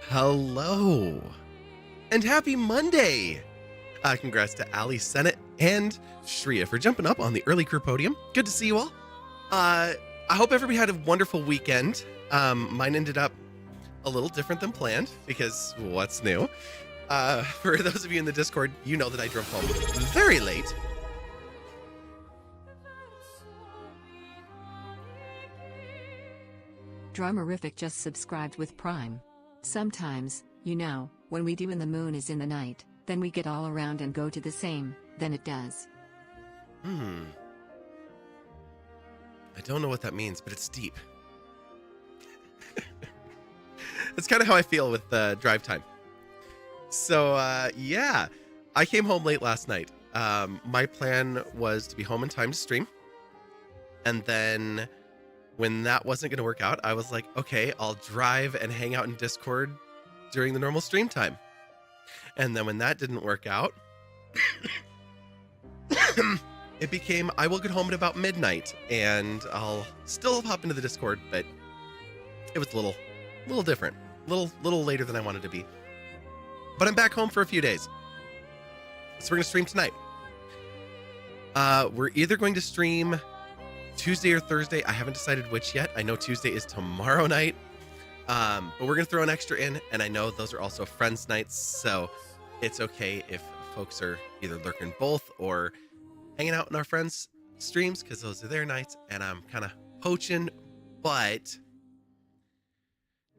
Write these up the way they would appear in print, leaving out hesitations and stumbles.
Hello, and happy Monday! Congrats to Ali Sennett and Shreya for jumping up on the early crew podium. Good to see you all. I hope everybody had a wonderful weekend. Mine ended up a little different than planned because what's new? For those of you in the Discord, you know that I drove home very late. Drummerific just subscribed with Prime. Sometimes, you know, when we do and the moon is in the night, then we get all around and go to the same, then it does. I don't know what that means, but it's deep. That's kind of how I feel with drive time. So, yeah, I came home late last night. My plan was to be home in time to stream. And then when that wasn't going to work out, I was like, okay, I'll drive and hang out in Discord during the normal stream time. And then when that didn't work out, it became, I will get home at about midnight and I'll still hop into the Discord, but it was a little different, little later than I wanted to be. But I'm back home for a few days. So we're going to stream tonight. We're either going to stream Tuesday or Thursday. I haven't decided which yet. I know Tuesday is tomorrow night. But we're going to throw an extra in, and I know those are also friends nights. So it's okay if folks are either lurking both or hanging out in our friends' streams, because those are their nights, and I'm kind of poaching. But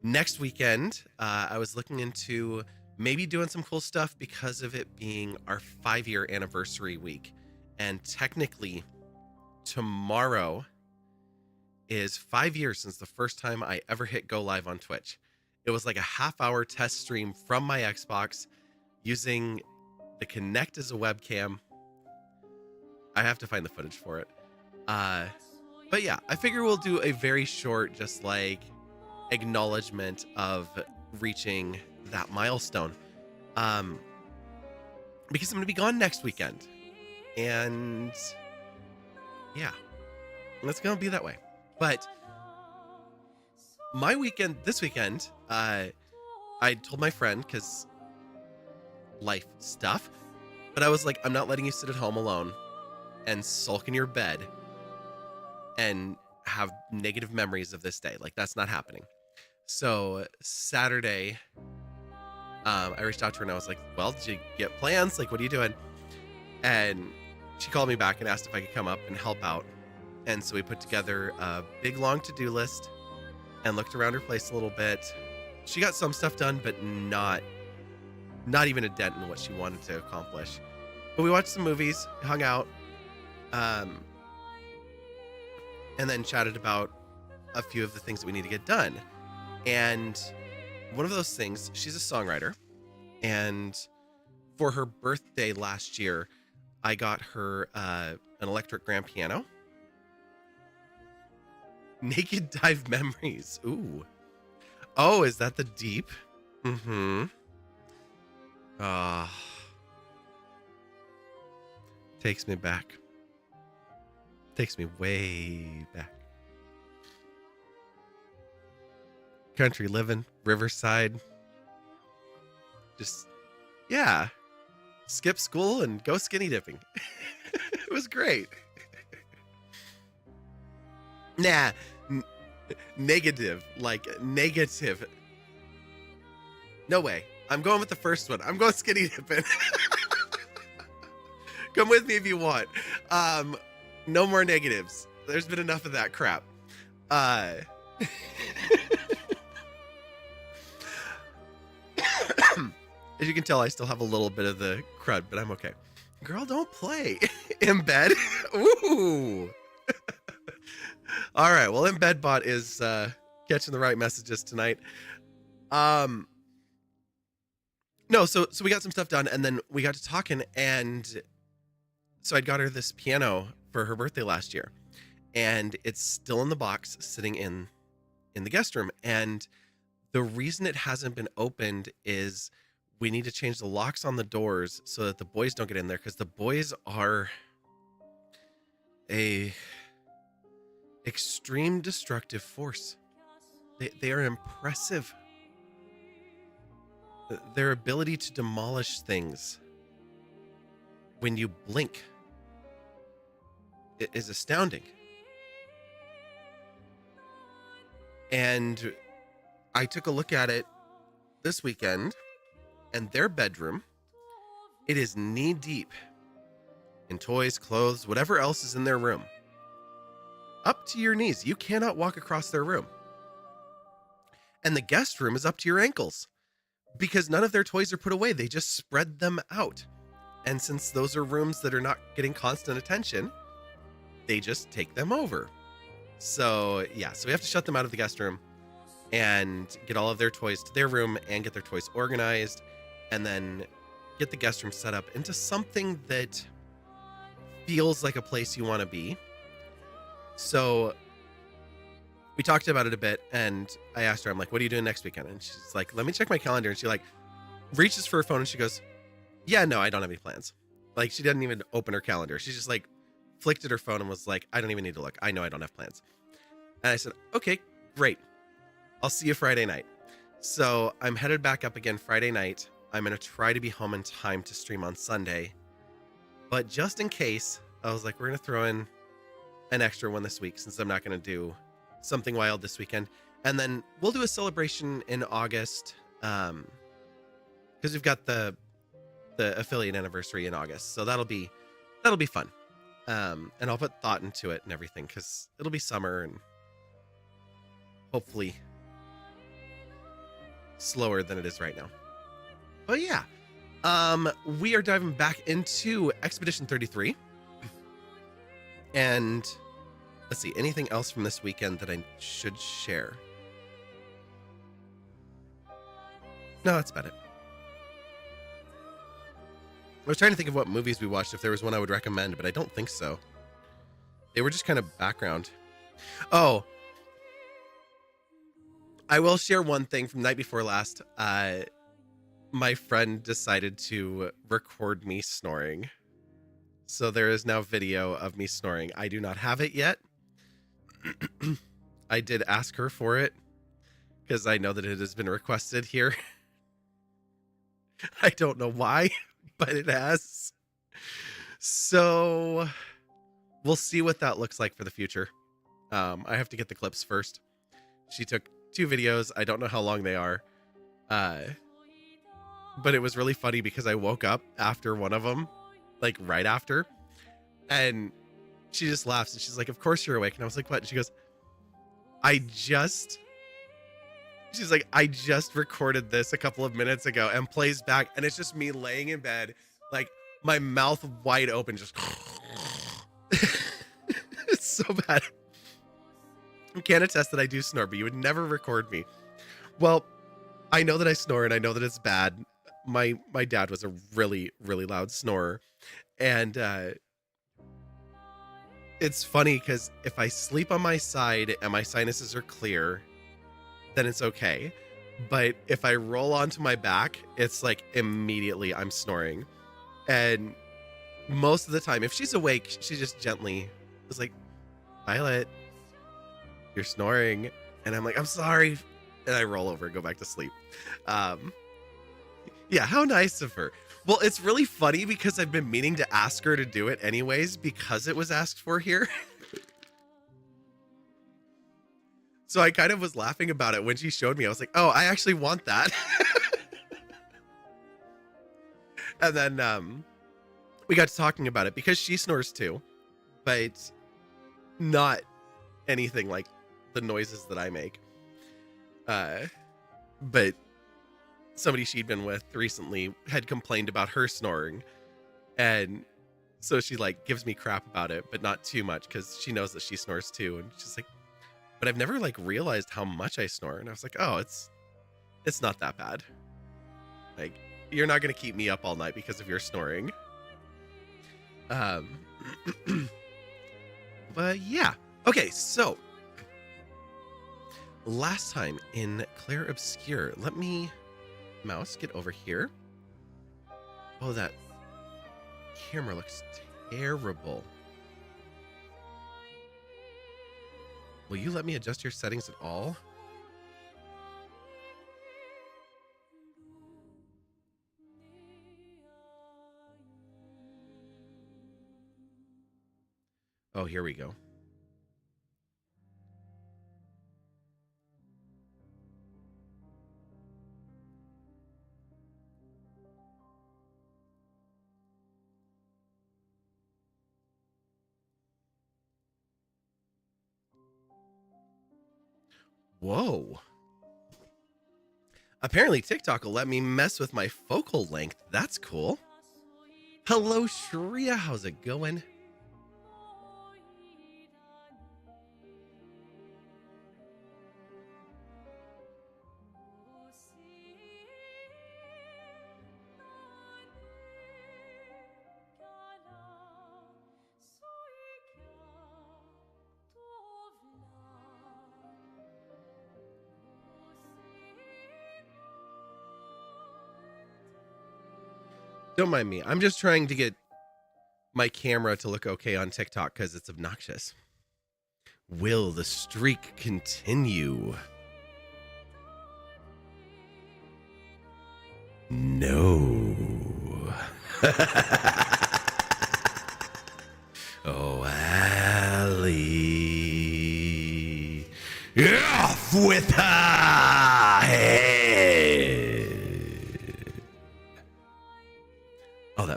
next weekend, I was looking into maybe doing some cool stuff because of it being our 5-year anniversary week. And technically, tomorrow is 5 years since the first time I ever hit go live on Twitch. It was like a half-hour test stream from my Xbox using the Kinect as a webcam. I have to find the footage for it. But yeah, I figure we'll do a very short, just like acknowledgement of reaching that milestone. Because I'm going to be gone next weekend. And yeah, it's going to be that way. But my weekend, this weekend, I told my friend, because life stuff, but I was like, I'm not letting you sit at home alone and sulk in your bed and have negative memories of this day. Like, that's not happening. So Saturday, I reached out to her and I was like, well, did you get plans? Like, what are you doing? And she called me back and asked if I could come up and help out. And so we put together a big, long to-do list and looked around her place a little bit. She got some stuff done, but not even a dent in what she wanted to accomplish. But we watched some movies, hung out, and then chatted about a few of the things that we need to get done. And one of those things, she's a songwriter, and for her birthday last year, I got her an electric grand piano. Naked Dive Memories. Ooh. Oh, is that the deep? Mm-hmm. Ah. Takes me back. Takes me way back. Country living, Riverside. Just, yeah. Skip school and go skinny dipping. It was great. Nah, negative, like negative. No way. I'm going with the first one. I'm going skinny dipping. Come with me if you want. No more negatives. There's been enough of that crap. As you can tell, I still have a little bit of the crud, but I'm okay. Girl, don't play. In bed? Ooh. All right. Well, Streamer.Bot is catching the right messages tonight. No, so we got some stuff done, and then we got to talking, and so I'd got her this piano for her birthday last year, and it's still in the box sitting in the guest room. And the reason it hasn't been opened is we need to change the locks on the doors so that the boys don't get in there, because the boys are a extreme destructive force. They are impressive. Their ability to demolish things when you blink is astounding. And I took a look at it this weekend, and their bedroom, it is knee deep in toys, clothes, whatever else is in their room. Up to your knees. You cannot walk across their room. And the guest room is up to your ankles because none of their toys are put away. They just spread them out. And since those are rooms that are not getting constant attention, they just take them over. So yeah, so we have to shut them out of the guest room and get all of their toys to their room and get their toys organized, and then get the guest room set up into something that feels like a place you want to be. So we talked about it a bit, and I asked her, I'm like, what are you doing next weekend? And she's like, let me check my calendar. And she like reaches for her phone and she goes, yeah, no, I don't have any plans. Like, she didn't even open her calendar. She just like flicked at her phone and was like, I don't even need to look. I know I don't have plans. And I said, okay, great. I'll see you Friday night. So I'm headed back up again Friday night. I'm going to try to be home in time to stream on Sunday. But just in case, I was like, we're going to throw in an extra one this week since I'm not going to do something wild this weekend. And then we'll do a celebration in August. Because we've got the the affiliate anniversary in August. So that'll be fun. And I'll put thought into it and everything because it'll be summer and hopefully slower than it is right now. But yeah, we are diving back into Expedition 33. And let's see, anything else from this weekend that I should share? No, that's about it. I was trying to think of what movies we watched, if there was one I would recommend, but I don't think so. They were just kind of background. Oh, I will share one thing from night before last. My friend decided to record me snoring. So there is now video of me snoring. I do not have it yet. I did ask her for it because I know that it has been requested here. I don't know why, but it has. So we'll see what that looks like for the future. I have to get the clips first. She took 2 videos. I don't know how long they are. But it was really funny because I woke up after one of them, like right after, and she just laughs and she's like, "Of course you're awake." And I was like, "What?" And she goes, she's like, "I just recorded this a couple of minutes ago," and plays back. And it's just me laying in bed, like my mouth wide open, just it's so bad. I can't attest that I do snore, but you would never record me. Well, I know that I snore and I know that it's bad. My dad was a really, really loud snorer. And it's funny because if I sleep on my side and my sinuses are clear, then it's okay. But if I roll onto my back, it's like immediately I'm snoring. And most of the time, if she's awake, she just gently was like, "Violet, you're snoring." And I'm like, "I'm sorry." And I roll over and go back to sleep. Yeah, how nice of her. Well, it's really funny because I've been meaning to ask her to do it anyways because it was asked for here. So I kind of was laughing about it when she showed me. I was like, "Oh, I actually want that." And then we got to talking about it because she snores too, but not anything like the noises that I make. But somebody she'd been with recently had complained about her snoring, and so she like gives me crap about it, but not too much because she knows that she snores too. And she's like, "But I've never like realized how much I snore." And I was like, "Oh, it's not that bad. Like, you're not gonna keep me up all night because of your snoring." But yeah, okay, so last time in Clair Obscur, let me mouse get over here. Oh, that camera looks terrible. Will you let me adjust your settings at all? Oh, here we go. Whoa. Apparently TikTok will let me mess with my focal length. That's cool. Hello, Shreya. How's it going? Don't mind me. I'm just trying to get my camera to look okay on TikTok because it's obnoxious. Will the streak continue? No. Oh, Allie. Off with her head.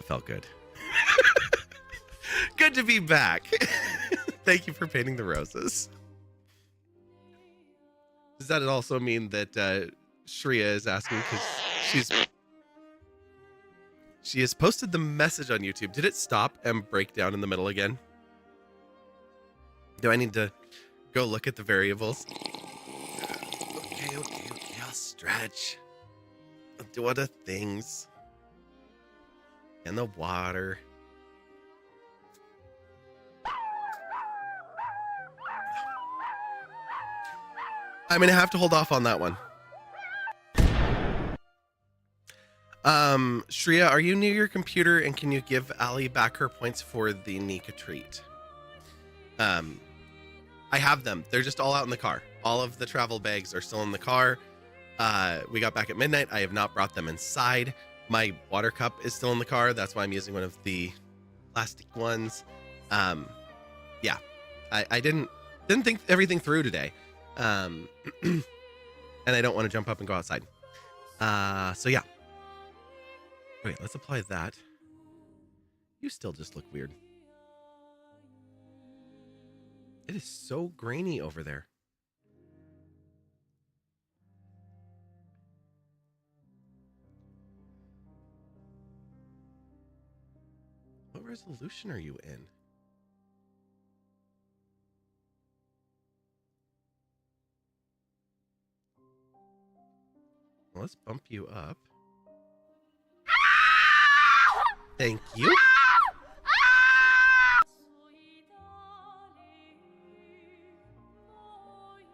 that felt good. Good to be back. Thank you for painting the roses. Does that also mean that Shreya is asking because she has posted the message on YouTube? Did it stop and break down in the middle again? Do I need to go look at the variables? Okay. I'll stretch. I'll do other things. And the water. I'm gonna have to hold off on that one. Shreya, are you near your computer and can you give Ali back her points for the Nika treat? I have them. They're just all out in the car. All of the travel bags are still in the car. We got back at midnight. I have not brought them inside. My water cup is still in the car. That's why I'm using one of the plastic ones. Yeah, I didn't think everything through today. And I don't want to jump up and go outside. So yeah. Wait, let's apply that. You still just look weird. It is so grainy over there. What resolution are you in? Well, let's bump you up. Thank you.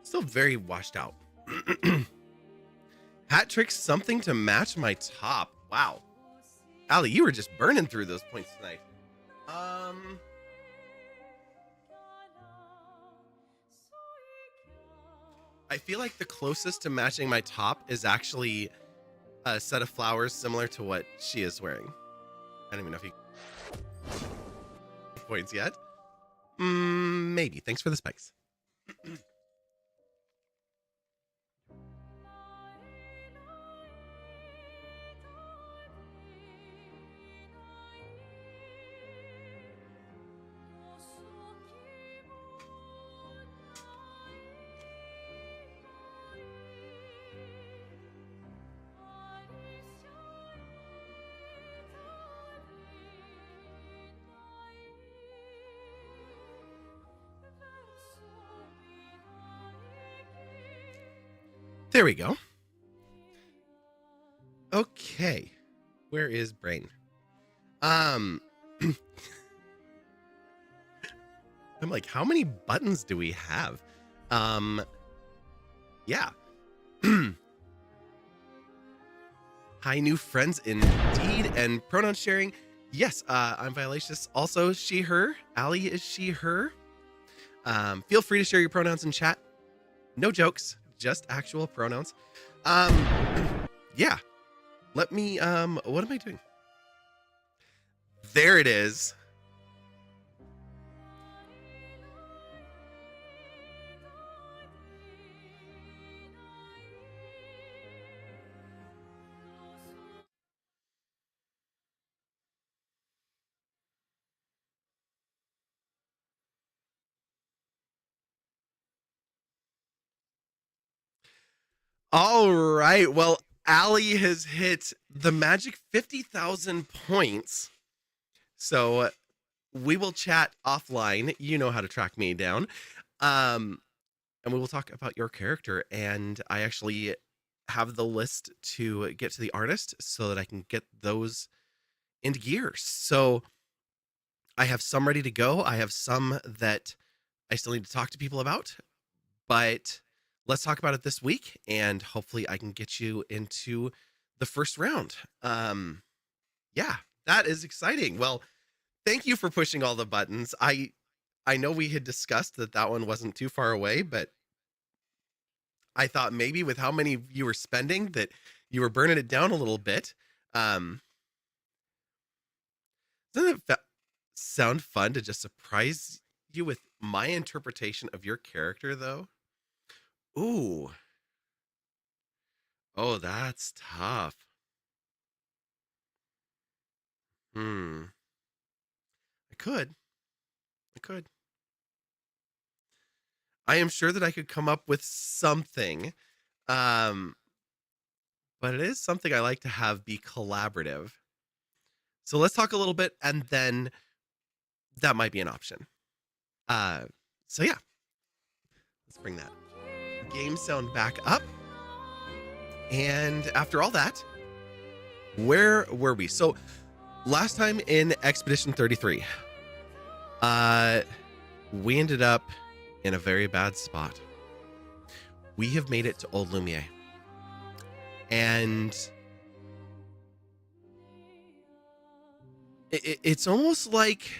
Still very washed out. Hat trick, something to match my top. Wow. Ali, you were just burning through those points tonight. I feel like the closest to matching my top is actually a set of flowers similar to what she is wearing. I don't even know if you points yet. Maybe. Thanks for the spikes. There we go. Okay. Where is Brain? I'm like, how many buttons do we have? Yeah. Hi, new friends indeed. And pronoun sharing. Yes, I'm Violacious. Also, she, her. Ali is she, her. Feel free to share your pronouns in chat. No jokes. Just actual pronouns. Yeah. Let me, what am I doing? There it is. All right. Well, Ali has hit the magic 50,000 points. So we will chat offline. You know how to track me down. And we will talk about your character. And I actually have the list to get to the artist so that I can get those into gear. So I have some ready to go. I have some that I still need to talk to people about. But let's talk about it this week, and hopefully I can get you into the first round. Yeah, that is exciting. Well, thank you for pushing all the buttons. I know we had discussed that one wasn't too far away, but I thought maybe with how many you were spending that you were burning it down a little bit. Doesn't it sound fun to just surprise you with my interpretation of your character, though? Ooh. Oh, that's tough. Hmm. I could. I could. I am sure that I could come up with something. Um, but it is something I like to have be collaborative. So let's talk a little bit, and then that might be an option. Uh, so yeah, let's bring that game sound back up. And after all that, where were we? So last time in Expedition 33, we ended up in a very bad spot. We have made it to Old Lumiere. And it's almost like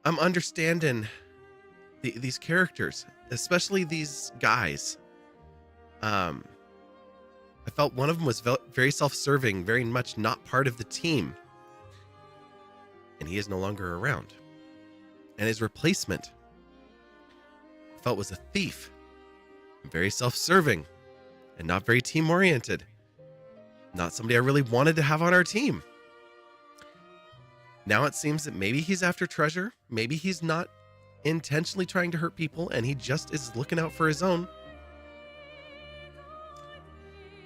I'm understanding these characters, especially these guys. I felt one of them was very self-serving, very much not part of the team. And he is no longer around. And his replacement, I felt, was a thief, very self-serving, and not very team-oriented. Not somebody I really wanted to have on our team. Now it seems that maybe he's after treasure. Maybe he's not intentionally trying to hurt people, and he just is looking out for his own.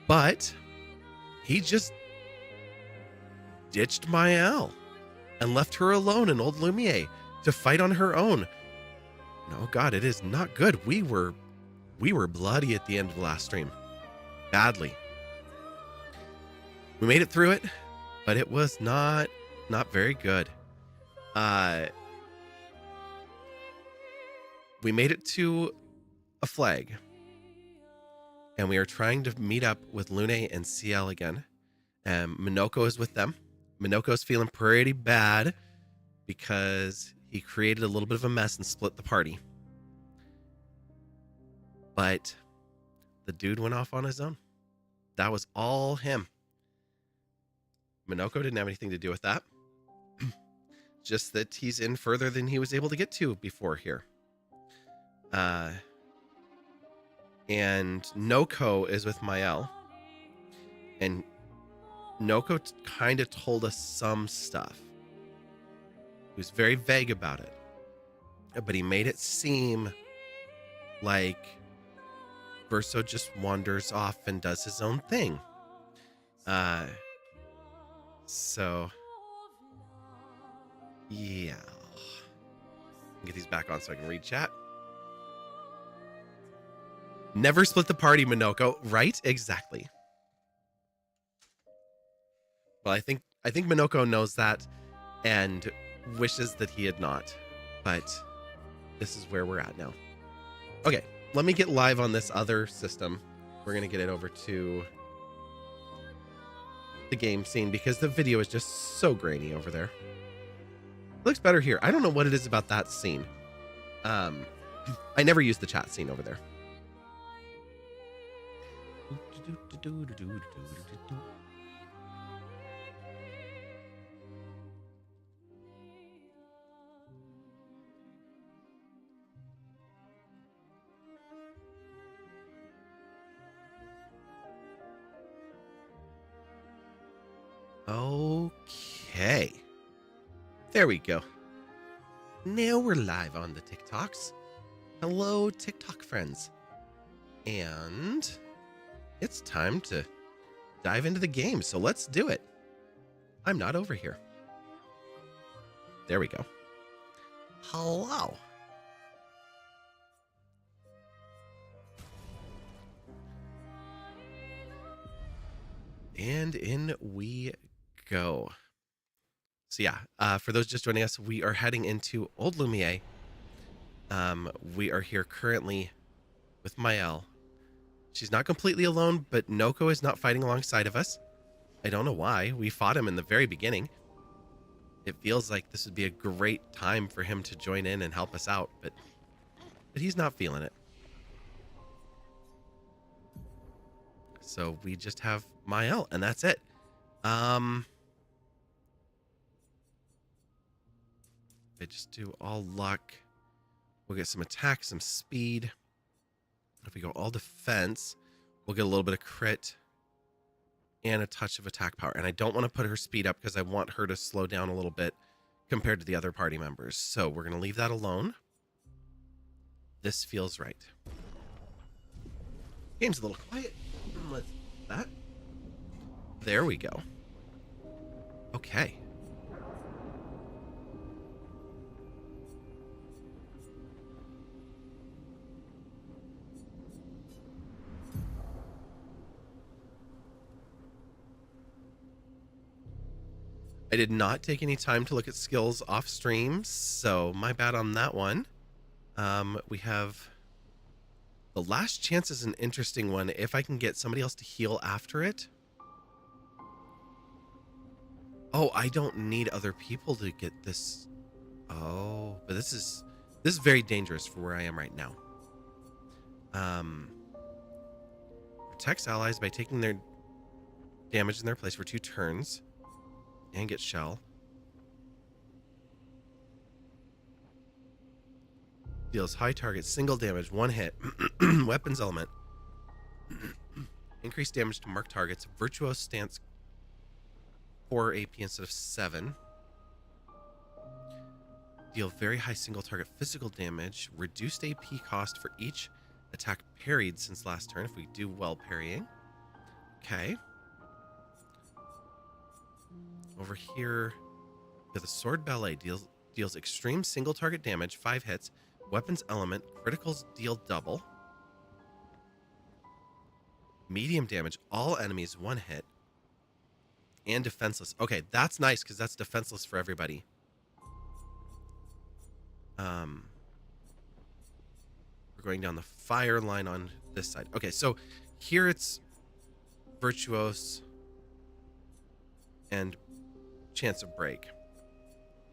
But he just ditched Mael and left her alone in Old Lumiere to fight on her own. No, God, it is not good. We were bloody at the end of the last stream. Badly. We made it through it, but it was not very good. We made it to a flag, and we are trying to meet up with Lune and CL again. And Minoko is with them. Minoko's feeling pretty bad because he created a little bit of a mess and split the party. But the dude went off on his own. That was all him. Minoko didn't have anything to do with that. Just that he's in further than he was able to get to before here. And Noko is with Mael. And Noko kind of told us some stuff. He was very vague about it. But he made it seem like Verso just wanders off and does his own thing. So yeah. Get these back on so I can read chat. Never split the party, Minoko. Right? Exactly. Well, I think Minoko knows that and wishes that he had not. But this is where we're at now. Okay, let me get live on this other system. We're going to get it over to the game scene because the video is just so grainy over there. It looks better here. I don't know what it is about that scene. I never use the chat scene over there. Okay. There we go. Now we're live on the TikToks. Hello, TikTok friends. And it's time to dive into the game, so let's do it. I'm not over here. There we go. Hello. And in we go. So yeah, for those just joining us, we are heading into Old Lumiere. We are here currently with Mael. She's not completely alone, but Noko is not fighting alongside of us. I don't know why. We fought him in the very beginning. It feels like this would be a great time for him to join in and help us out, but he's not feeling it. So we just have Mael, and that's it. They just do all luck. We'll get some attack, some speed. If we go all defense, we'll get a little bit of crit. and a touch of attack power. And I don't want to put her speed up because I want her to slow down a little bit compared to the other party members. So we're going to leave that alone. This feels right. Game's a little quiet. Let's that. There we go. Okay. I did not take any time to look at skills off stream, so my bad on that one. We have the last chance is an interesting one. If I can get somebody else to heal after it. Oh, I don't need other people to get this. Oh, but this is very dangerous for where I am right now. Protects allies by taking their damage in their place for 2 turns. And get shell. Deals high target, single damage, 1 hit. Weapons element. Increased damage to marked targets. Virtuoso stance 4 AP instead of 7. Deal very high single target physical damage. Reduced AP cost for each attack parried since last turn if we do well parrying. Okay. Over here, we have the Sword Ballet deals extreme single target damage, 5 hits. Weapons element, criticals deal double. Medium damage, all enemies 1 hit. And defenseless. Okay, that's nice because that's defenseless for everybody. We're going down the fire line on this side. Okay, so here it's Virtuose and chance of break.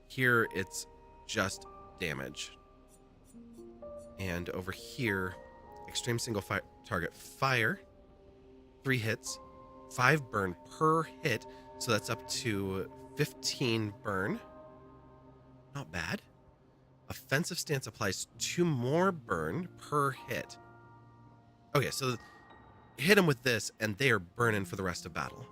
Here it's just damage. And over here, extreme single target fire, 3 hits, 5 burn per hit, so that's up to 15 burn. Not bad. Offensive stance applies 2 more burn per hit. Okay, so hit them with this and they are burning for the rest of battle.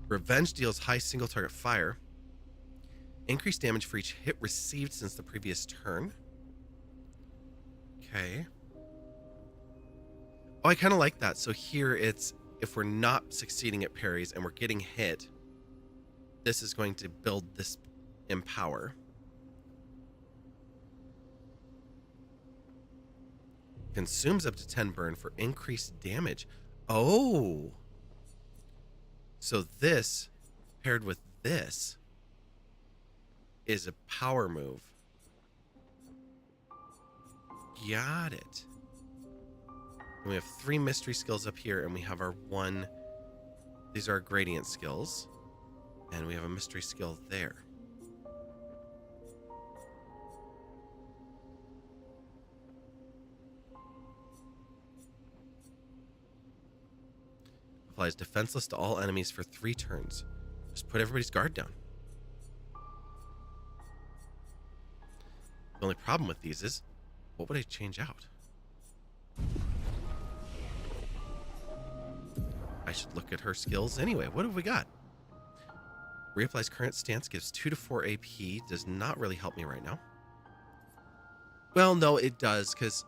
Revenge deals high single target fire. Increased damage for each hit received since the previous turn. Okay. Oh, I kind of like that. So here it's, if we're not succeeding at parries and we're getting hit, this is going to build this in power. Consumes up to 10 burn for increased damage. Oh. So this, paired with this, is a power move. Got it. And we have 3 mystery skills up here, and we have our 1. These are our gradient skills. And we have a mystery skill there. Applies defenseless to all enemies for 3 turns. Just put everybody's guard down. The only problem with these is, what would I change out? I should look at her skills anyway. What have we got? Reapplies current stance, gives 2 to 4 AP. Does not really help me right now. Well, no, it does, because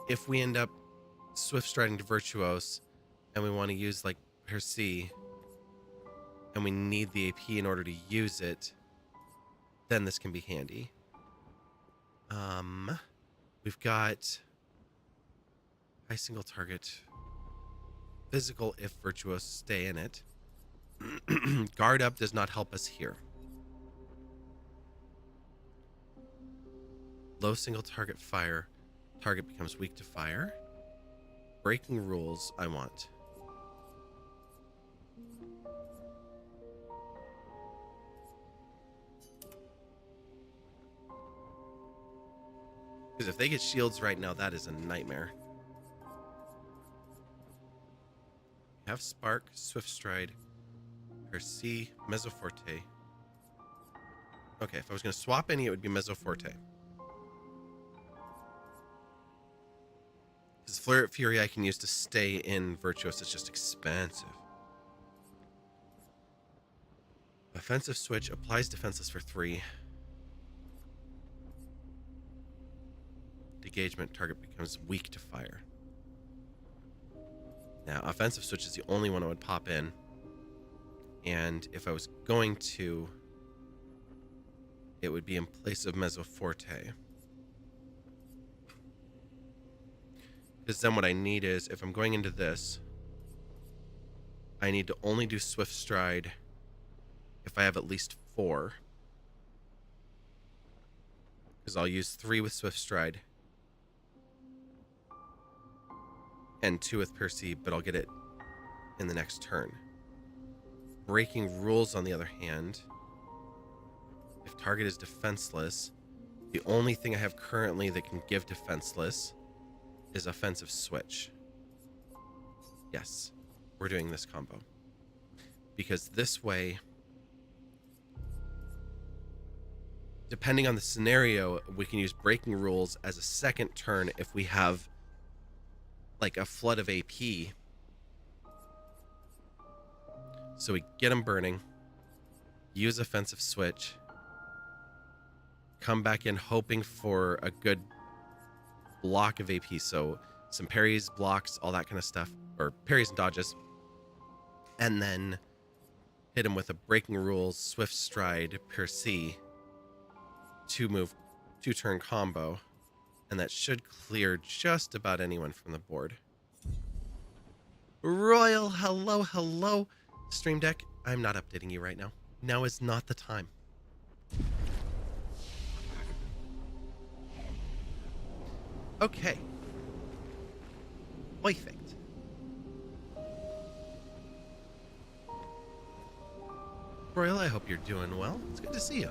if we end up swift striding to Virtuose, and we want to use like her C, and we need the AP in order to use it, then this can be handy. We've got high single target, physical if Virtuose stay in it. Guard up does not help us here. Low single target fire, target becomes weak to fire. Breaking rules I want. Because if they get shields right now, that is a nightmare. We have Spark, Swift Stride, her C, Mezzoforte. Okay, if I was going to swap any, it would be Mezzo Forte. Because Flare at Fury I can use to stay in Virtuous. It's just expensive. Offensive switch applies defenseless for 3. Engagement target becomes weak to fire. Now, offensive switch is the only one I would pop in. And if I was going to, it would be in place of Mezzo Forte. Because then what I need is, if I'm going into this, I need to only do Swift Stride if I have at least 4. Because I'll use 3 with Swift Stride. And 2 with Percy, but I'll get it in the next turn. Breaking Rules, on the other hand, if target is defenseless, the only thing I have currently that can give defenseless is Offensive Switch. Yes, we're doing this combo. Because this way, depending on the scenario, we can use Breaking Rules as a second turn if we have like a flood of AP. So we get them burning, use Offensive Switch, come back in hoping for a good block of AP. So some parries, blocks, all that kind of stuff, or parries and dodges. And then hit him with a Breaking Rules, Swift Stride, Percy, 2-turn combo. And that should clear just about anyone from the board. Royal, hello, hello. Stream Deck, I'm not updating you right now. Now is not the time. Okay. Perfect. Royal, I hope you're doing well. It's good to see you.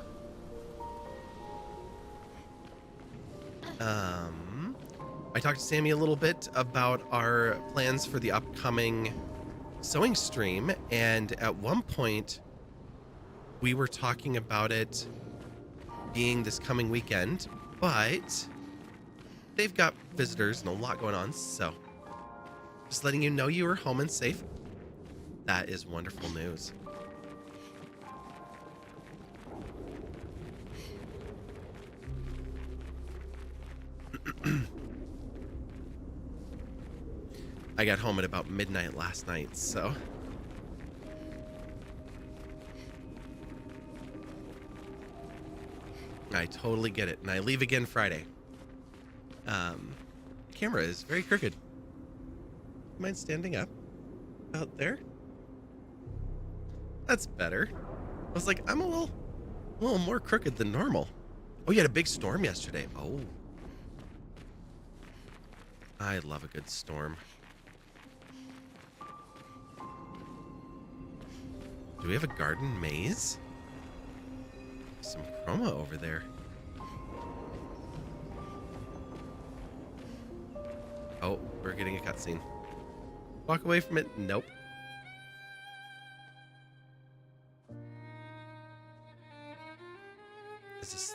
I talked to Sammy a little bit about our plans for the upcoming sewing stream, and at one point we were talking about it being this coming weekend, but they've got visitors and a lot going on, so just letting you know you were home and safe. That is wonderful news. I got home at about midnight last night, so I totally get it. And I leave again Friday. The camera is very crooked. Mind standing up out there? That's better. I was like, I'm a little more crooked than normal. Oh, you had a big storm yesterday. Oh. I love a good storm. Do we have a garden maze? Some chroma over there. Oh, we're getting a cutscene. Walk away from it. Nope. Is this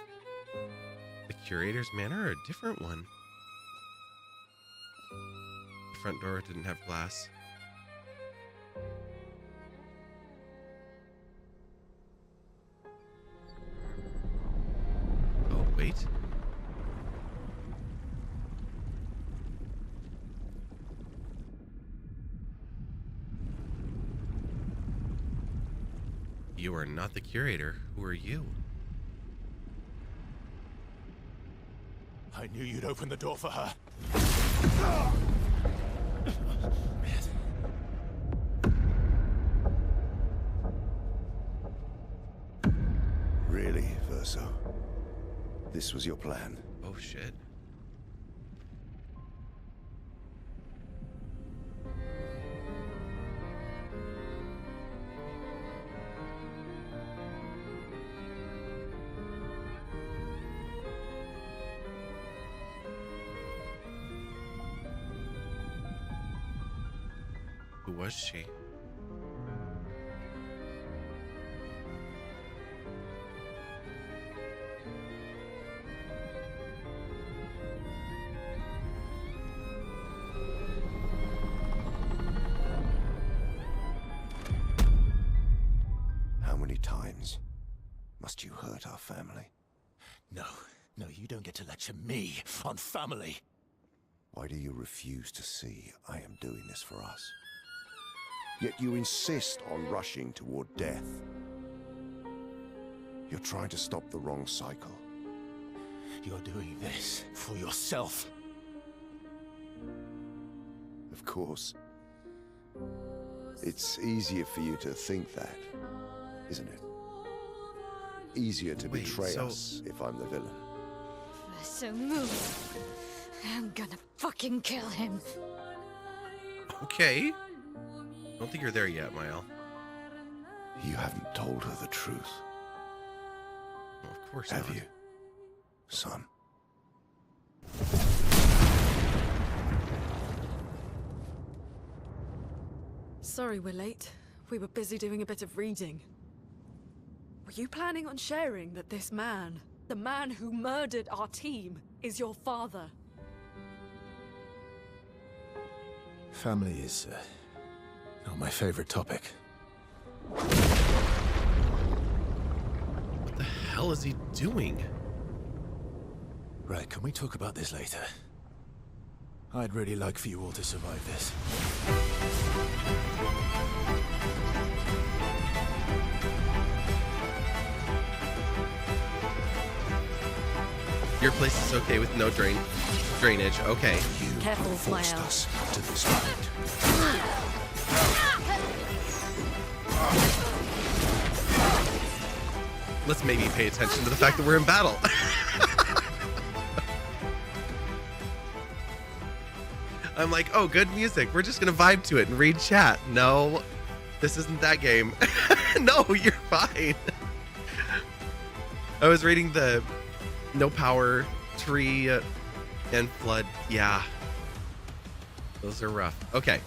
the curator's manor or a different one? The front door didn't have glass. Oh, wait. You are not the curator. Who are you? I knew you'd open the door for her. Really, Verso? This was your plan? Oh, shit. Who was she? many times must you hurt our family? No, you don't get to lecture me on family. Why do you refuse to see I am doing this for us? Yet you insist on rushing toward death. You're trying to stop the wrong cycle. You're doing this for yourself. Of course. It's easier for you to think that, isn't it? Easier to Wait, betray so- us if I'm the villain. So move. I'm gonna fucking kill him. Okay. Don't think you're there yet, Mael. You haven't told her the truth, Well, of course have not. you, son? Sorry we're late. We were busy doing a bit of reading. Were you planning on sharing that this man, the man who murdered our team, is your father? Family is not my favorite topic. What the hell is he doing? Right, can we talk about this later? I'd really like for you all to survive this. Your place is okay with no drainage. Okay. You Careful, forced Mael. us to this point. Let's maybe pay attention to the fact that we're in battle. I'm like, oh, good music. We're just gonna vibe to it and read chat. No, this isn't that game. No, you're fine. I was reading the no power, tree, and flood. Yeah, those are rough. Okay,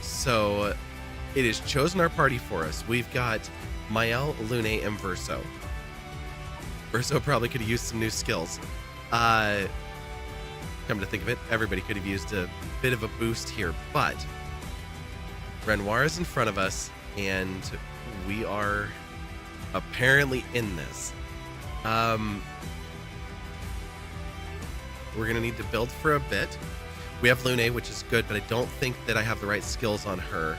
so it has chosen our party for us. We've got Mael, Lune, and Verso. Verso probably could have used some new skills. Come to think of it, everybody could have used a bit of a boost here, but Renoir is in front of us, and we are apparently in this. We're gonna need to build for a bit. We have Lune, which is good, but I don't think that I have the right skills on her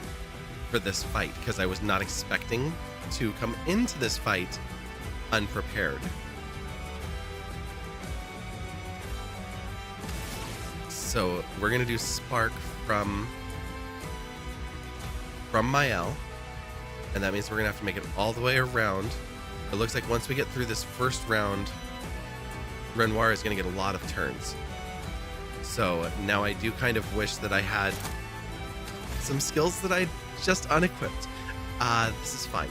for this fight, because I was not expecting to come into this fight unprepared. So we're gonna do Spark from Mael, and that means we're gonna have to make it all the way around. It looks like once we get through this first round, Renoir is gonna get a lot of turns. So now I do kind of wish that I had some skills that I just unequipped. This is fine.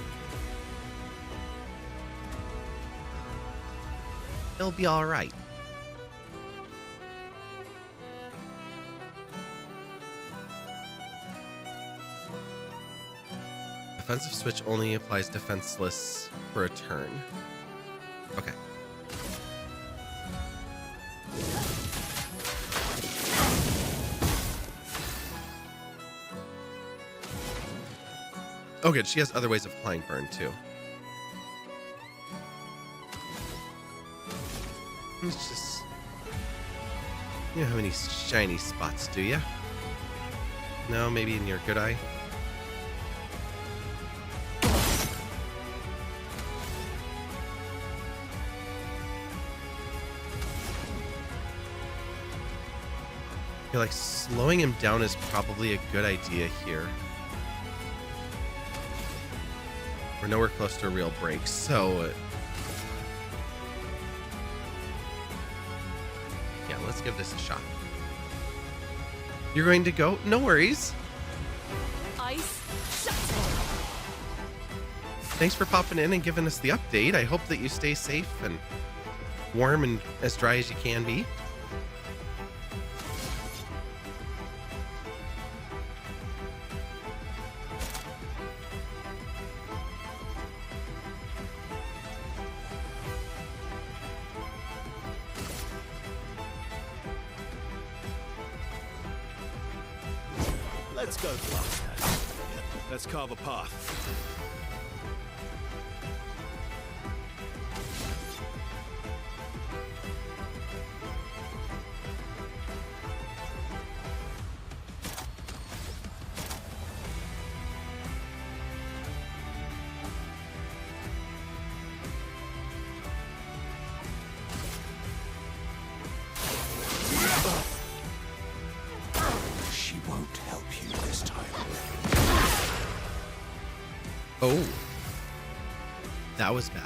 It'll be all right. Defensive switch only applies defenseless for a turn. Okay. Oh, good. She has other ways of applying burn, too. It's just... You don't have any shiny spots, do you? No, maybe in your good eye? I feel like slowing him down is probably a good idea here. We're nowhere close to a real break, so... yeah, let's give this a shot. You're going to go? No worries. Ice, shut. Thanks for popping in and giving us the update. I hope that you stay safe and warm and as dry as you can be. Let's go faster. Let's carve a path. Oh. That was bad.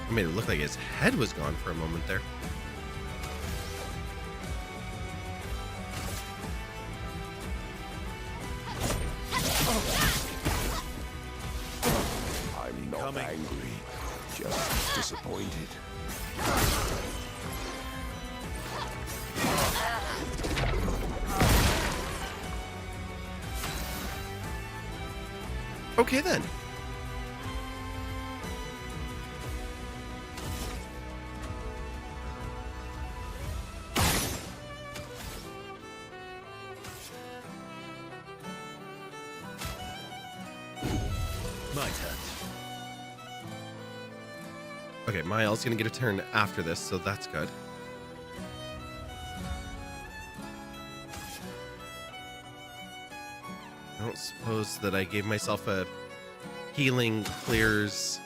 I made it look like his head was gone for a moment there. I'm not angry, just disappointed. Okay then. My turn. Okay, Miles gonna get a turn after this, so that's good. I don't suppose that I gave myself a healing clears.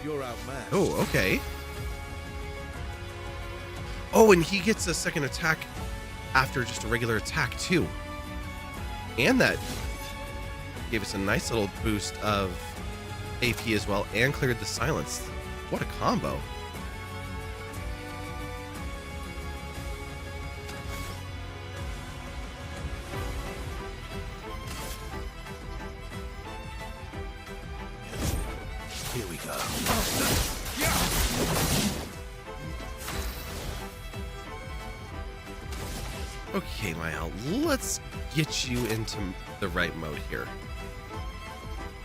You're outmatched. Oh, okay. Oh, and he gets a second attack after just a regular attack, too. And that gave us a nice little boost of AP as well and cleared the silence. What a combo. Here we go. Okay, Mael, let's get you into the right mode here.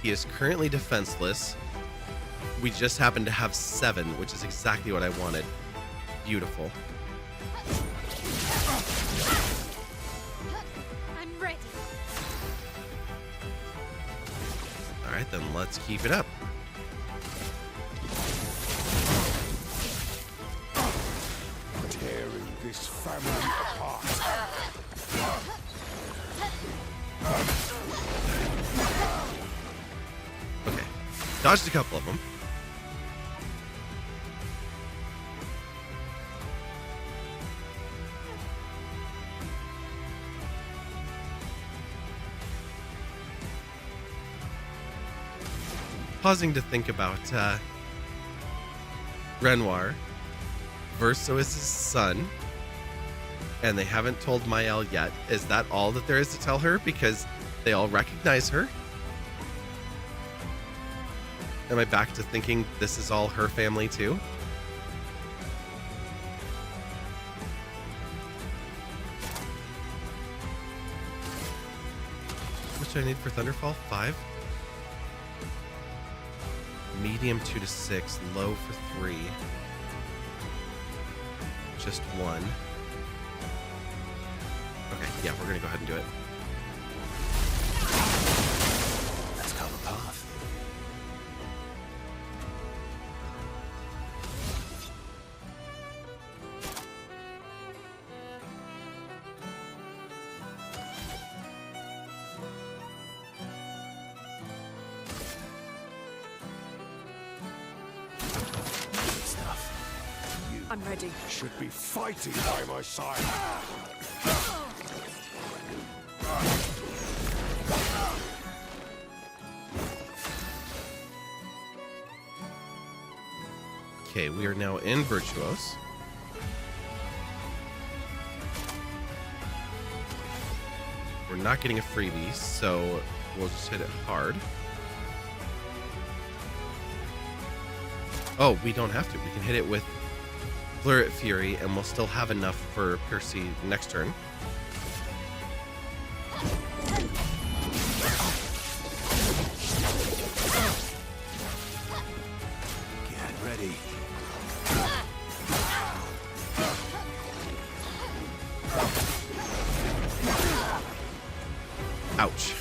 He is currently defenseless. We just happen to have 7, which is exactly what I wanted. Beautiful. I'm ready. All right, then let's keep it up. Tearing this family apart. Okay, dodged a couple of them. Pausing to think about Renoir. Verso is his son, and they haven't told Mael yet. Is that all that there is to tell her? Because they all recognize her. Am I back to thinking this is all her family too? What should I need for Thunderfall? 5? Medium 2 to 6, low for 3. Just 1. Okay, yeah, we're gonna go ahead and do it. Let's cover path. I'm ready. Should be fighting by my side. Okay, we are now in Virtuos. We're not getting a freebie, so we'll just hit it hard. Oh, we don't have to. We can hit it with Fleur Fury, and we'll still have enough for Percy next turn. Get ready. Ouch.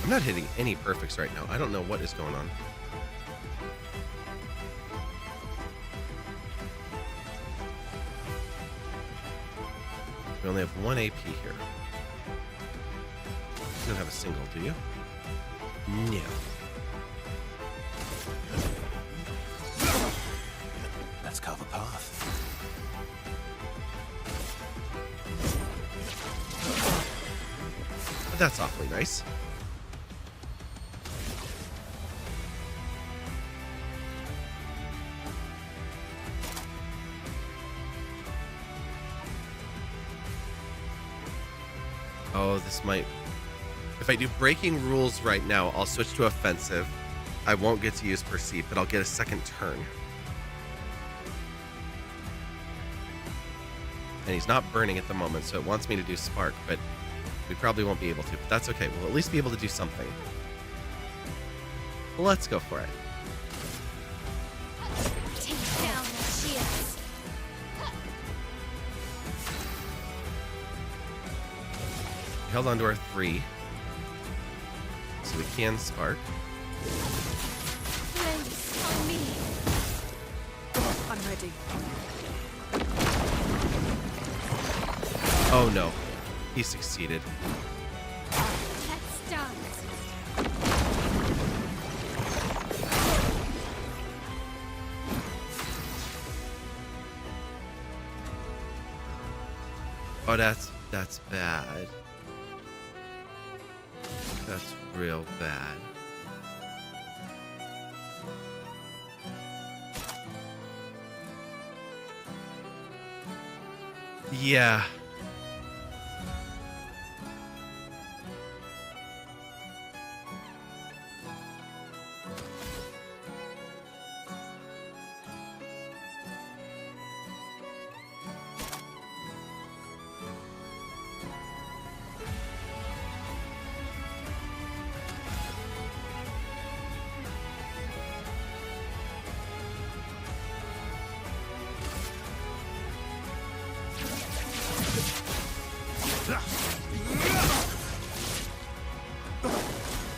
I'm not hitting any perfects right now. I don't know what is going on. We only have 1 AP here. You don't have a single, do you? No. Let's carve a path. That's awfully nice. Oh, this might... If I do breaking rules right now, I'll switch to offensive. I won't get to use perceive, but I'll get a second turn. And he's not burning at the moment, so it wants me to do spark, but we probably won't be able to. But that's okay. We'll at least be able to do something. Let's go for it. Take down the shields. We held on to our 3. So we can spark. Place on me. I'm ready. Oh no. He succeeded. That's done. Oh, that's bad. That's real bad. Yeah.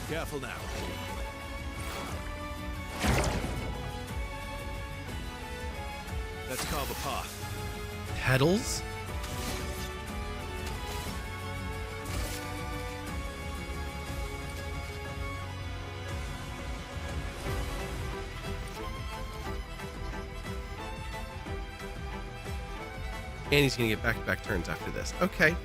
Careful now. Let's carve a path. Petals? And he's gonna get back-to-back turns after this. Okay.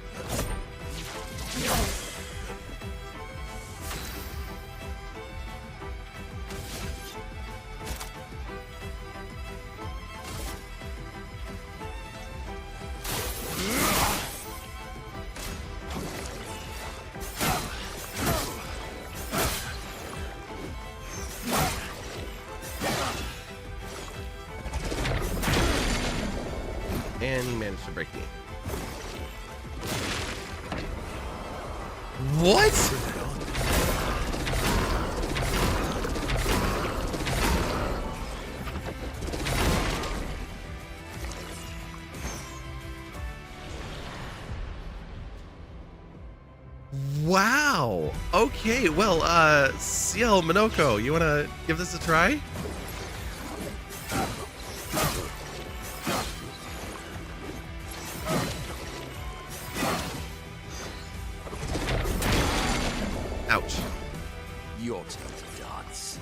And he managed to break me. What? Wow. Okay, well, CL Minoko, you wanna give this a try? Ouch. Your turn to dance.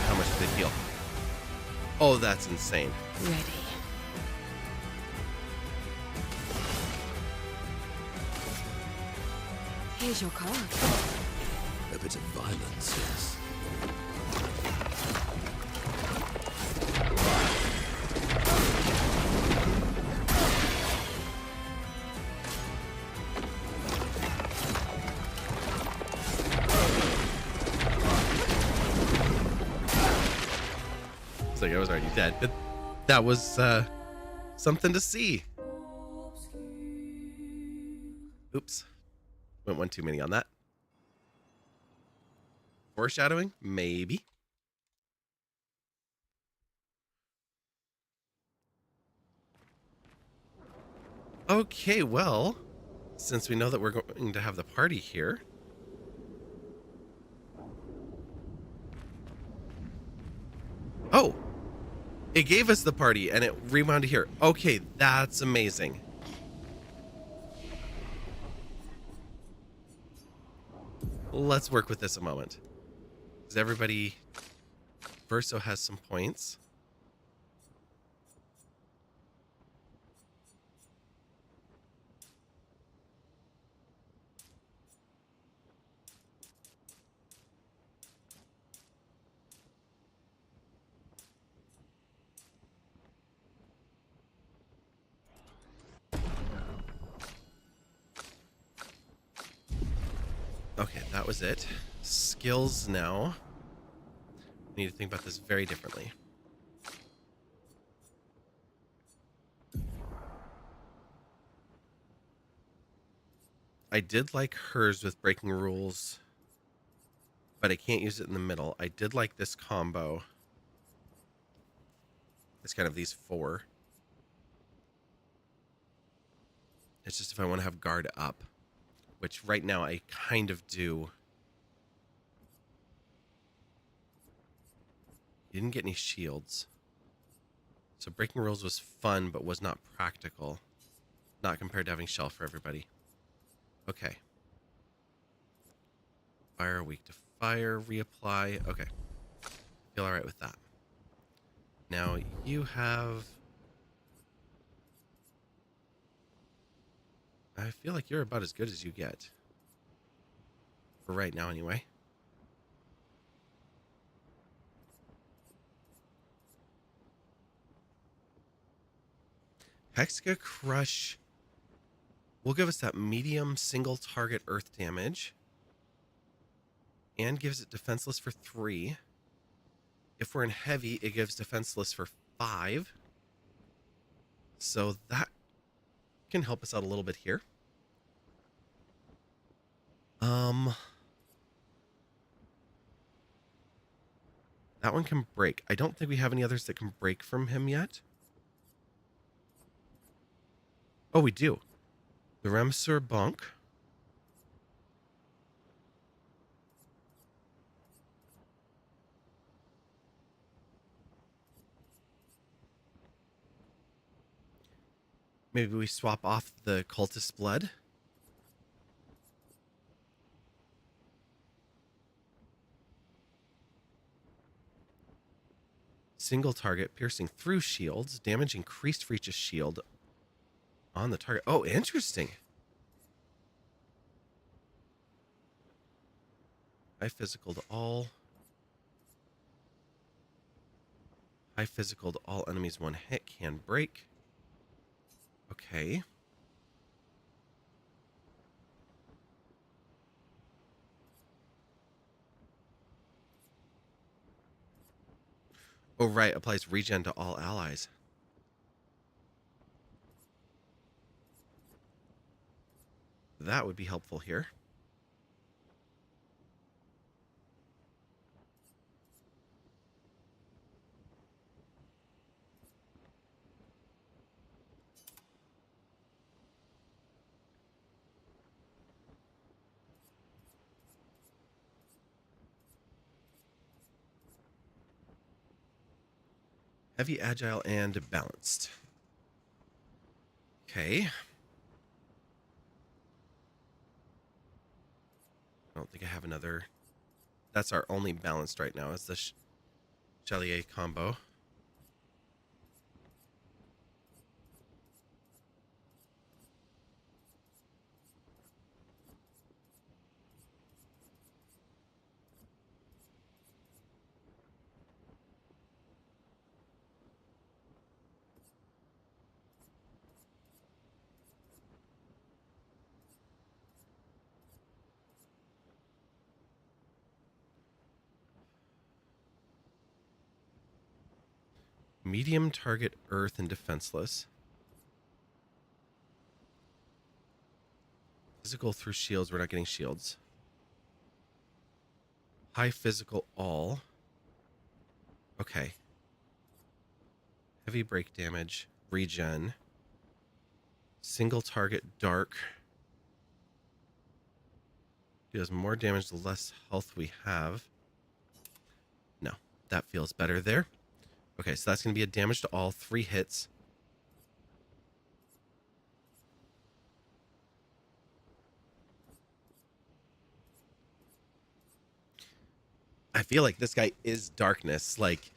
How much did it heal? Oh, that's insane. Ready. Here's your card. A bit of violence, yes. It's like I was already dead, but that was something to see. Oops. Went one too many on that. Foreshadowing? Maybe. Okay, well, since we know that we're going to have the party here, Oh, it gave us the party and it rewound to here. Okay, that's amazing. Let's work with this a moment. Because everybody, Verso has some points. Okay, that was it. Skills now. I need to think about this very differently. I did like hers with breaking rules, but I can't use it in the middle. I did like this combo. It's kind of these four. It's just if I want to have guard up, which right now I kind of do. You didn't get any shields. So breaking rules was fun, but was not practical. Not compared to having shell for everybody. Okay. Fire, weak to fire, reapply. Okay. Feel alright with that. Now you have... I feel like you're about as good as you get. For right now, anyway. Hexa Crush will give us that medium single target earth damage. And gives it defenseless for 3. If we're in heavy, it gives defenseless for 5. So that can help us out a little bit here. That one can break. I don't think we have any others that can break from him yet. Oh, we do. The Remsur Bonk. Maybe we swap off the Cultist Blood. Single target, piercing through shields, damage increased for each shield on the target. Oh, interesting. High physical to all. High physical to all enemies 1 hit can break. Okay. Oh, right. Applies regen to all allies. That would be helpful here. Heavy, agile, and balanced. Okay. I don't think I have another. That's our only balanced right now is the Chalier combo. Medium target earth and defenseless. Physical through shields. We're not getting shields. High physical all. Okay. Heavy break damage. Regen. Single target dark. Deals more damage the less health we have. No, that feels better there. Okay, so that's going to be a damage to all 3 hits. I feel like this guy is darkness. Like,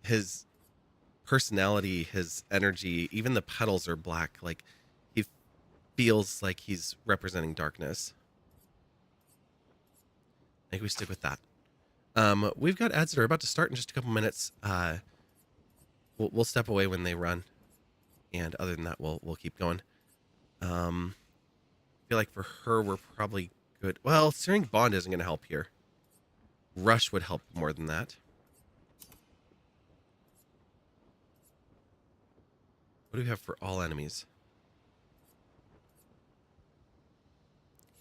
his personality, his energy, even the petals are black. Like, he feels like he's representing darkness. I think we stick with that. We've got ads that are about to start in just a couple minutes. We'll step away when they run, and other than that, we'll keep going. I feel like for her, we're probably good. Well, Searing Bond isn't going to help here. Rush would help more than that. What do we have for all enemies?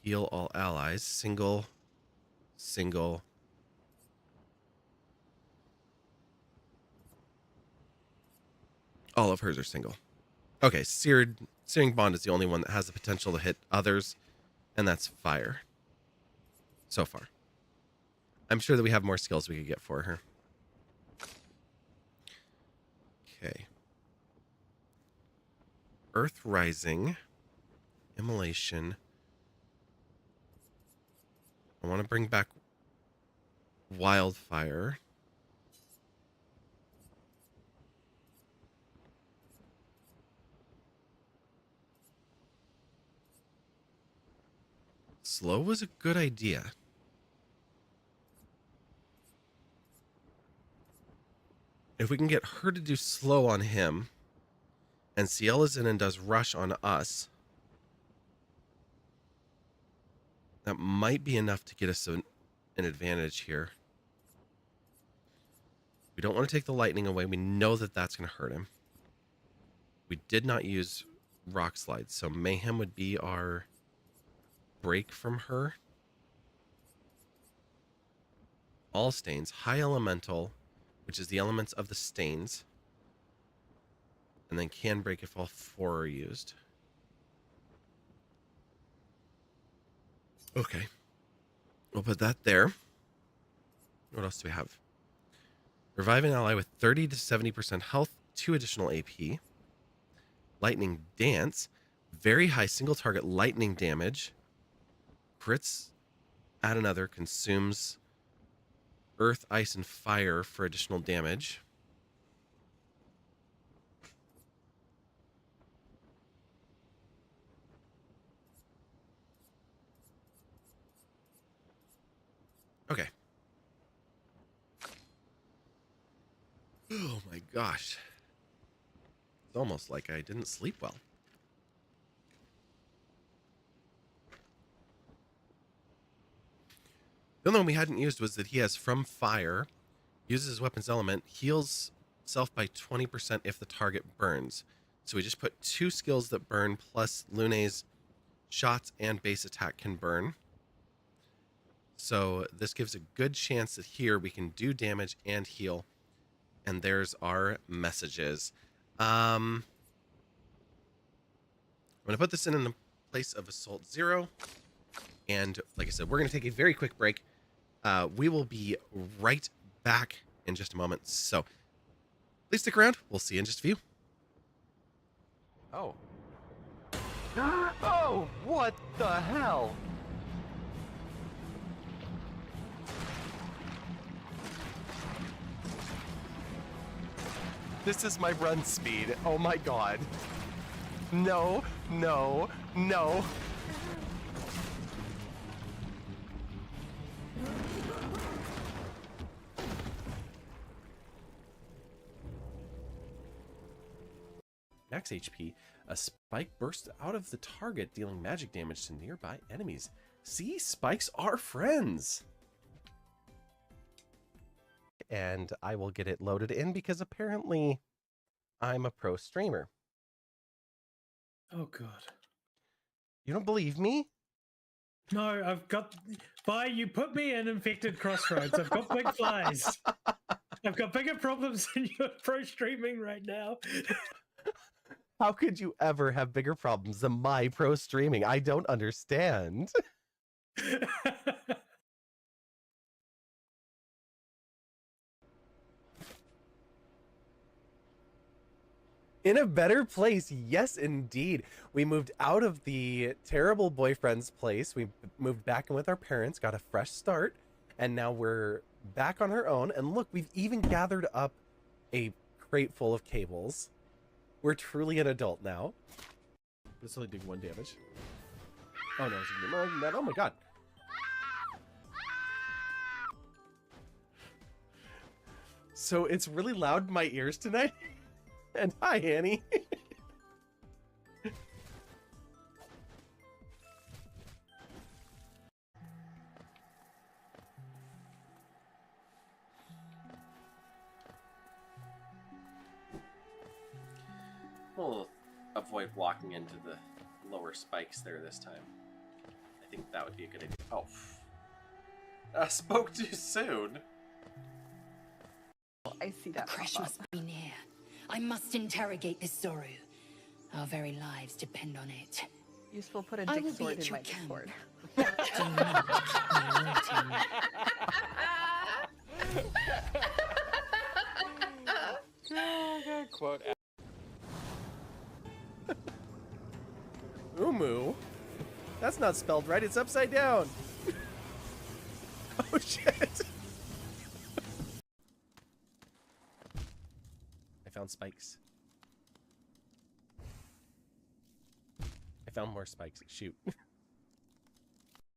Heal all allies. Single. All of hers are single. Okay, Searing Bond is the only one that has the potential to hit others, and that's fire. So far. I'm sure that we have more skills we could get for her. Okay. Earth Rising. Immolation. I want to bring back Wildfire. Slow was a good idea. If we can get her to do slow on him, and Ciel is in and does rush on us, that might be enough to get us an advantage here. We don't want to take the lightning away. We know that that's going to hurt him. We did not use rock slides, so Mayhem would be our break from her. All stains, high elemental, which is the elements of the stains, and then can break if all 4 are used. Okay, we'll put that there. What else do we have? Revive an ally with 30 to 70% health, 2 additional AP. Lightning Dance, very high single target lightning damage. Crits, add another, consumes earth, ice, and fire for additional damage. Okay. Oh my gosh. It's almost like I didn't sleep well. The only one we hadn't used was that he has From Fire, uses his weapon's element, heals self by 20% if the target burns. So we just put 2 skills that burn, plus Lune's shots and base attack can burn. So this gives a good chance that here we can do damage and heal. And there's our messages. I'm going to put this in the place of Assault 0. And like I said, we're going to take a very quick break. We will be right back in just a moment. So please stick around. We'll see you in just a few. Oh. Oh, what the hell? This is my run speed. Oh my god. No, no, no. Max HP, a spike bursts out of the target, dealing magic damage to nearby enemies. See, spikes are friends. And I will get it loaded in because apparently I'm a pro streamer. Oh god. You don't believe me? No, I've got... you put me in infected crossroads. I've got big flies. I've got bigger problems than you're pro streaming right now. How could you ever have bigger problems than my pro streaming? I don't understand. In a better place, yes, indeed. We moved out of the terrible boyfriend's place. We moved back in with our parents, got a fresh start, and now we're back on our own. And look, we've even gathered up a crate full of cables. We're truly an adult now. This only did 1 damage. Oh no, it's more than that. Oh my god. So it's really loud in my ears tonight. And hi, Annie. We'll avoid walking into the lower spikes there this time. I think that would be a good idea. Oh. I spoke too soon. I see that. The crash must be near. I must interrogate this Zoru. Our very lives depend on it. Useful, put a I dick will be sword at in your my camp. Discord. Do not keep me waiting. Quote. Umu? That's not spelled right. It's upside down. Oh, shit. I found spikes. I found more spikes. Shoot.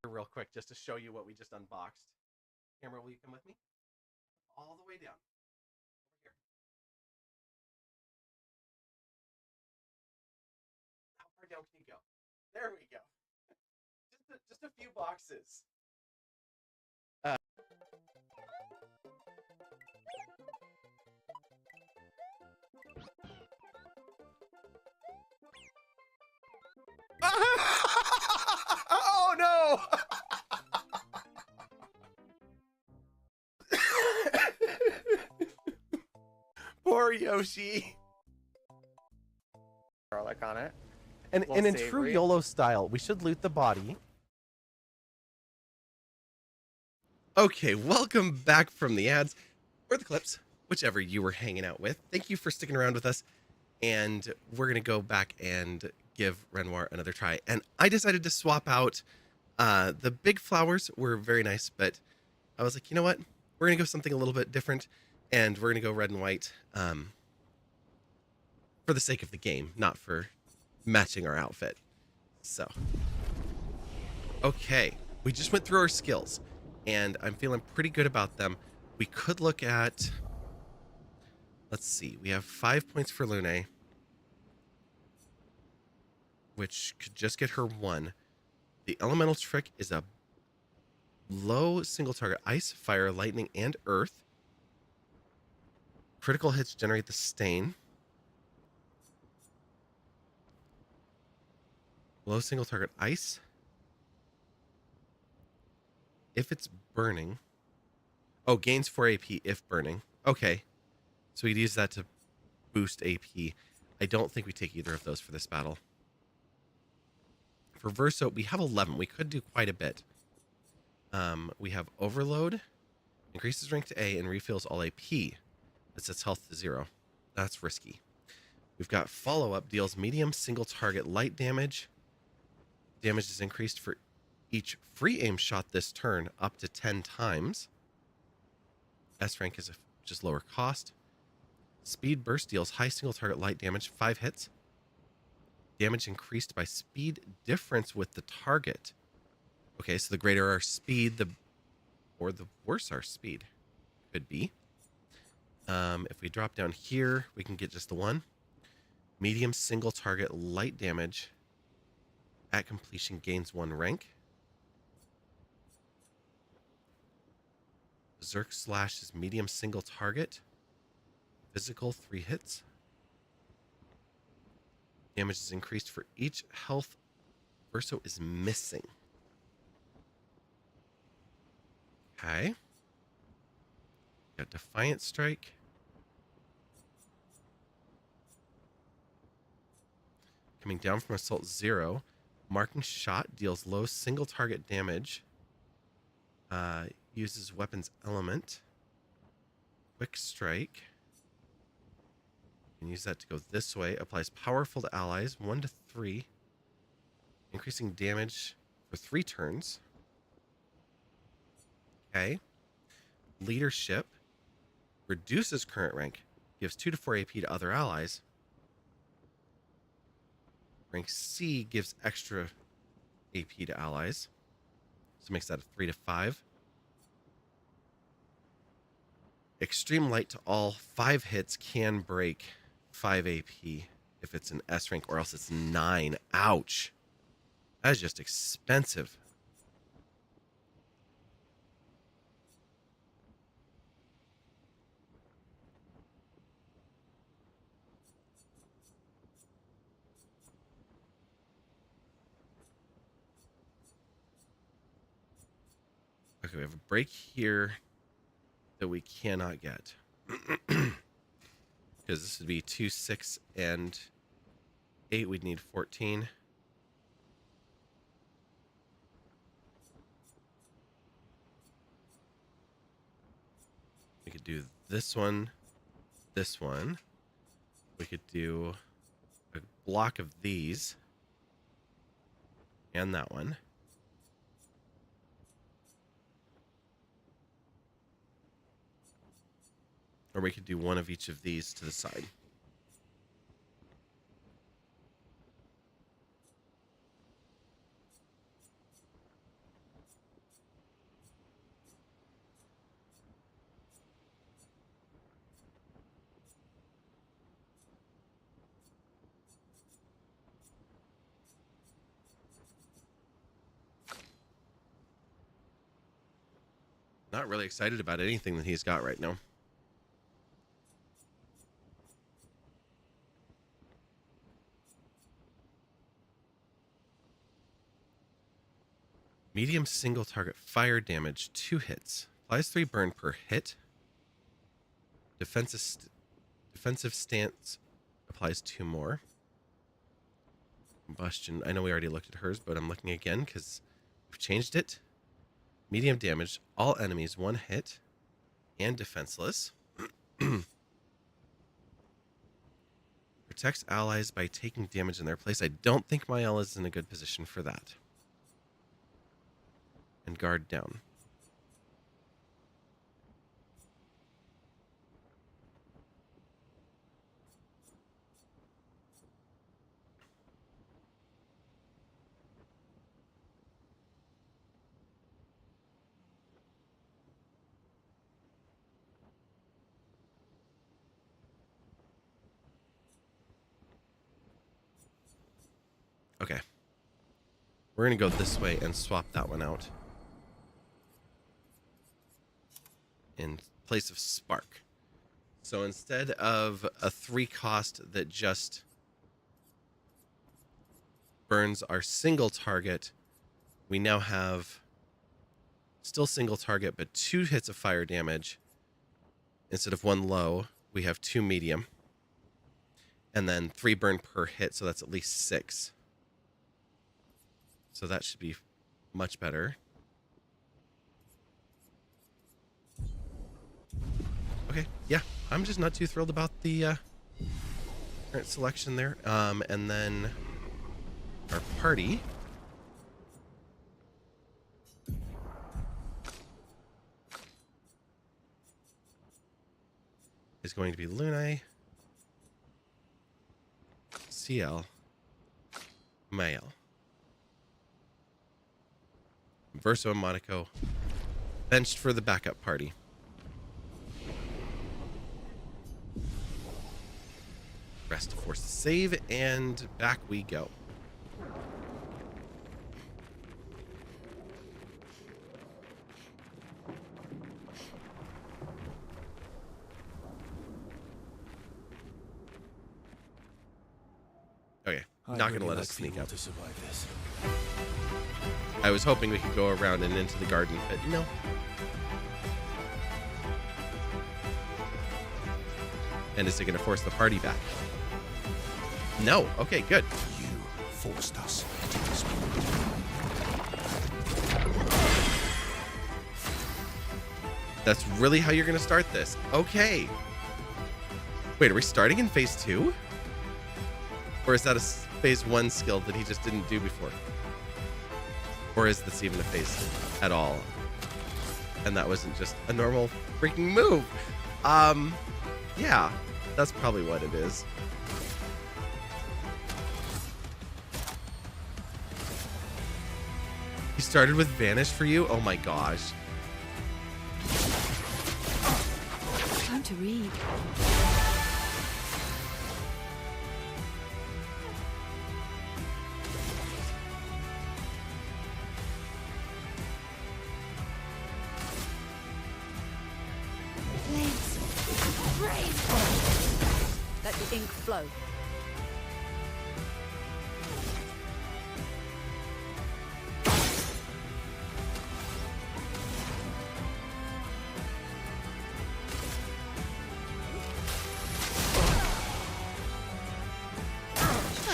Real quick, just to show you what we just unboxed. Camera, will you come with me? All the way down. Over here. How far down can you go? There we go. Just a few boxes. Oh no! Poor Yoshi. Garlic on it. And Little in true savory. YOLO style, we should loot the body. Okay, welcome back from the ads or the clips, whichever you were hanging out with. Thank you for sticking around with us. And we're going to go back and give Renoir another try. And I decided to swap out the big flowers were very nice, but I was like, you know what? We're going to go something a little bit different. And we're going to go red and white for the sake of the game, not for matching our outfit. So, okay. We just went through our skills. And I'm feeling pretty good about them. We could look at... Let's see. We have 5 points for Lune, which could just get her 1. The elemental trick is a low single target ice, fire, lightning, and earth. Critical hits generate the stain. Low single target ice. If it's burning. Oh, gains 4 AP if burning. Okay. So we'd use that to boost AP. I don't think we take either of those for this battle. For Verso, we have 11. We could do quite a bit. We have Overload. Increases rank to A and refills all AP. That sets health to 0. That's risky. We've got Follow-Up. Deals medium single target light damage. Damage is increased for each free aim shot this turn up to 10 times. S rank is just lower cost. Speed Burst deals high single target light damage, 5 hits. Damage increased by speed difference with the target. Okay, so the greater our speed, the worse our speed. Could be. If we drop down here, we can get just the 1. Medium single target light damage at completion gains 1 rank. Zerk Slash is medium single target. Physical 3 hits. Damage is increased for each health Verso is missing. Okay. Got Defiant Strike. Coming down from Assault 0. Marking Shot deals low single target damage. Uses weapons element. Quick Strike. And use that to go this way. Applies powerful to allies, 1 to 3. Increasing damage for 3 turns. Okay. Leadership. Reduces current rank. Gives 2 to 4 AP to other allies. Rank C gives extra AP to allies. So makes that a 3 to 5. Extreme light to all. 5 hits can break 5 AP if it's an S rank, or else it's 9. Ouch. That is just expensive. Okay, we have a break here that we cannot get. Because this would be 2, 6, and 8. We'd need 14. We could do this one, this one. We could do a block of these. And that one. Or we could do one of each of these to the side. Not really excited about anything that he's got right now. Medium single target fire damage, 2 hits. Applies 3 burn per hit. Defensive stance applies 2 more. Combustion, I know we already looked at hers, but I'm looking again because we've changed it. Medium damage, all enemies 1 hit, and defenseless. Protects allies by taking damage in their place. I don't think Mael is in a good position for that. And guard down. Okay. We're going to go this way and swap that one out. In place of Spark. So instead of a 3 cost that just burns our single target, we now have still single target, but 2 hits of fire damage. Instead of 1 low, we have 2 medium. And then 3 burn per hit, so that's at least 6. So that should be much better. Okay, yeah, I'm just not too thrilled about the current selection there. And then our party. Is going to be Lunai, CL, Mael, Verso and Monaco, benched for the backup party. Rest to force the save, and back we go. Okay, not gonna let us sneak up. To survive this. I was hoping we could go around and into the garden, but no. And is it gonna force the party back? No. Okay, good. You forced us to this point. That's really how you're going to start this. Okay. Wait, are we starting in phase 2? Or is that a phase 1 skill that he just didn't do before? Or is this even a phase at all? And that wasn't just a normal freaking move. Yeah, that's probably what it is. He started with Vanish for you? Oh my gosh. Time to read. Let the ink flow.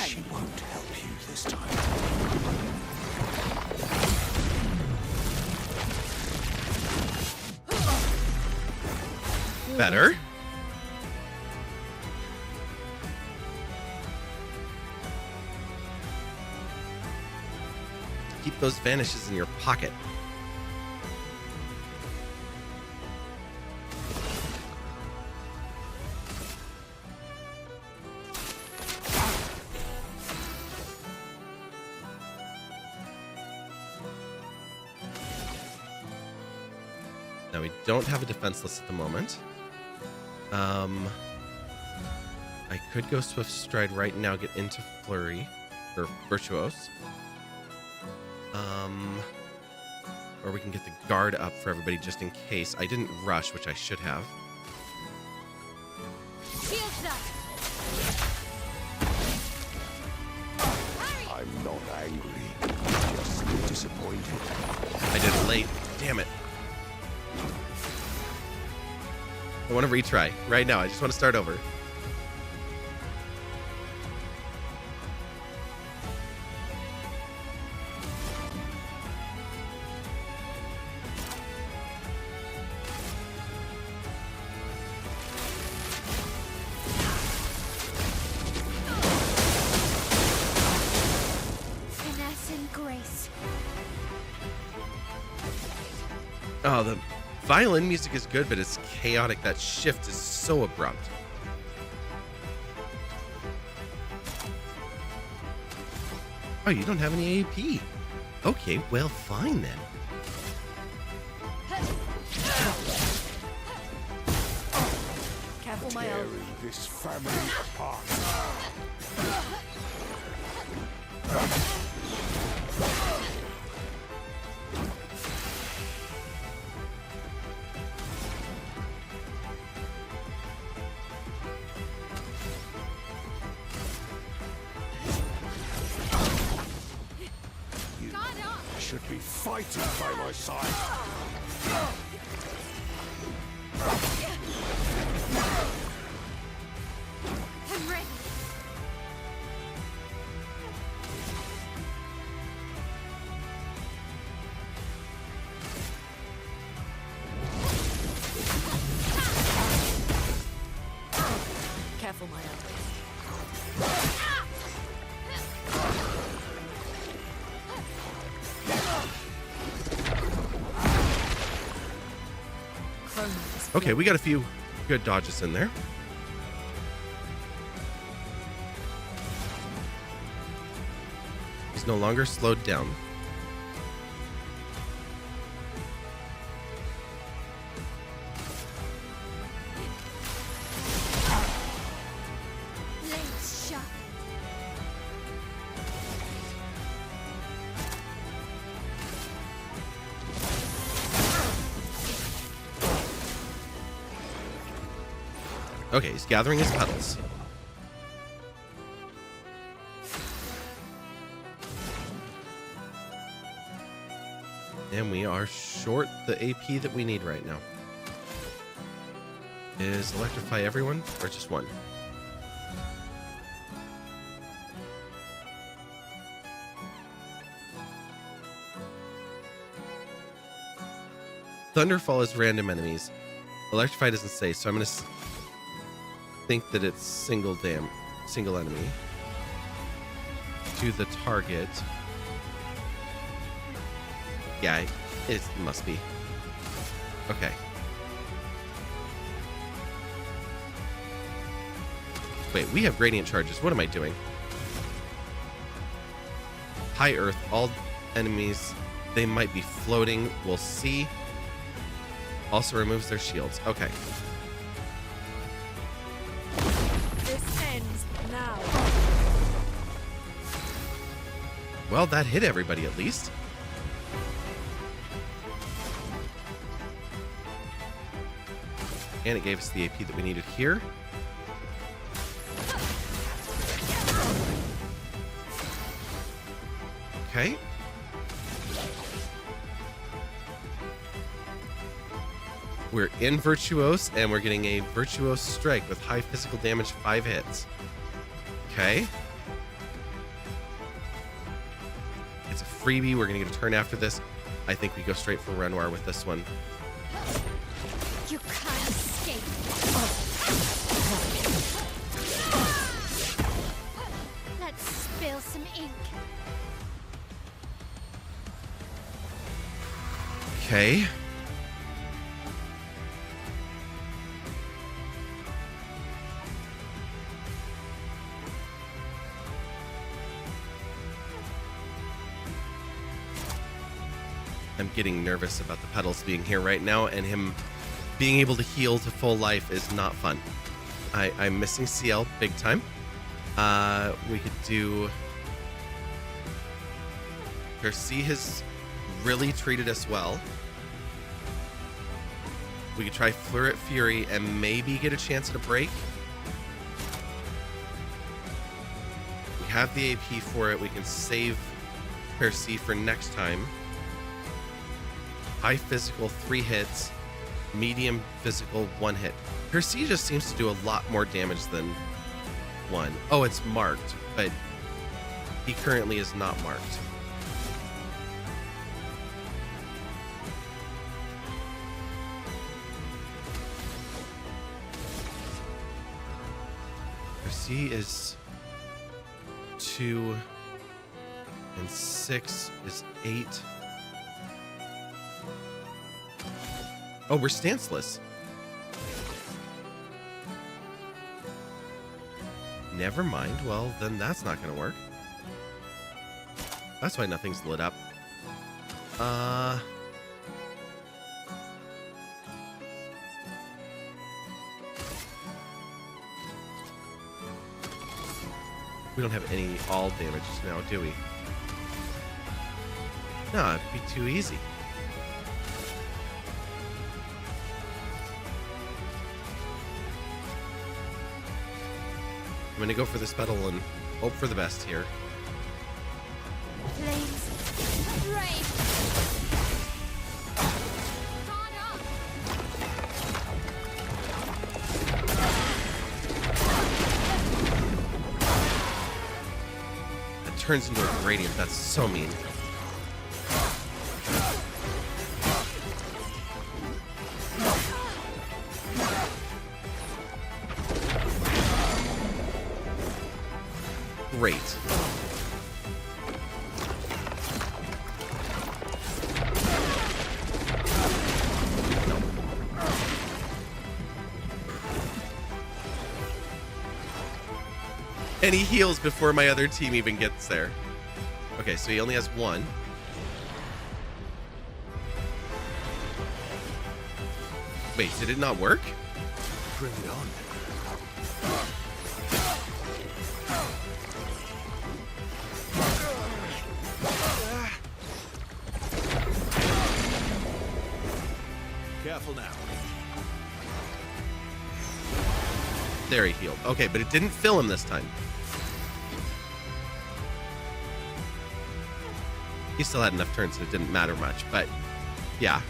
She won't help you this time. Better. Keep those vanishes in your pocket. Now we don't have a defenseless at the moment. I could go Swift Stride right now, get into Flurry, or Virtuose. Or we can get the guard up for everybody just in case. I didn't rush, which I should have. Shields up. I'm not angry, just disappointed. I did it late. Damn it. I want to retry right now. I just want to start over. Finesse and grace. Oh, the violin music is good, but it's chaotic. That shift is so abrupt. Oh, you don't have any AP. Okay, well, fine then. Careful, my Tearing elbow. this family apart. You should be fighting by my side. I'm ready. Careful, my elbow. Okay, we got a few good dodges in there. He's no longer slowed down. Blades sharp. Okay, he's gathering his petals. And we are short the AP that we need right now. Is electrify everyone or just one? Thunderfall is random enemies. Electrify doesn't say, so I'm gonna. think that it's single enemy to the target. Yeah, it must be. Okay. Wait, we have gradient charges. What am I doing? High Earth, all enemies, they might be floating. We'll see. Also removes their shields. Okay. This ends now. Well, that hit everybody at least. And it gave us the AP that we needed here. Okay. We're in Virtuose, and we're getting a Virtuose Strike with high physical damage, 5 hits. Okay. It's a freebie. We're going to get a turn after this. I think we go straight for Renoir with this one. You can't escape. Let's spill some ink. Okay. I'm getting nervous about the Petals being here right now, and him being able to heal to full life is not fun. I'm missing CL big time. We could do... Percy has really treated us well. We could try Fleur at Fury and maybe get a chance at a break. We have the AP for it. We can save Percy for next time. High physical, 3 hits. Medium physical, 1 hit. Percy just seems to do a lot more damage than 1. Oh, it's marked, but he currently is not marked. Percy is 2, and 6 is 8. Oh, we're stanceless. Never mind. Well, then that's not going to work. That's why nothing's lit up. We don't have any all damage now, do we? No, it'd be too easy. I'm gonna go for this petal and hope for the best here. Flames. Rain. That turns into a gradient. That's so mean. Great. No. And he heals before my other team even gets there. Okay, so he only has 1. Wait, did it not work? Bring it on. Careful now. There, he healed. Okay, but it didn't fill him this time. He still had enough turns, so it didn't matter much, but yeah.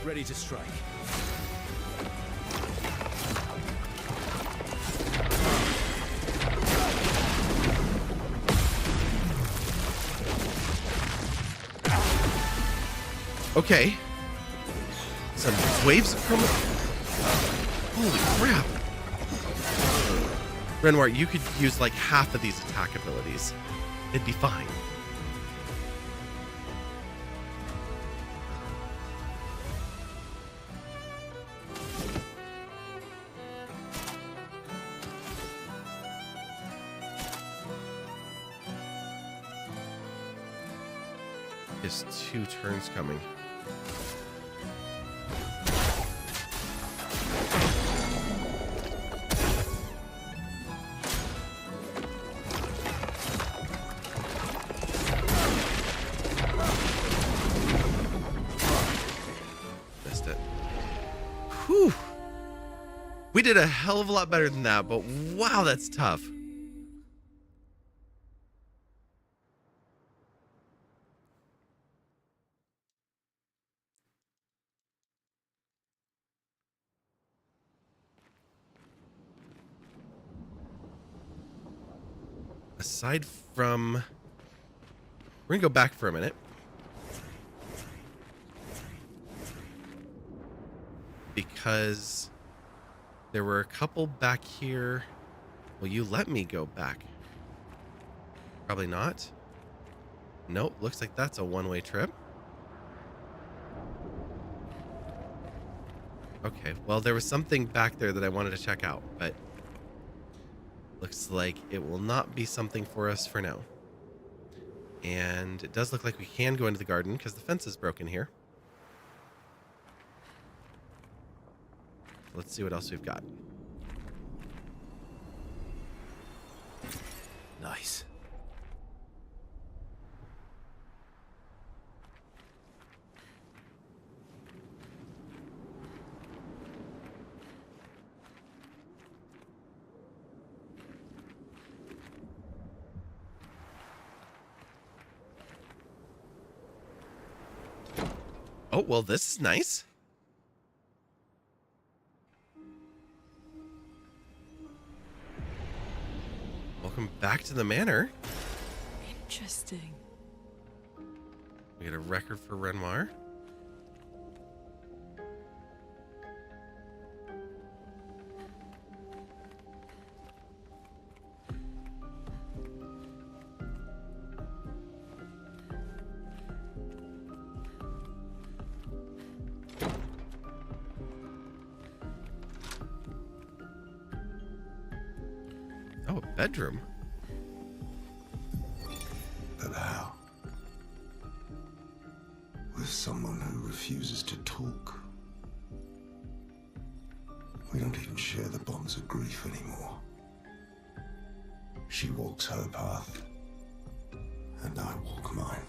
Ready to strike. Okay. Some waves from... Holy crap. Renoir, you could use like half of these attack abilities. It'd be fine. There's 2 turns coming. Missed it. Whew. We did a hell of a lot better than that, but wow, that's tough. Aside from... We're going to go back for a minute. Because there were a couple back here. Will you let me go back? Probably not. Nope, looks like that's a one-way trip. Okay, well, there was something back there that I wanted to check out, but... Looks like it will not be something for us for now. And it does look like we can go into the garden because the fence is broken here. Let's see what else we've got. Nice. Oh, well, this is nice. Welcome back to the manor. Interesting. We get a record for Renoir. Oh, a bedroom. But how? With someone who refuses to talk. We don't even share the bonds of grief anymore. She walks her path, and I walk mine.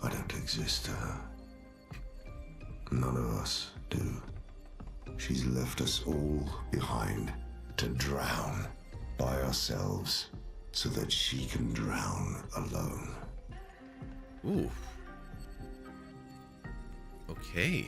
I don't exist to her. None of us do. She's left us all behind to drown by ourselves so that she can drown alone. Ooh. Okay.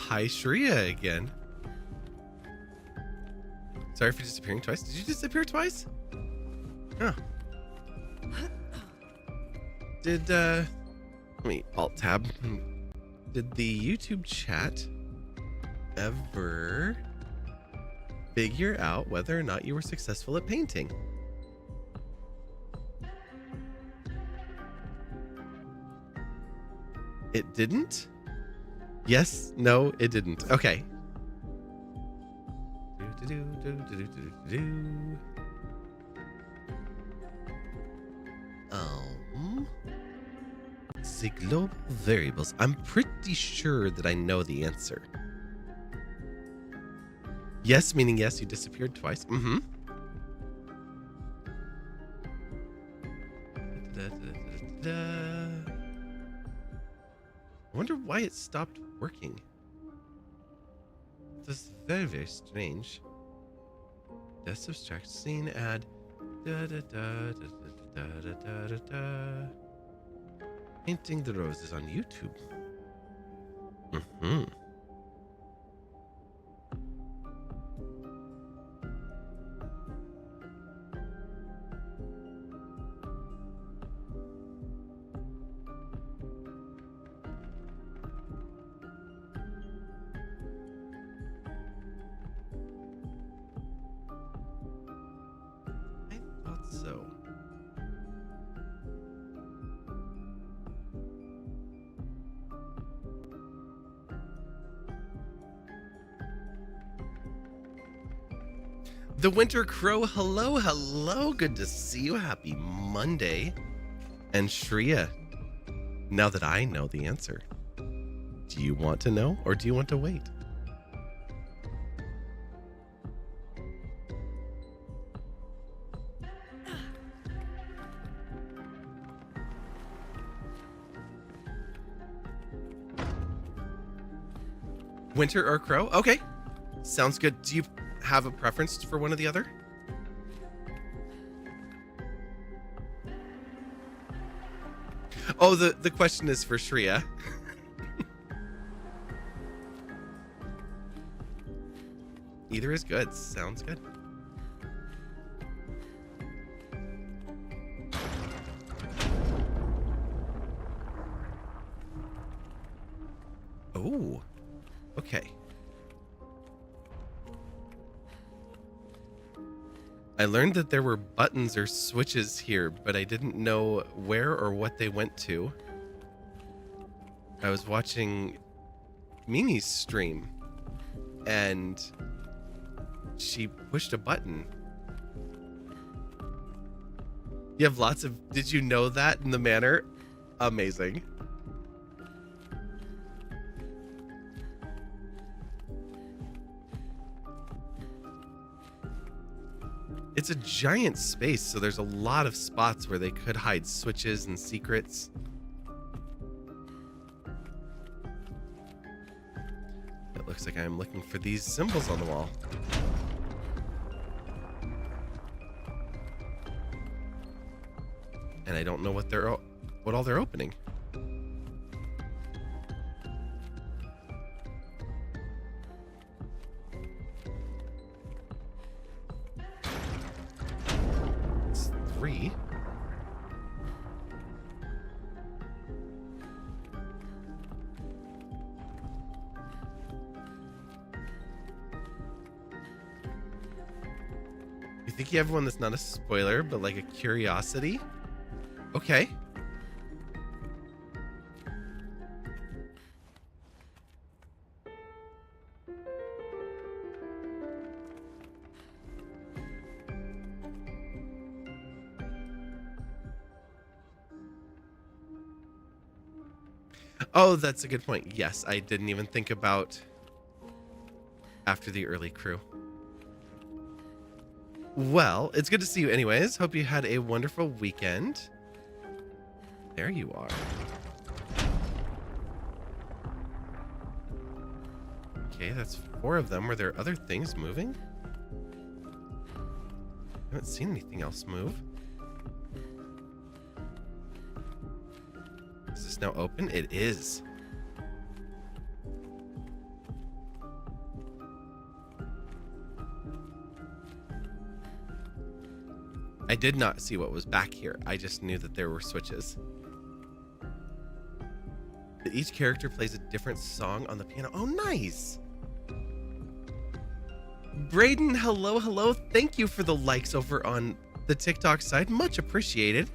hi, Shreya again. Sorry for disappearing twice. Did you disappear twice? Oh. Did, let me alt-tab. Did the YouTube chat ever figure out whether or not you were successful at painting? It didn't? Yes, no, it didn't. Okay. The global variables. I'm pretty sure that I know the answer. Yes, meaning yes, you disappeared twice. Mm-hmm. I wonder why it stopped working. This is very, very strange. Death subtract scene add. Painting the roses on YouTube. Mm-hmm. I thought so. The Winter Crow, hello, hello. Good to see you. Happy Monday. And Shreya, now that I know the answer, do you want to know or do you want to wait? Winter or Crow? Okay. Sounds good. Do you have a preference for one or the other? Oh, the question is for Shreya. Either is good. Sounds good. Oh, okay. I learned that there were buttons or switches here, but I didn't know where or what they went to. I was watching Mimi's stream, and she pushed a button. You have lots of... Did you know that in the manor? Amazing. It's a giant space, so there's a lot of spots where they could hide switches and secrets. It looks like I'm looking for these symbols on the wall. And I don't know what all they're opening. It's 3. You think you have one that's not a spoiler, but like a curiosity? Okay. Oh, that's a good point. Yes, I didn't even think about after the early crew. Well, it's good to see you anyways. Hope you had a wonderful weekend. There you are. Okay, that's 4 of them. Were there other things moving? I haven't seen anything else move. Is this now open? It is. I did not see what was back here. I just knew that there were switches. Each character plays a different song on the piano. Oh, nice. Braden, hello, hello. Thank you for the likes over on the TikTok side. Much appreciated.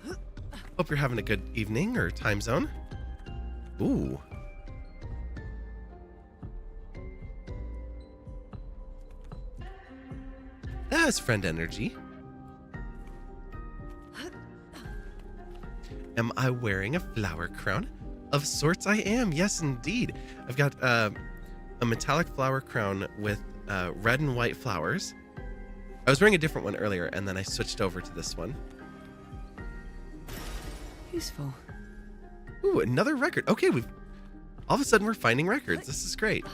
Hope you're having a good evening or time zone. Ooh. That's friend energy. Am I wearing a flower crown? Of sorts I am. Yes, indeed. I've got a metallic flower crown with red and white flowers. I was wearing a different one earlier, and then I switched over to this one. Useful. Ooh, another record. Okay, all of a sudden we're finding records. This is great.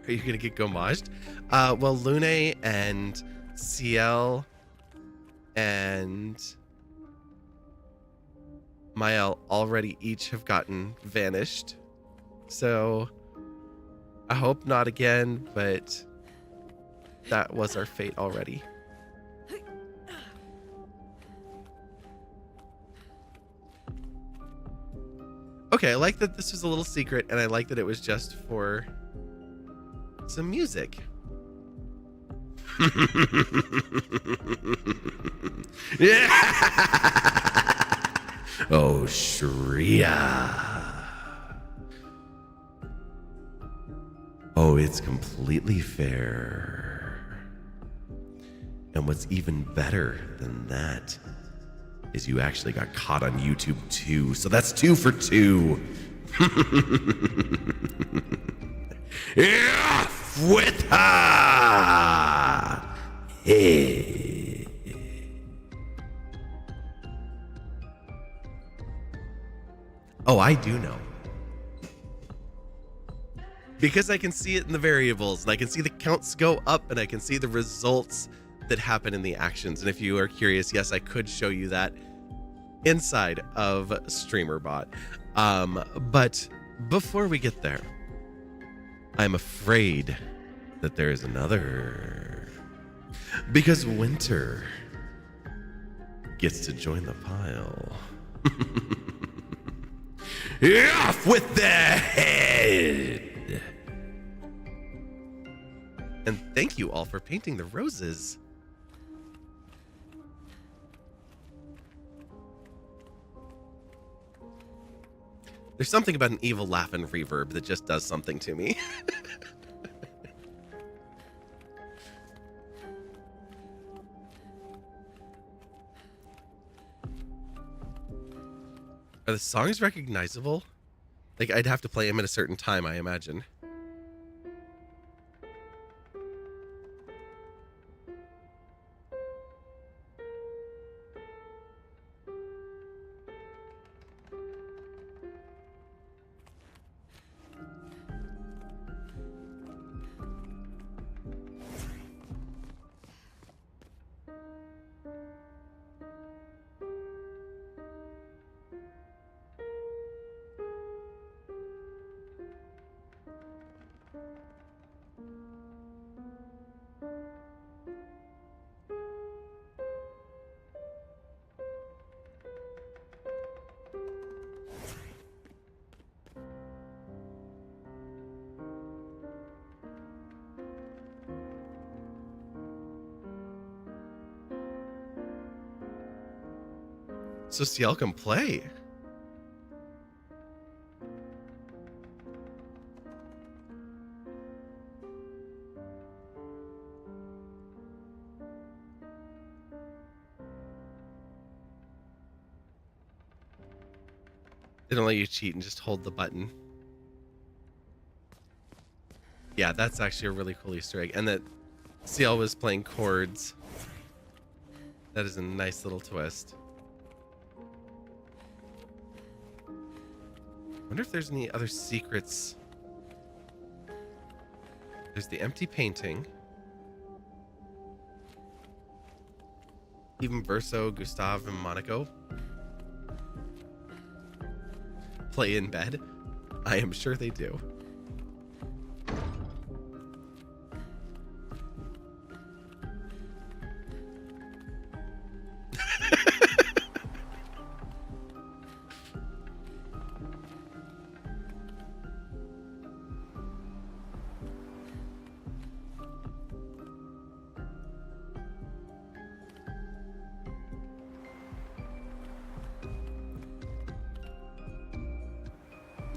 Are you gonna get gomaged? Well, Lune and CL and Mael already each have gotten vanished. So I hope not again, but that was our fate already. Okay, I like that this was a little secret, and I like that it was just for some music. Yeah. Oh, Shreya. Oh, it's completely fair. And what's even better than that is you actually got caught on YouTube too. So that's 2 for 2. Yeah, with her. Hey. Oh, I do know. Because I can see it in the variables, and I can see the counts go up, and I can see the results that happen in the actions. And if you are curious, yes, I could show you that inside of Streamer.Bot. But before we get there, I'm afraid that there is another. Because Winter gets to join the pile. Off with the head! And thank you all for painting the roses. There's something about an evil laugh and reverb that just does something to me. Are the songs recognizable? Like, I'd have to play them at a certain time, I imagine. So CL can play. They don't let you cheat and just hold the button. Yeah, that's actually a really cool Easter egg. And that CL was playing chords. That is a nice little twist. I wonder if there's any other secrets. There's the empty painting. Even Verso, Gustav, and Monaco play in bed. I am sure they do.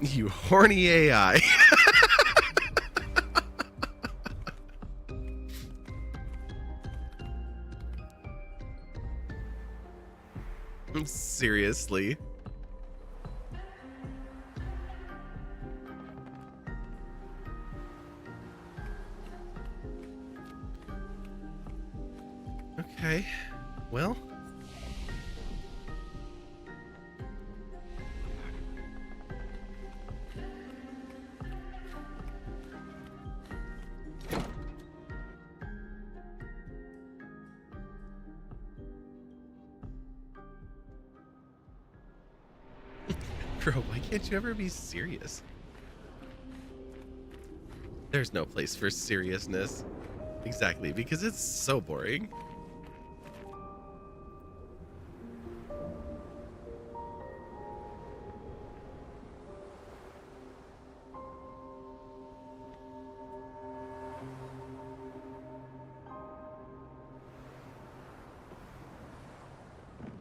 You horny AI. Seriously. Okay, well. Bro, why can't you ever be serious? There's no place for seriousness. Exactly, because it's so boring.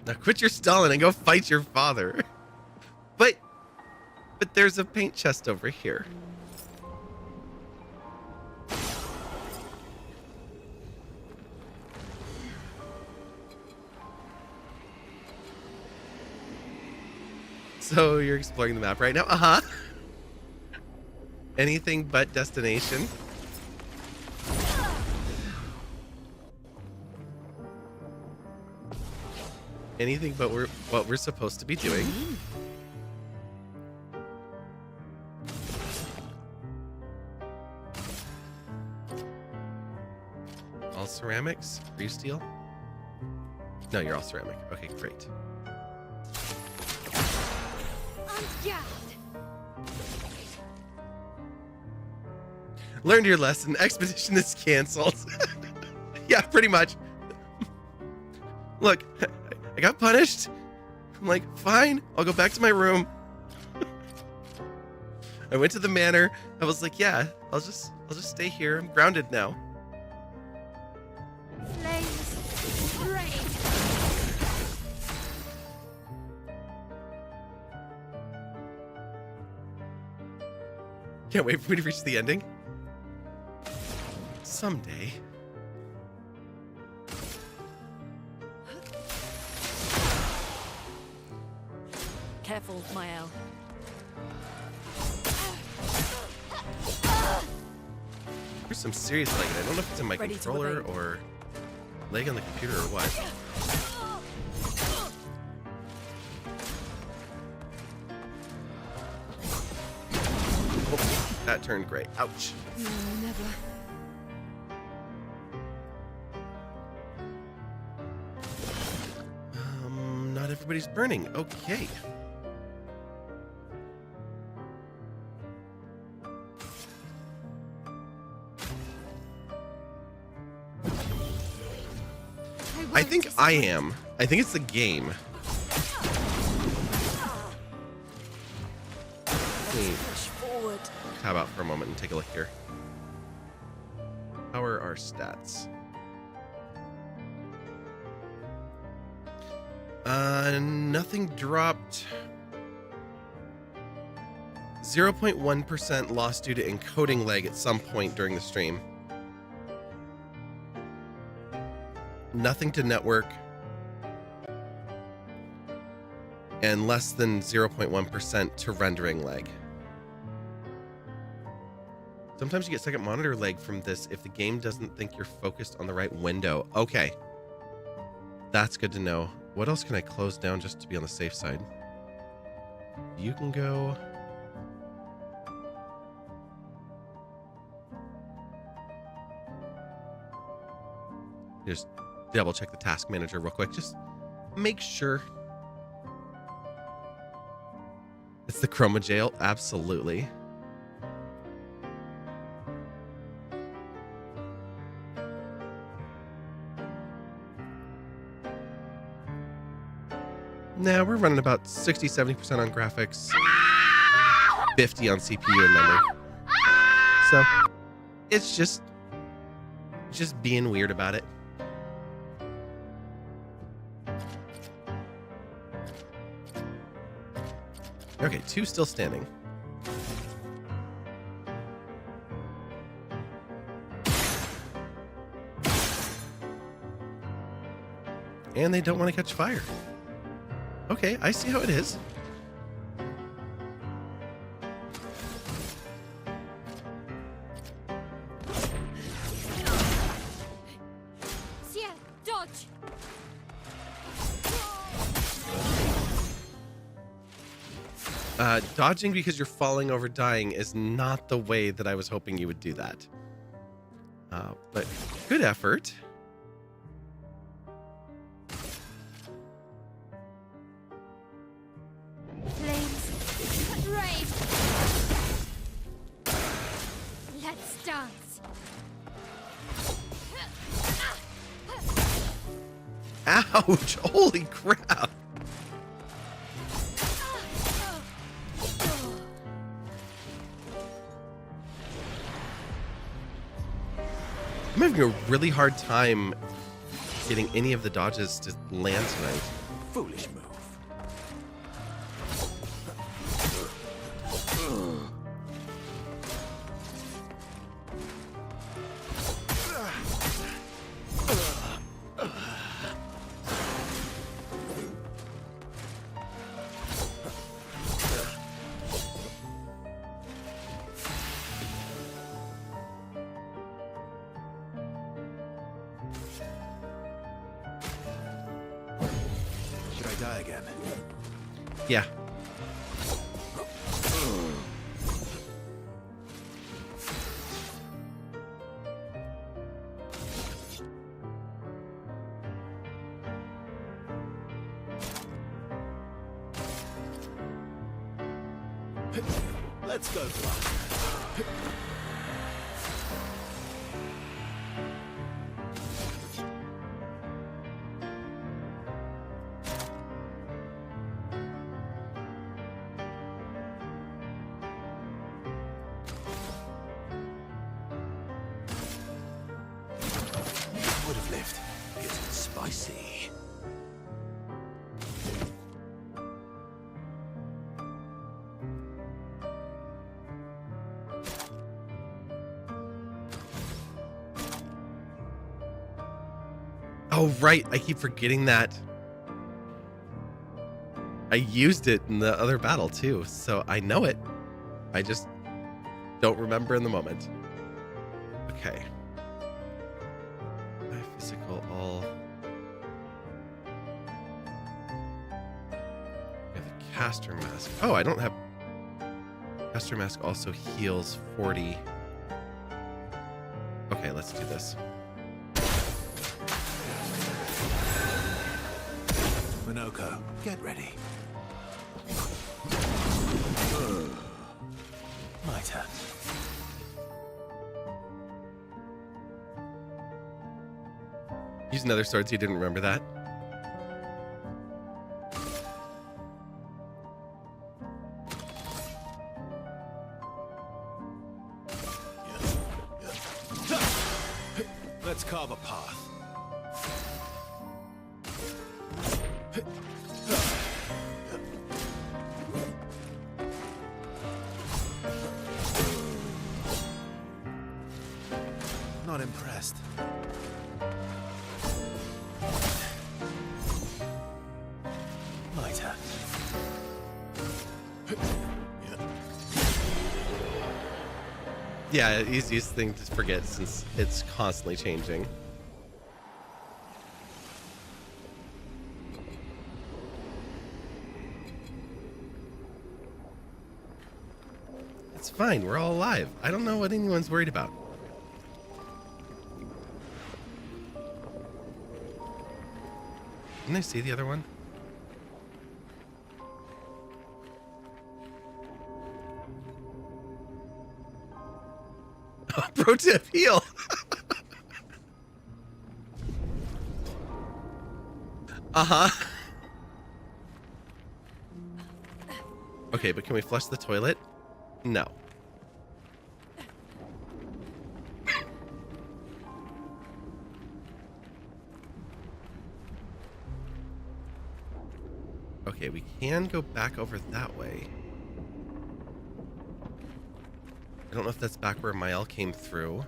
Now quit your stalling and go fight your father. But there's a paint chest over here. So you're exploring the map right now? Uh-huh. Anything but destination. Anything but what we're supposed to be doing. All ceramics? Are you steel? No, you're all ceramic. Okay, great. Learned your lesson. Expedition is canceled. Yeah, pretty much. Look, I got punished. I'm like, fine, I'll go back to my room. I went to the manor. I was like, yeah, I'll just stay here. I'm grounded now. Flames rain. Can't wait for me to reach the ending. Someday. Careful, Mael. There's some serious lagging. I don't know if it's in my Ready to controller obey. or lag on the computer or what. Oh, that turned great. Ouch. No, never. Not everybody's burning. Okay. I think I am. I think it's the game. Push forward. How about for a moment and take a look here? How are our stats? Nothing dropped. 0.1% lost due to encoding lag at some point during the stream. Nothing to network. And less than 0.1% to rendering lag. Sometimes you get second monitor lag from this if the game doesn't think you're focused on the right window. Okay. That's good to know. What else can I close down just to be on the safe side? You can go. Just double check the task manager real quick. Just make sure. It's the chroma jail. Absolutely. Nah, we're running about 60-70% on graphics, 50 on CPU and memory. So it's just being weird about it. Okay, 2 still standing. And they don't want to catch fire. Okay, I see how it is. Sia, dodge. Dodging because you're falling over dying is not the way that I was hoping you would do that. But good effort. Flames, rage. Let's dance. Ouch! Holy crap! I'm having a really hard time getting any of the dodges to land tonight. Foolish move. Should I die again? Yeah. Let's go faster. Would have lived. Getting spicy. Oh, right. I keep forgetting that. I used it in the other battle too, so I know it. I just don't remember in the moment. Okay. My physical all. We have the caster mask. Oh, I don't have. Caster mask also heals 40. Okay, let's do this. Minoko, get ready. My turn. Use another sword so you didn't remember that. Let's carve a path. Not impressed. My turn. Yeah, easiest thing to forget since it's constantly changing. It's fine, we're all alive. I don't know what anyone's worried about. Didn't I see the other one? Oh, pro tip, heal. Uh-huh. Okay, but can we flush the toilet? No. Okay, we can go back over that way. I don't know if that's back where Mael came through,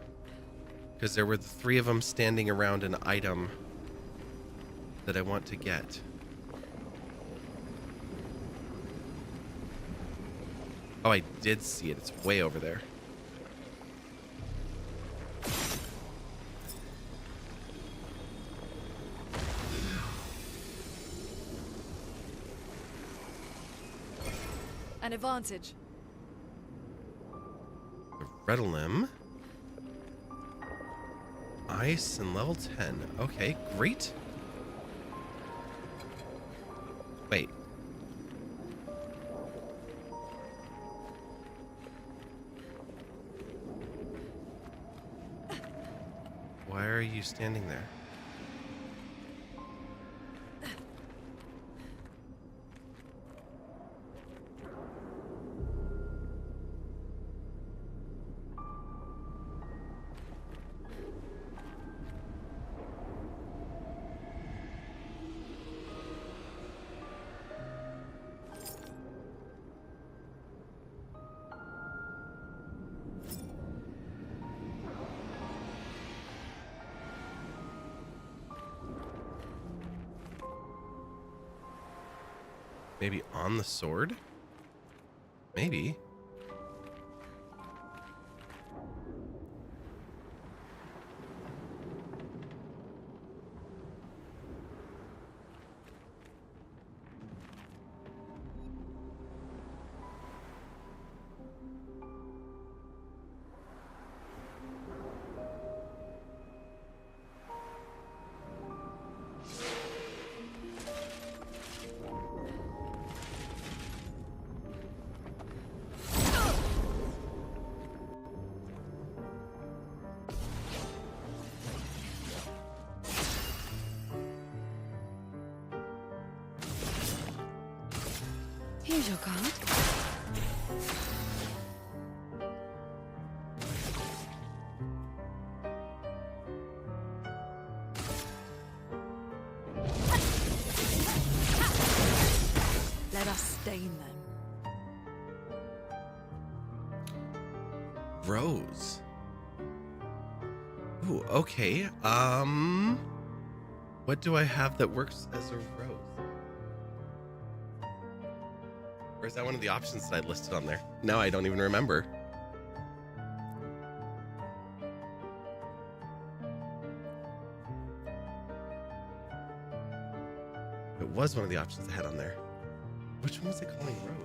because there were the three of them standing around an item that I want to get. Oh, I did see it. It's way over there. An advantage. The Redolim. Ice and level 10. Okay, great. Wait. Why are you standing there? Maybe on the sword? Maybe. Here's your card. Let us stain them. Rose. Ooh, okay. What do I have that works as a rose? Or is that one of the options that I listed on there? No, I don't even remember. It was one of the options I had on there. Which one was I calling Rose?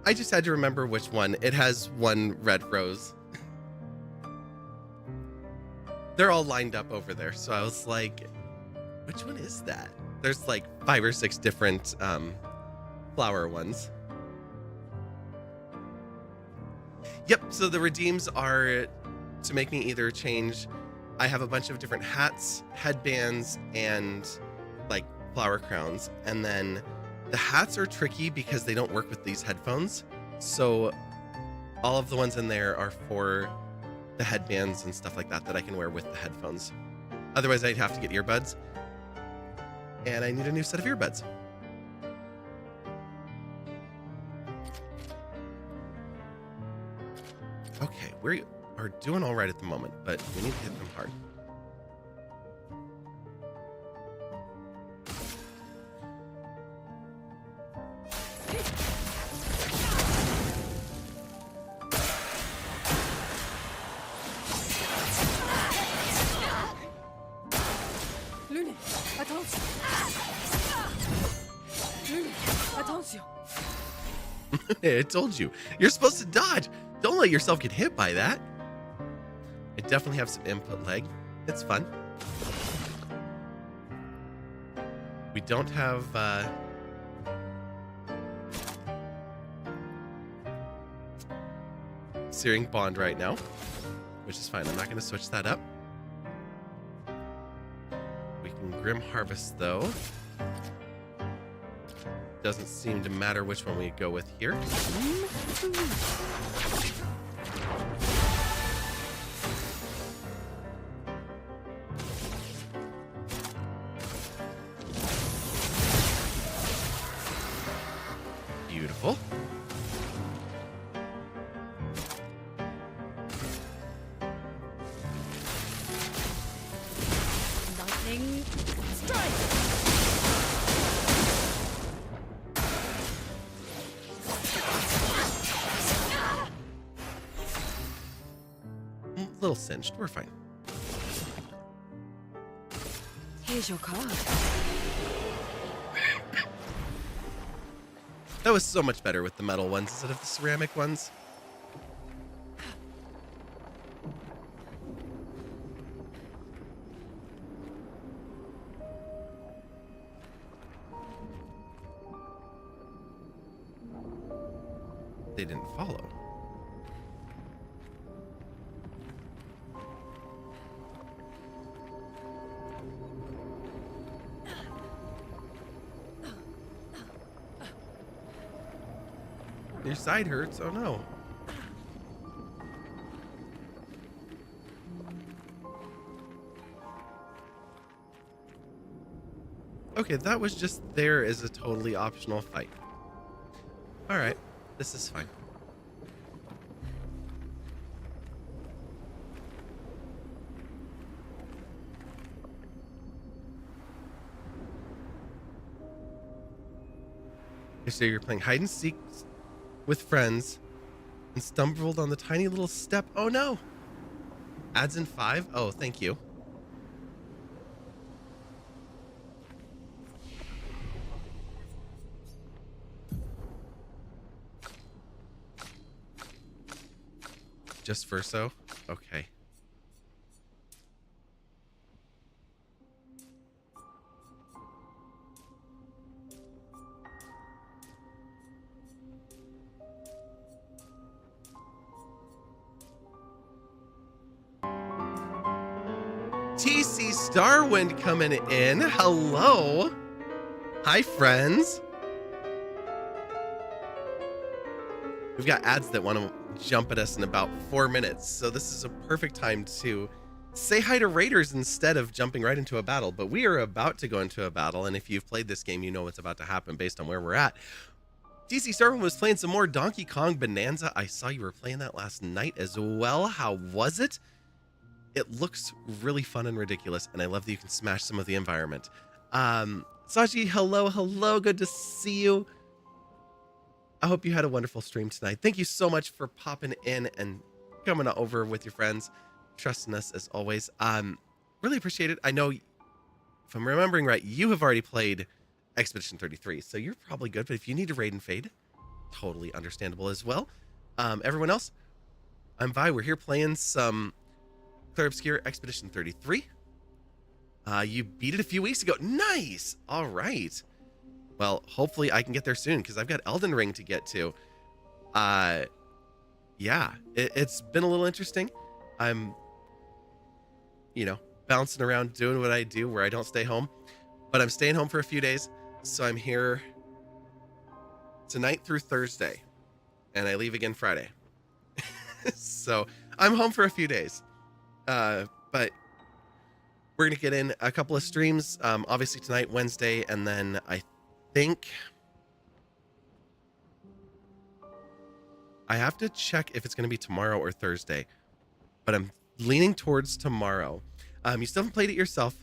I just had to remember which one. It has one red rose. They're all lined up over there. So I was like, which one is that? There's like 5 or 6 different flower ones. Yep, so the redeems are to make me either change. I have a bunch of different hats, headbands, and like flower crowns. And then the hats are tricky because they don't work with these headphones. So all of the ones in there are for the headbands and stuff like that that I can wear with the headphones. Otherwise, I'd have to get earbuds. And I need a new set of earbuds. Okay, we are doing all right at the moment, but we need to hit them hard. Lune, attention. Lune, attention. I told you. You're supposed to dodge. Don't let yourself get hit by that. I definitely have some input lag. It's fun. We don't have... Searing Bond right now, which is fine. I'm not going to switch that up. We can Grim Harvest, though. Doesn't seem to matter which one we go with here. Beautiful. Lightning strike. Little singed. We're fine. Here's your card. That was so much better with the metal ones instead of the ceramic ones. They didn't follow. Your side hurts. Oh no. Okay, that was just there as a totally optional fight. Alright, this is fine. Okay, so you're playing hide and seek with friends and stumbled on the tiny little step. Oh no. Adds in 5. Oh, thank you. Just Verso? Okay. TC Starwind coming in. Hello. Hi, friends. We've got ads that want to jump at us in about 4 minutes, so this is a perfect time to say hi to raiders instead of jumping right into a battle. But we are about to go into a battle, and if you've played this game, you know what's about to happen based on where we're at. TC Starwind was playing some more Donkey Kong Bonanza. I saw you were playing that last night as well. How was it? It looks really fun and ridiculous, and I love that you can smash some of the environment. Saji, hello. Good to see you. I hope you had a wonderful stream tonight. Thank you so much for popping in and coming over with your friends, trusting us as always. Really appreciate it. I know, if I'm remembering right, you have already played Expedition 33, so you're probably good. But if you need to raid and fade, totally understandable as well. Everyone else, I'm Vi. We're here playing some Clair Obscur Expedition 33. You beat it a few weeks ago. Nice. All right. Well, hopefully I can get there soon because I've got Elden Ring to get to. Yeah, it's been a little interesting. I'm, bouncing around doing what I do where I don't stay home, but I'm staying home for a few days. So I'm here tonight through Thursday, and I leave again Friday. So I'm home for a few days. But we're going to get in a couple of streams, obviously tonight, Wednesday, and then I think I have to check if it's going to be tomorrow or Thursday, but I'm leaning towards tomorrow. You still haven't played it yourself.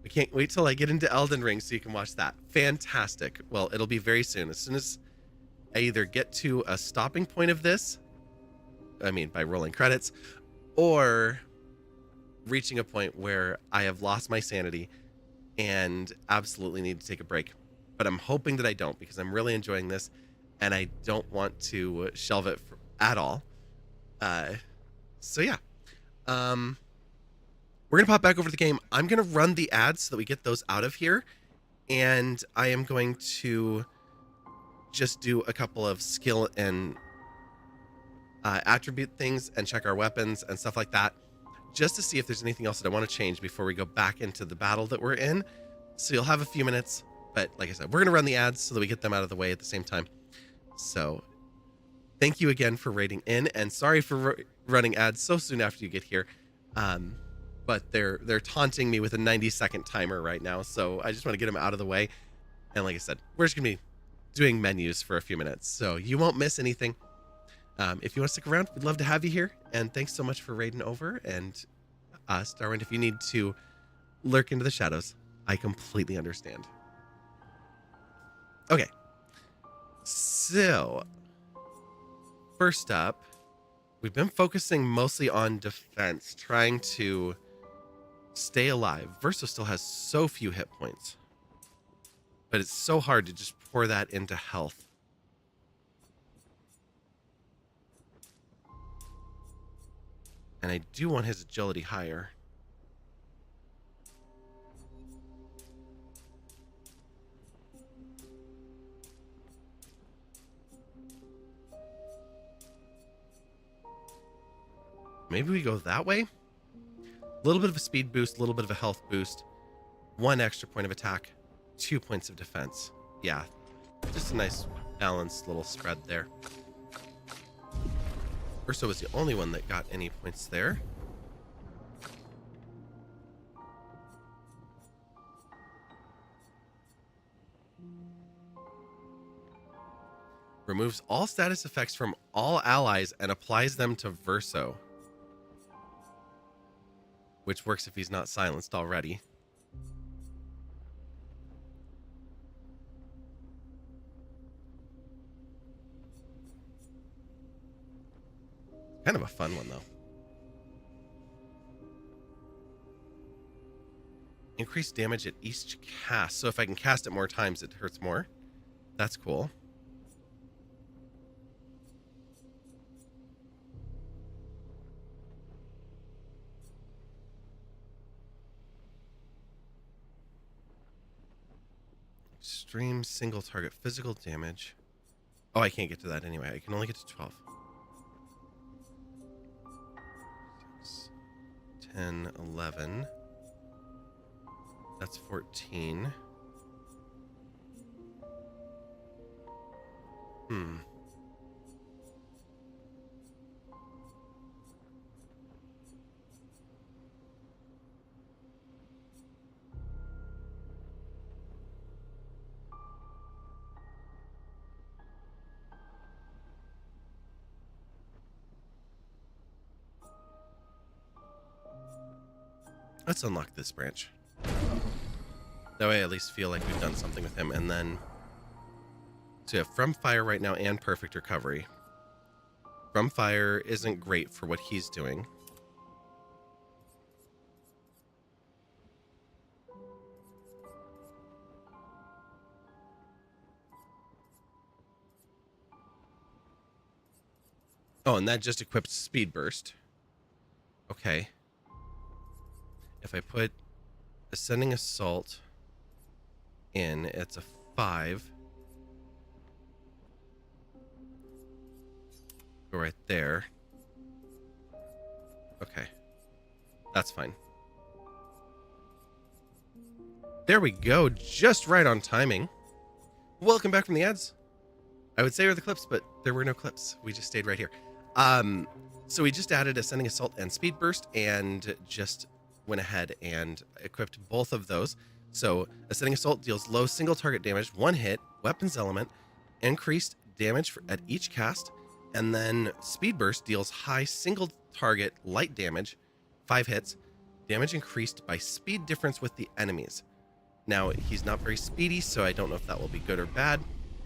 I can't wait till I get into Elden Ring so you can watch that. Fantastic. Well, it'll be very soon. As soon as I either get to a stopping point of this, by rolling credits, or reaching a point where I have lost my sanity and absolutely need to take a break. But I'm hoping that I don't, because I'm really enjoying this and I don't want to shelve it at all. So yeah. We're going to pop back over to the game. I'm going to run the ads so that we get those out of here. And I am going to just do a couple of skill and attribute things and check our weapons and stuff like that, just to see if there's anything else that I want to change before we go back into the battle that we're in. So you'll have a few minutes, but like I said, we're going to run the ads so that we get them out of the way at the same time. So thank you again for raiding in, and sorry for running ads so soon after you get here. But they're taunting me with a 90-second timer right now, so I just want to get them out of the way. And like I said, we're just going to be doing menus for a few minutes, so you won't miss anything. If you want to stick around, we'd love to have you here. And thanks so much for raiding over. And Starwind, if you need to lurk into the shadows, I completely understand. Okay. So, first up, we've been focusing mostly on defense, trying to stay alive. Verso still has so few hit points, but it's so hard to just pour that into health. And I do want his agility higher. Maybe we go that way? A little bit of a speed boost, a little bit of a health boost, 1 extra point of attack, 2 points of defense. Yeah, just a nice balanced little spread there. Urso was the only one that got any points there. Removes all status effects from all allies and applies them to Verso, which works if he's not silenced already. Kind of a fun one, though. Increase damage at each cast. So if I can cast it more times, it hurts more. That's cool. Extreme single target physical damage. Oh, I can't get to that anyway. I can only get to 12. 6, 10, 11. That's 14. Let's unlock this branch. That way I at least feel like we've done something with him. And then, so yeah, From Fire right now and Perfect Recovery. From Fire isn't great for what he's doing. Oh, and that just equipped Speed Burst. Okay. If I put Ascending Assault in, it's a 5. Go right there. Okay. That's fine. There we go. Just right on timing. Welcome back from the ads. I would say were the clips, but there were no clips. We just stayed right here. So we just added Ascending Assault and Speed Burst and just went ahead and equipped both of those. So Ascending Assault deals low single target damage, 1 hit, weapons element, increased damage at each cast, and then Speed Burst deals high single target light damage, 5 hits, damage increased by speed difference with the enemies. Now, he's not very speedy, so I don't know if that will be good or bad,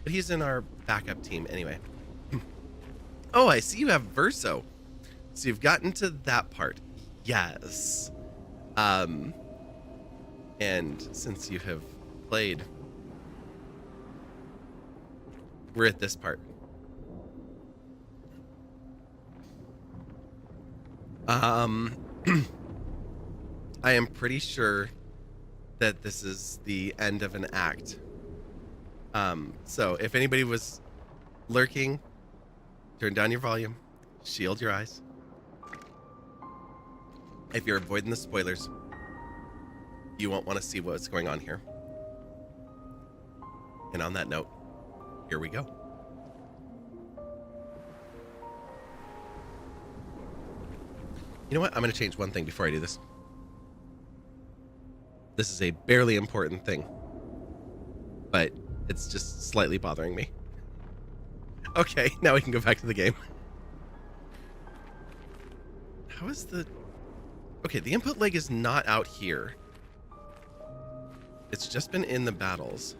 but he's in our backup team anyway. Oh, I see you have Verso. So you've gotten to that part. Yes. And since you have played, we're at this part. I am pretty sure that this is the end of an act. So if anybody was lurking, turn down your volume, Shield your eyes. If you're avoiding the spoilers, you won't want to see what's going on here. And on that note, here we go. You know what? I'm going to change one thing before I do this. This is a barely important thing, but it's just slightly bothering me. Okay, now we can go back to the game. How is the... Okay, the input leg is not out here. It's just been in the battles.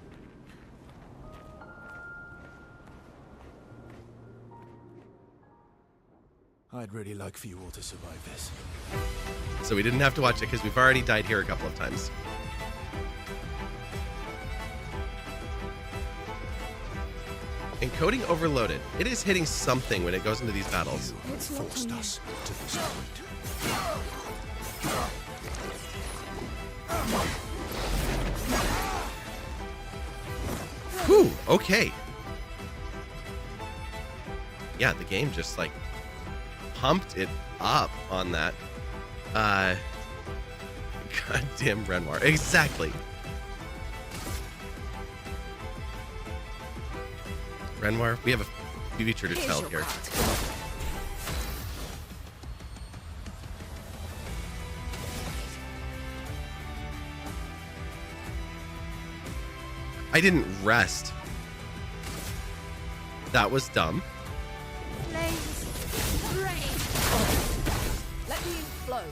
I'd really like for you all to survive this. So we didn't have to watch it because we've already died here a couple of times. Encoding overloaded. It is hitting something when it goes into these battles. It's forced us to this point. Whew, okay. Yeah, the game just like pumped it up on that. Goddamn Renoir. Exactly. Renoir, we have a future to tell here. I didn't rest. That was dumb. Flames. Rain. Let me flow.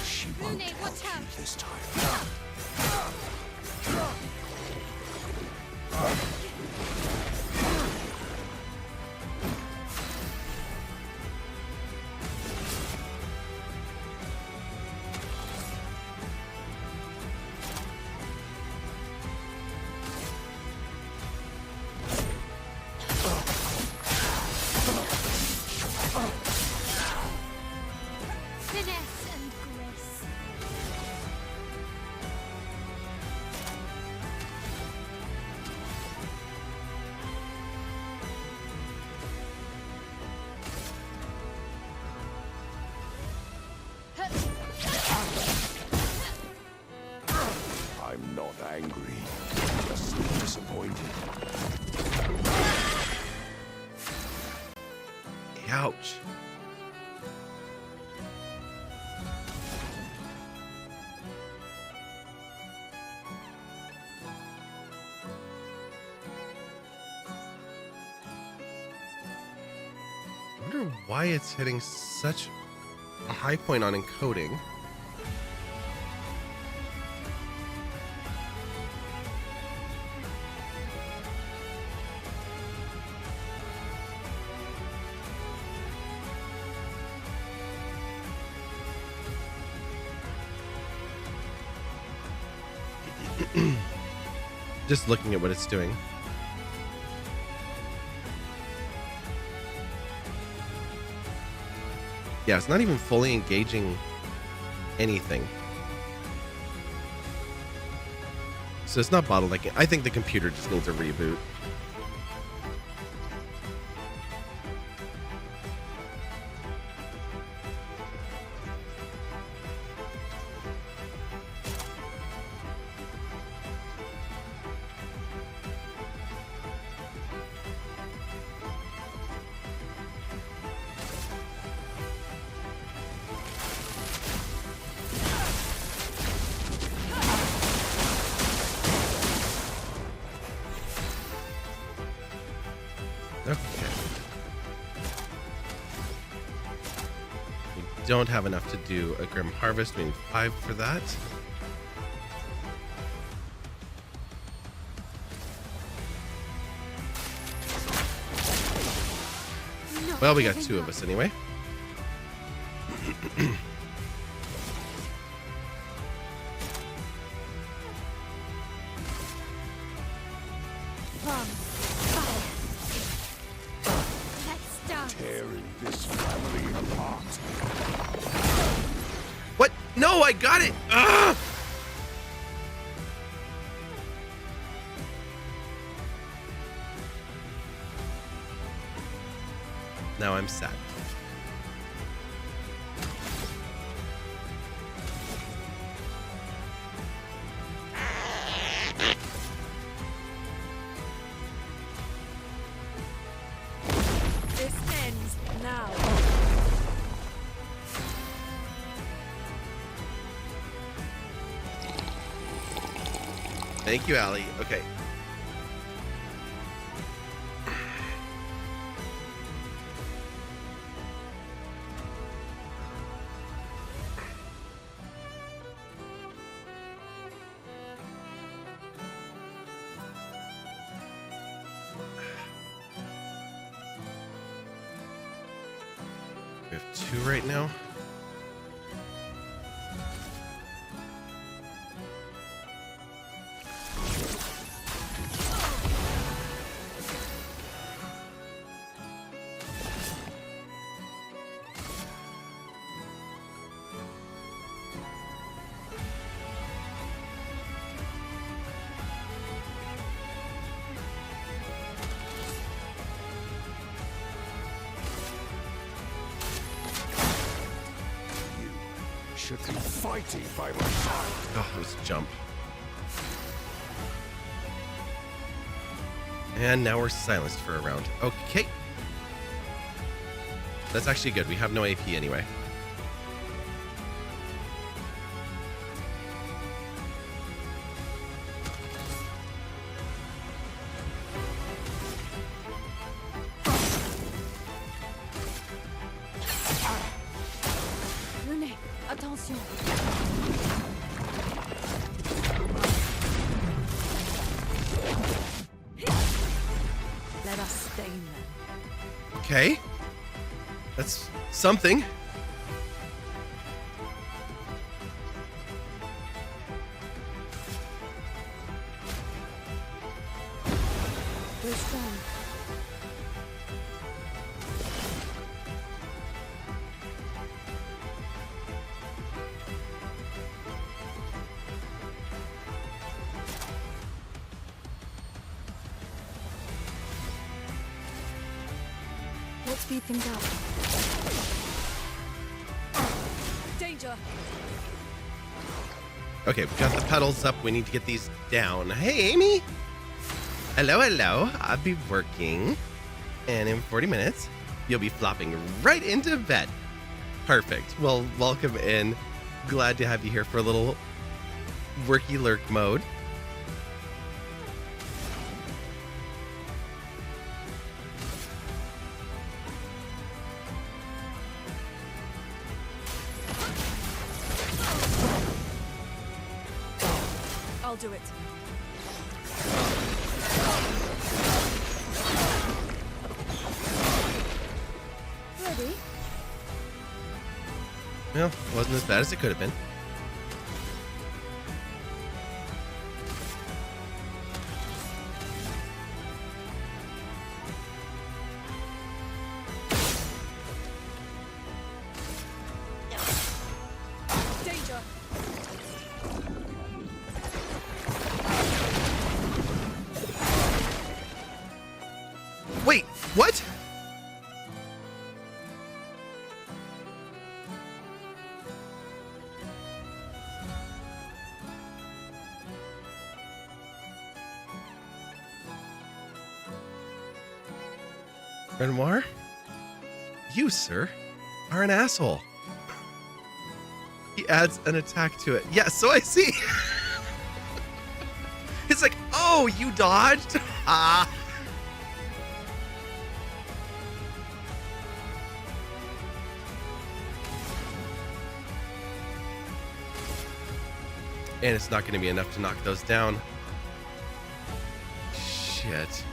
She won't Moonade, watch help out. you this time. Finesse and grace. I'm not angry, just disappointed. Ouch. I wonder why it's hitting such a high point on encoding. Just looking at what it's doing. Yeah, it's not even fully engaging anything. So it's not bottlenecking. I think the computer just needs a reboot. Okay. We don't have enough to do a Grim Harvest. We need 5 for that. Well, we got 2 of us anyway. Let's dance. Tearing this family apart. What? No, I got it! Ah! Now I'm sad. This ends now. Thank you, Allie. Okay. We have 2 right now. Should be fighting by my side. Oh, let's jump. And now we're silenced for a round. Okay. That's actually good. We have no AP anyway. Renee, attention. Let us stain them. Okay. That's something. We're strong. Let's speed things up. Danger! Okay, we've got the pedals up. We need to get these down. Hey, Amy. Hello, hello. I'll be working. And in 40 minutes, you'll be flopping right into bed. Perfect. Well, welcome in. Glad to have you here for a little worky lurk mode. I'll do it. Ready? Well, it wasn't as bad as it could have been. Danger! Wait, what? Renoir? You, sir, are an asshole. He adds an attack to it. Yeah, so I see. It's like, oh, you dodged? Ah. And it's not going to be enough to knock those down. Shit.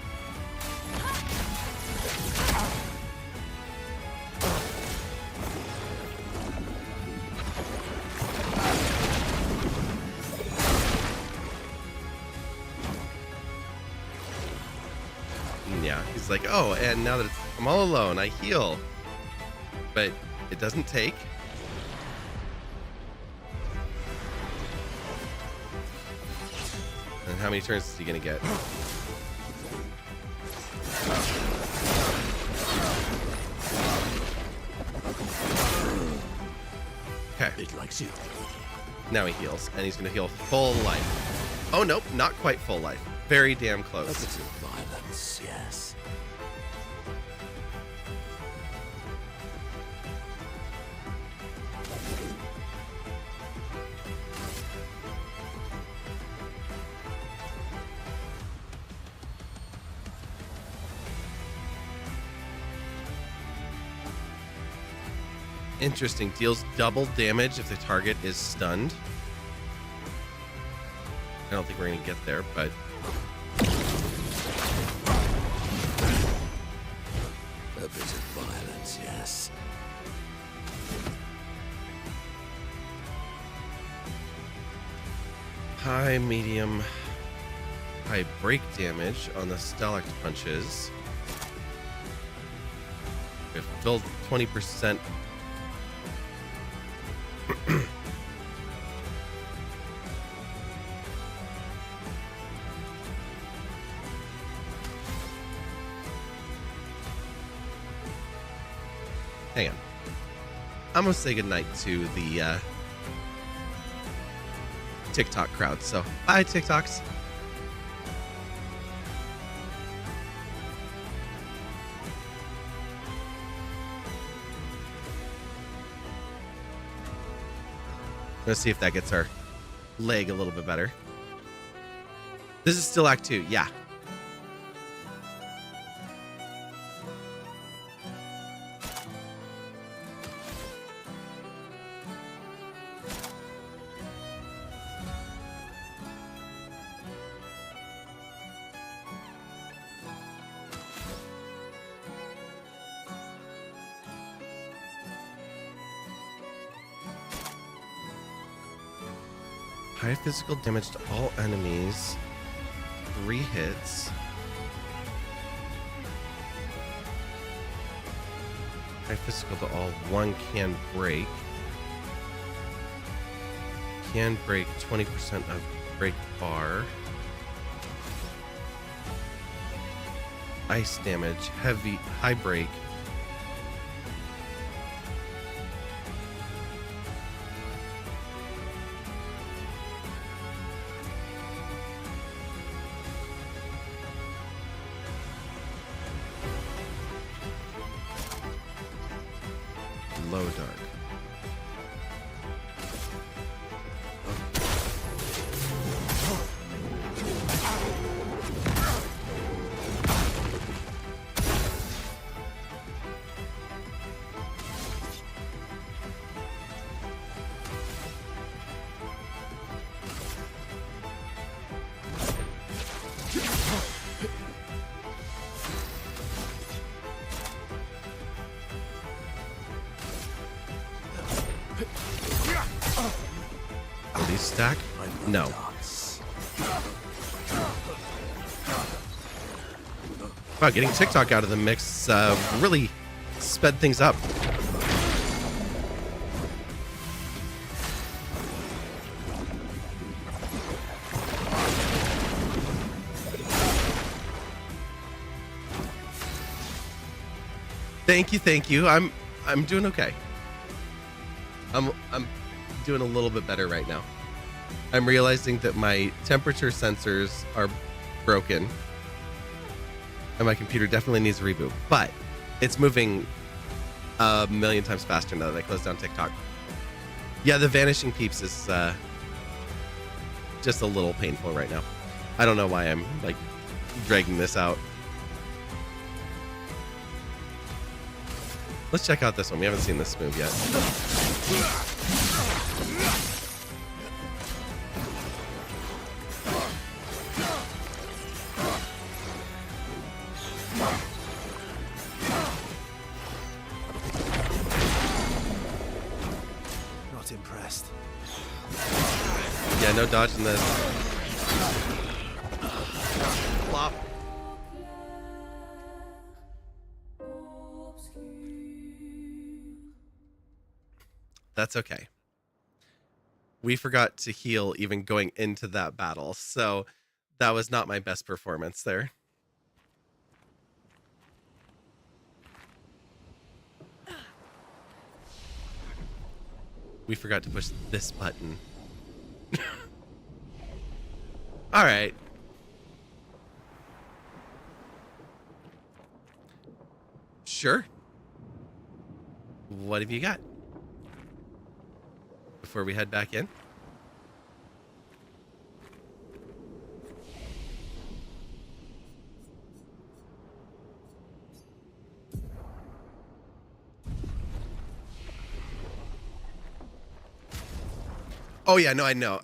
Yeah, he's like, oh, and now that I'm all alone, I heal. But it doesn't take. And how many turns is he gonna get? Okay. It likes you. Now he heals, and he's going to heal full life. Oh, nope, not quite full life. Very damn close. A bit of violence, yes. Interesting. Deals double damage if the target is stunned. I don't think we're going to get there, but... A bit of violence, yes. High, medium, high break damage on the Stalect punches. We have filled 20%. Hang on. I'm gonna say goodnight to the TikTok crowd. So bye, TikToks. Let's see if that gets our leg a little bit better. This is still Act 2, yeah. High physical damage to all enemies. 3 hits. High physical to all. 1 can break. Can break 20% of break bar. Ice damage. Heavy. High break. Low dark. Will these stack? No. Wow, getting TikTok out of the mix really sped things up. Thank you. I'm doing okay. I'm doing a little bit better right now. I'm realizing that my temperature sensors are broken. And my computer definitely needs a reboot. But it's moving a million times faster now that I close down TikTok. Yeah, the vanishing peeps is just a little painful right now. I don't know why I'm like dragging this out. Let's check out this one. We haven't seen this move yet. Not impressed. Yeah, no dodging this. Flop. That's okay. We forgot to heal even going into that battle, so that was not my best performance there. We forgot to push this button. All right. Sure. What have you got? Before we head back in? Oh yeah, no, I know.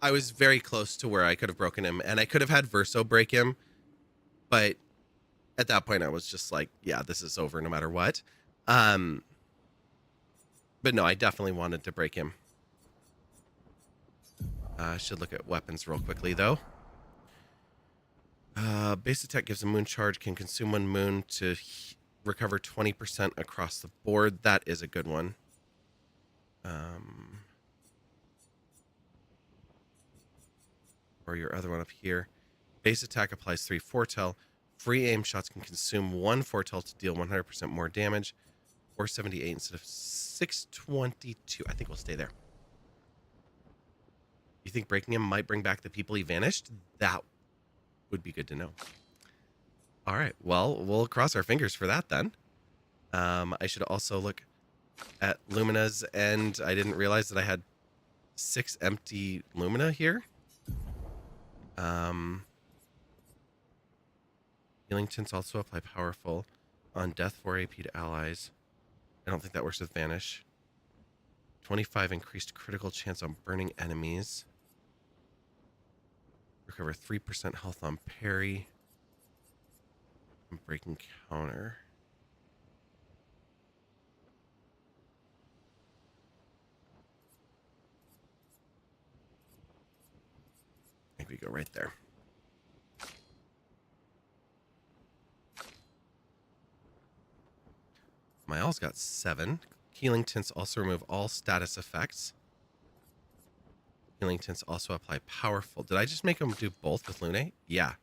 I was very close to where I could have broken him, and I could have had Verso break him, but at that point I was just like, yeah, this is over no matter what. But no, I definitely wanted to break him. I should look at weapons real quickly though. Base attack gives a moon charge, can consume one moon to recover 20% across the board. That is a good one. Or your other one up here. Base attack applies 3 foretell. Free aim shots can consume 1 foretell to deal 100% more damage. 478 instead of 622. I think we'll stay there. You think breaking him might bring back the people he vanished? That would be good to know. All right. Well, we'll cross our fingers for that then. I should also look at Lumina's, and I didn't realize that I had 6 empty Lumina here. Healing tints also apply powerful on death 4 AP to allies. I don't think that works with Vanish. 25 increased critical chance on burning enemies. Recover 3% health on parry. And breaking counter. I think we go right there. My all's got 7. Healing tints also remove all status effects. Healing tints also apply powerful. Did I just make them do both with Lune? Yeah.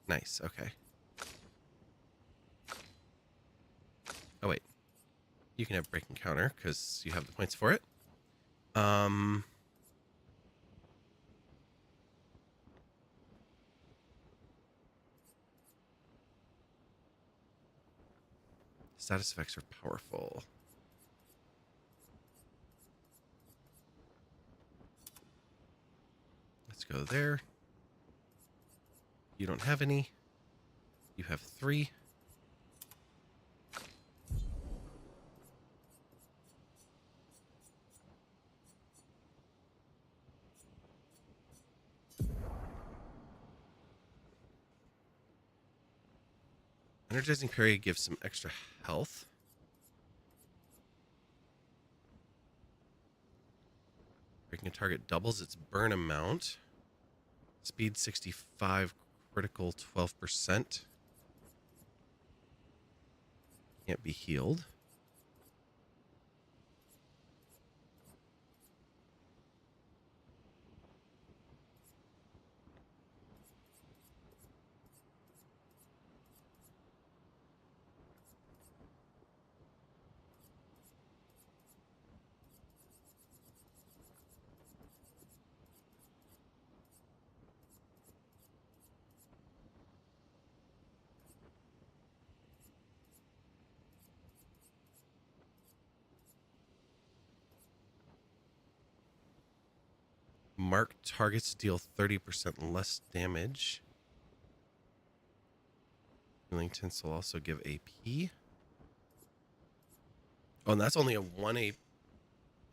Nice. Okay. Oh, wait. You can have breaking counter because you have the points for it. Status effects are powerful. Let's go there. You don't have any. You have 3. Energizing parry gives some extra health. Breaking a target doubles its burn amount. Speed 65, critical 12%. Can't be healed. Marked targets deal 30% less damage. Healing tints will also give AP. Oh, and that's only a 1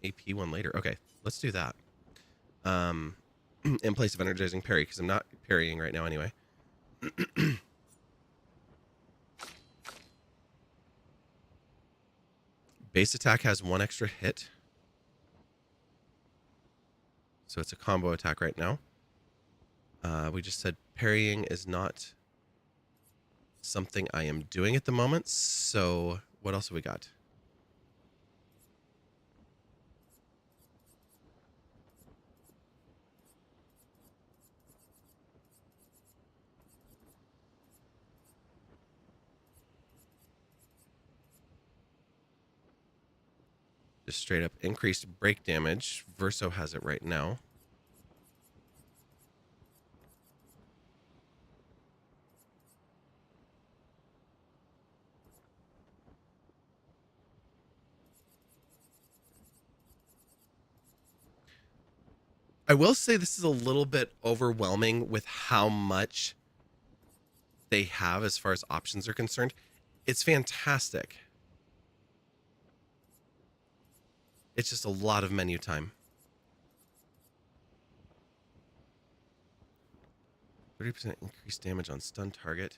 AP one later. Okay, let's do that. In place of energizing parry, because I'm not parrying right now anyway. Base attack has 1 extra hit. So it's a combo attack right now. We just said parrying is not something I am doing at the moment. So what else have we got? Just straight up increased break damage. Verso has it right now. I will say this is a little bit overwhelming with how much they have as far as options are concerned. It's fantastic. It's just a lot of menu time. 30% increased damage on stun target.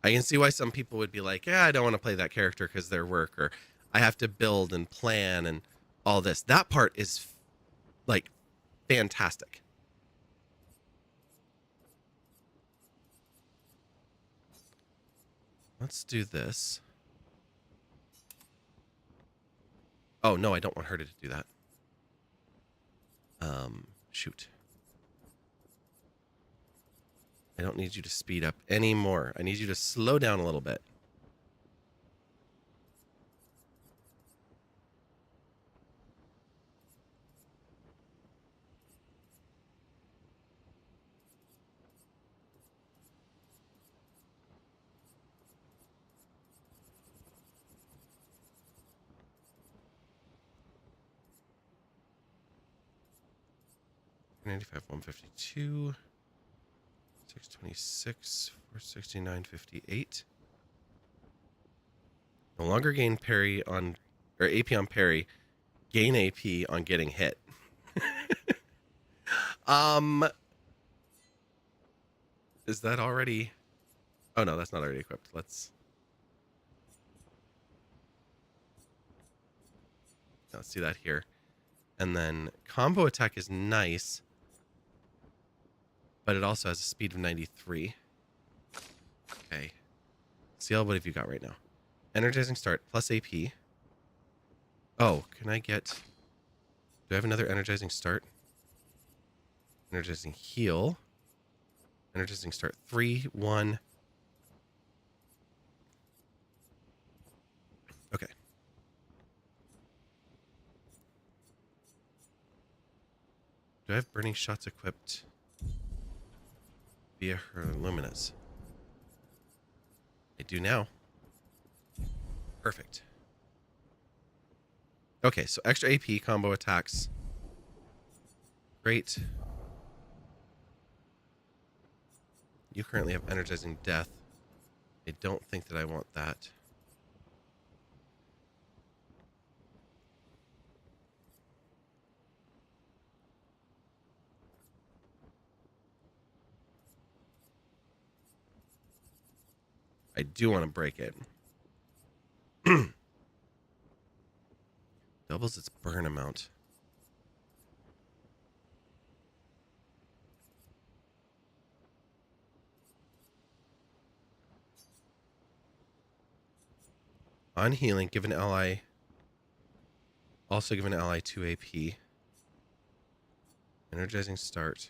I can see why some people would be like, yeah, I don't want to play that character because their work, or I have to build and plan and all this. That part is like fantastic. Let's do this. Oh, no, I don't want her to do that. Shoot. I don't need you to speed up anymore. I need you to slow down a little bit. $95, $152, $626, $469.58. No longer gain parry on, or AP on parry, gain AP on getting hit. Is that already? Oh no, that's not already equipped. Let's do that here. And then combo attack is nice, but it also has a speed of 93. Okay. CL, what have you got right now? Energizing start plus AP. Oh, can I get... Do I have another energizing start? Energizing heal. Energizing start 3, 1. Okay. Do I have burning shots equipped via her luminous? I do now. Perfect. Okay, so extra AP combo attacks. Great. You currently have energizing death. I don't think that I want that. I do want to break it. Doubles its burn amount. On healing, give an ally. Also give an ally 2 AP. Energizing start.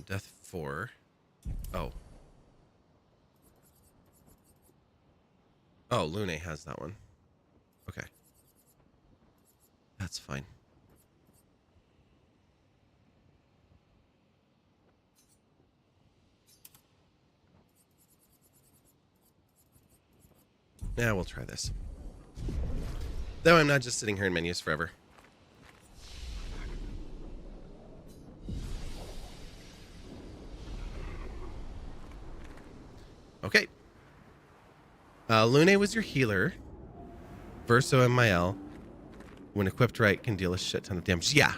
Death 4. Oh. Oh, Lune has that one. Okay. That's fine. Yeah, we'll try this. Though I'm not just sitting here in menus forever. Okay. Lune was your healer. Verso MIL, when equipped right, can deal a shit ton of damage. Yeah.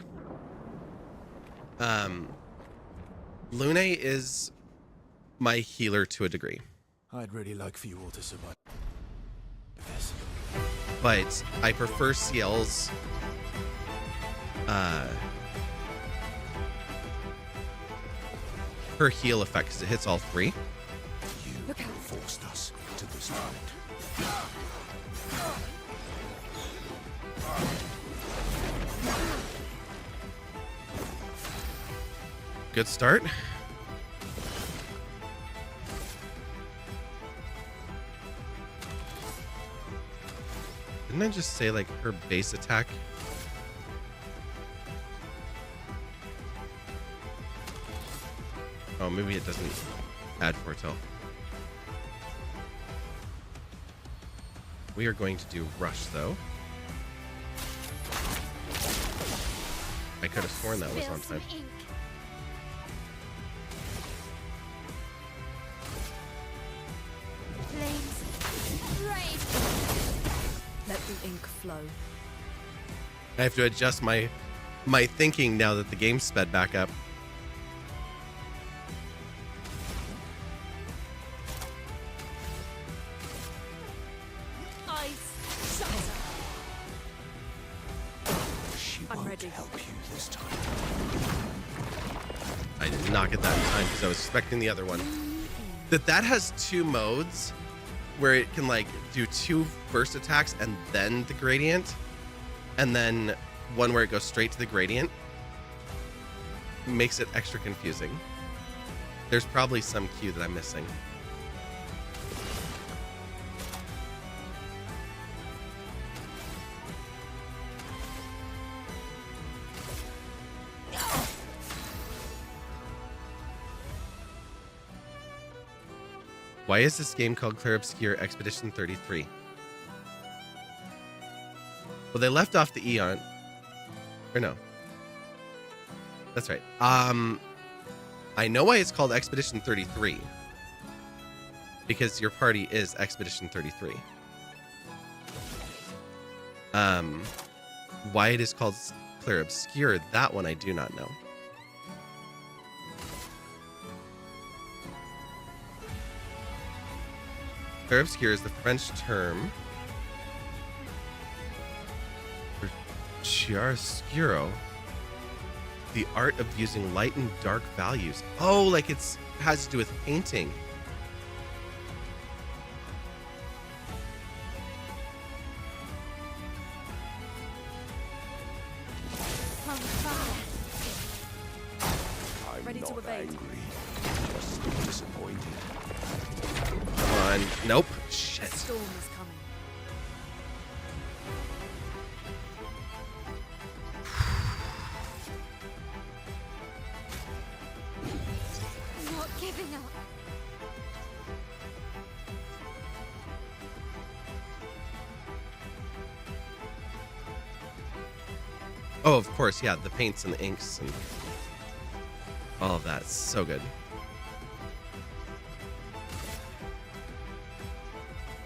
Lune is my healer to a degree. I'd really like for you all to survive this. But I prefer CL's her heal effect because it hits all three. You forced us to this moment. Good start. Wouldn't I just say like her base attack? Oh, maybe it doesn't add foretell. We are going to do rush though. I could have sworn that was Spill on some time. ink. Flames. Rage. Let the ink flow. I have to adjust my thinking now that the game's sped back up. Ice. Shatter. She I'm won't ready. help you this time. I did not get that in time because I was expecting the other one. That has two modes where it can like do two burst attacks and then the gradient, and then one where it goes straight to the gradient. Makes it extra confusing. There's probably some cue that I'm missing. Why is this game called Clair Obscur Expedition 33? Well, they left off the Eon. Or no. That's right. I know why it's called Expedition 33. Because your party is Expedition 33. Why it is called Clair Obscur, that one I do not know. Clair Obscur is the French term for chiaroscuro, the art of using light and dark values. Oh, like it has to do with painting. On fire. I'm Ready to not evade. angry, just disappointed. Come on. Nope. A Shit. storm is coming. I'm not giving up. Oh, of course. Yeah, the paints and the inks and all of that. So good.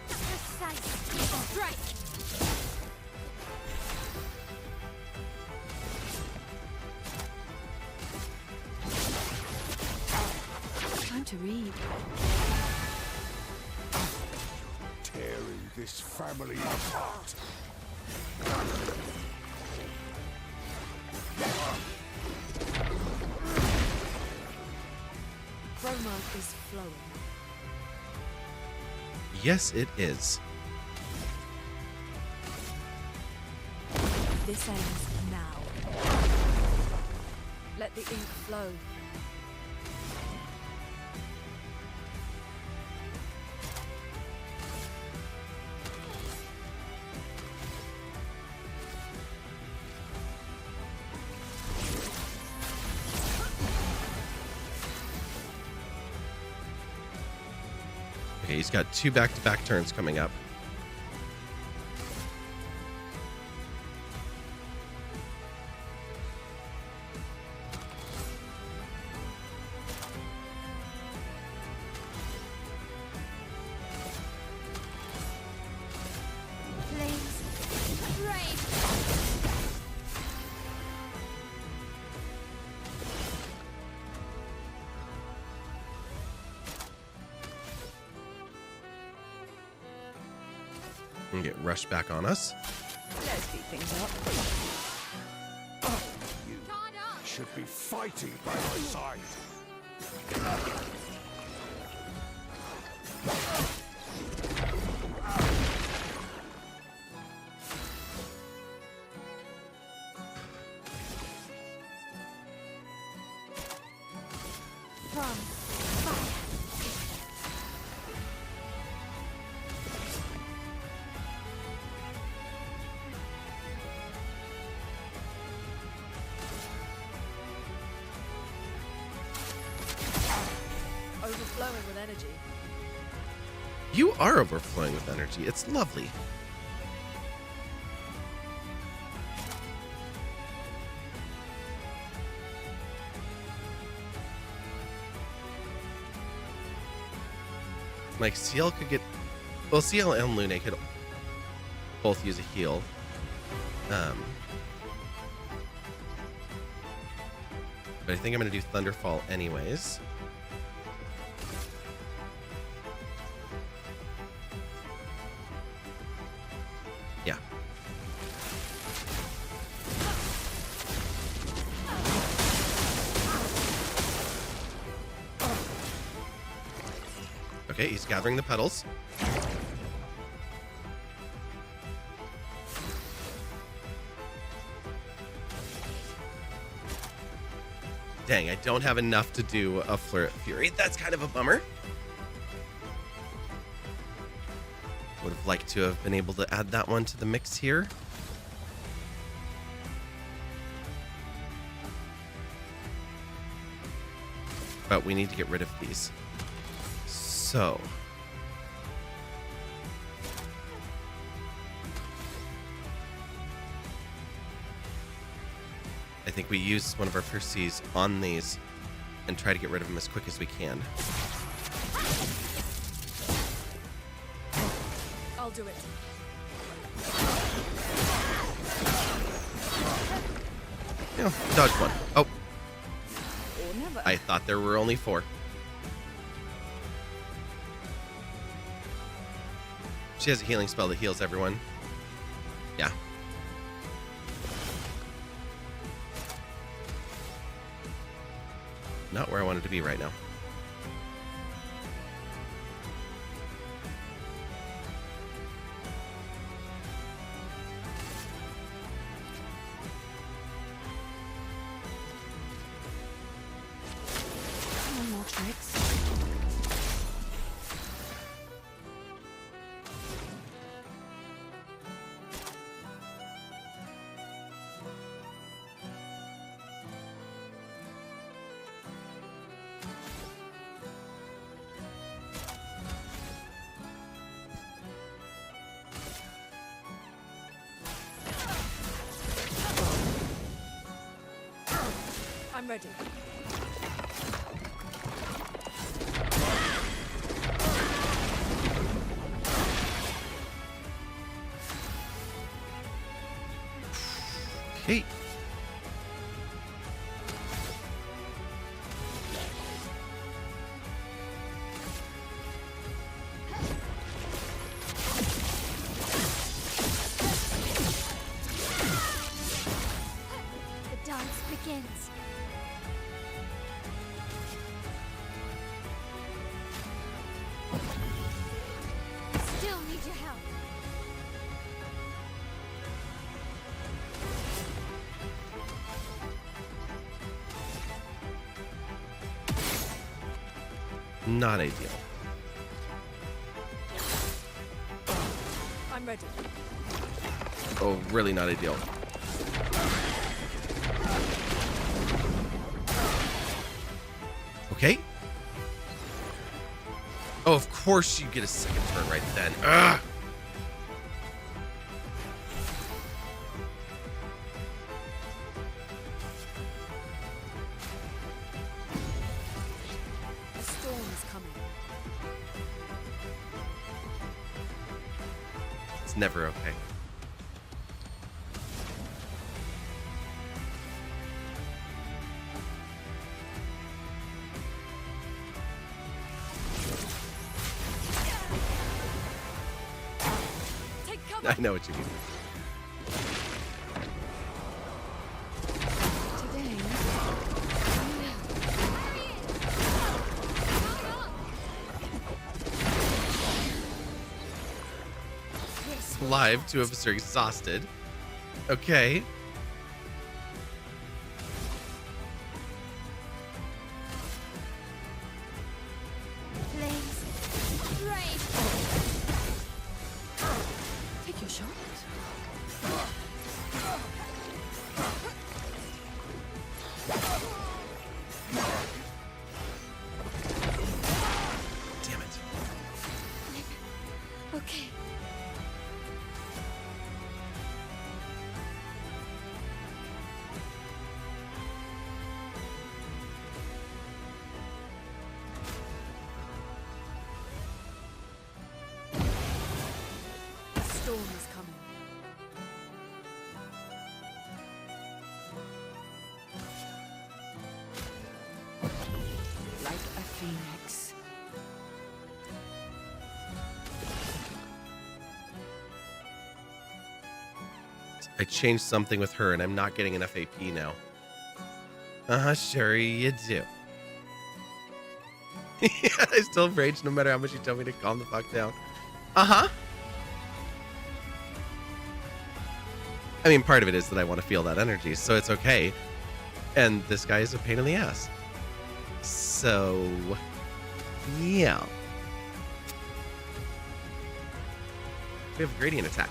Precise. Strike. Time to read. Tearing this family apart. Chroma is flowing. Yes, it is. This ends now. Let the ink flow. Okay, he's got two back-to-back turns coming up. Flames. Rage. And get rushed back on us. Let's speed things up. You Guard up. should be fighting by my side. From fire. overflowing with energy. You are overflowing with energy. It's lovely. Like, CL could get... Well, CL and Lune could both use a heal. But I think I'm going to do Thunderfall anyways. Yeah. Okay, he's gathering the petals. Dang, I don't have enough to do a Flare of Fury. That's kind of a bummer. Would have liked to have been able to add that one to the mix here. But we need to get rid of these. So... I think we use one of our Percies on these and try to get rid of them as quick as we can. I'll do it. Yeah, dodge one. Oh, Or never. I thought there were only 4. She has a healing spell that heals everyone. Yeah. Not where I wanted to be right now. No more tricks. I'm ready. Okay. The dance begins. Still need your help. Not ideal. I'm ready. Oh, really not ideal. Okay. Oh, of course you get a second turn right then. Ugh. The storm is coming. It's never okay. Take cover. I know what you mean. Live, 2 of us are exhausted. Okay. Flames. Rage. Take your shot. I changed something with her and I'm not getting enough AP now. Sure you do. I still rage no matter how much you tell me to calm the fuck down. I mean, part of it is that I want to feel that energy, so it's okay. And this guy is a pain in the ass. So, yeah. We have gradient attack.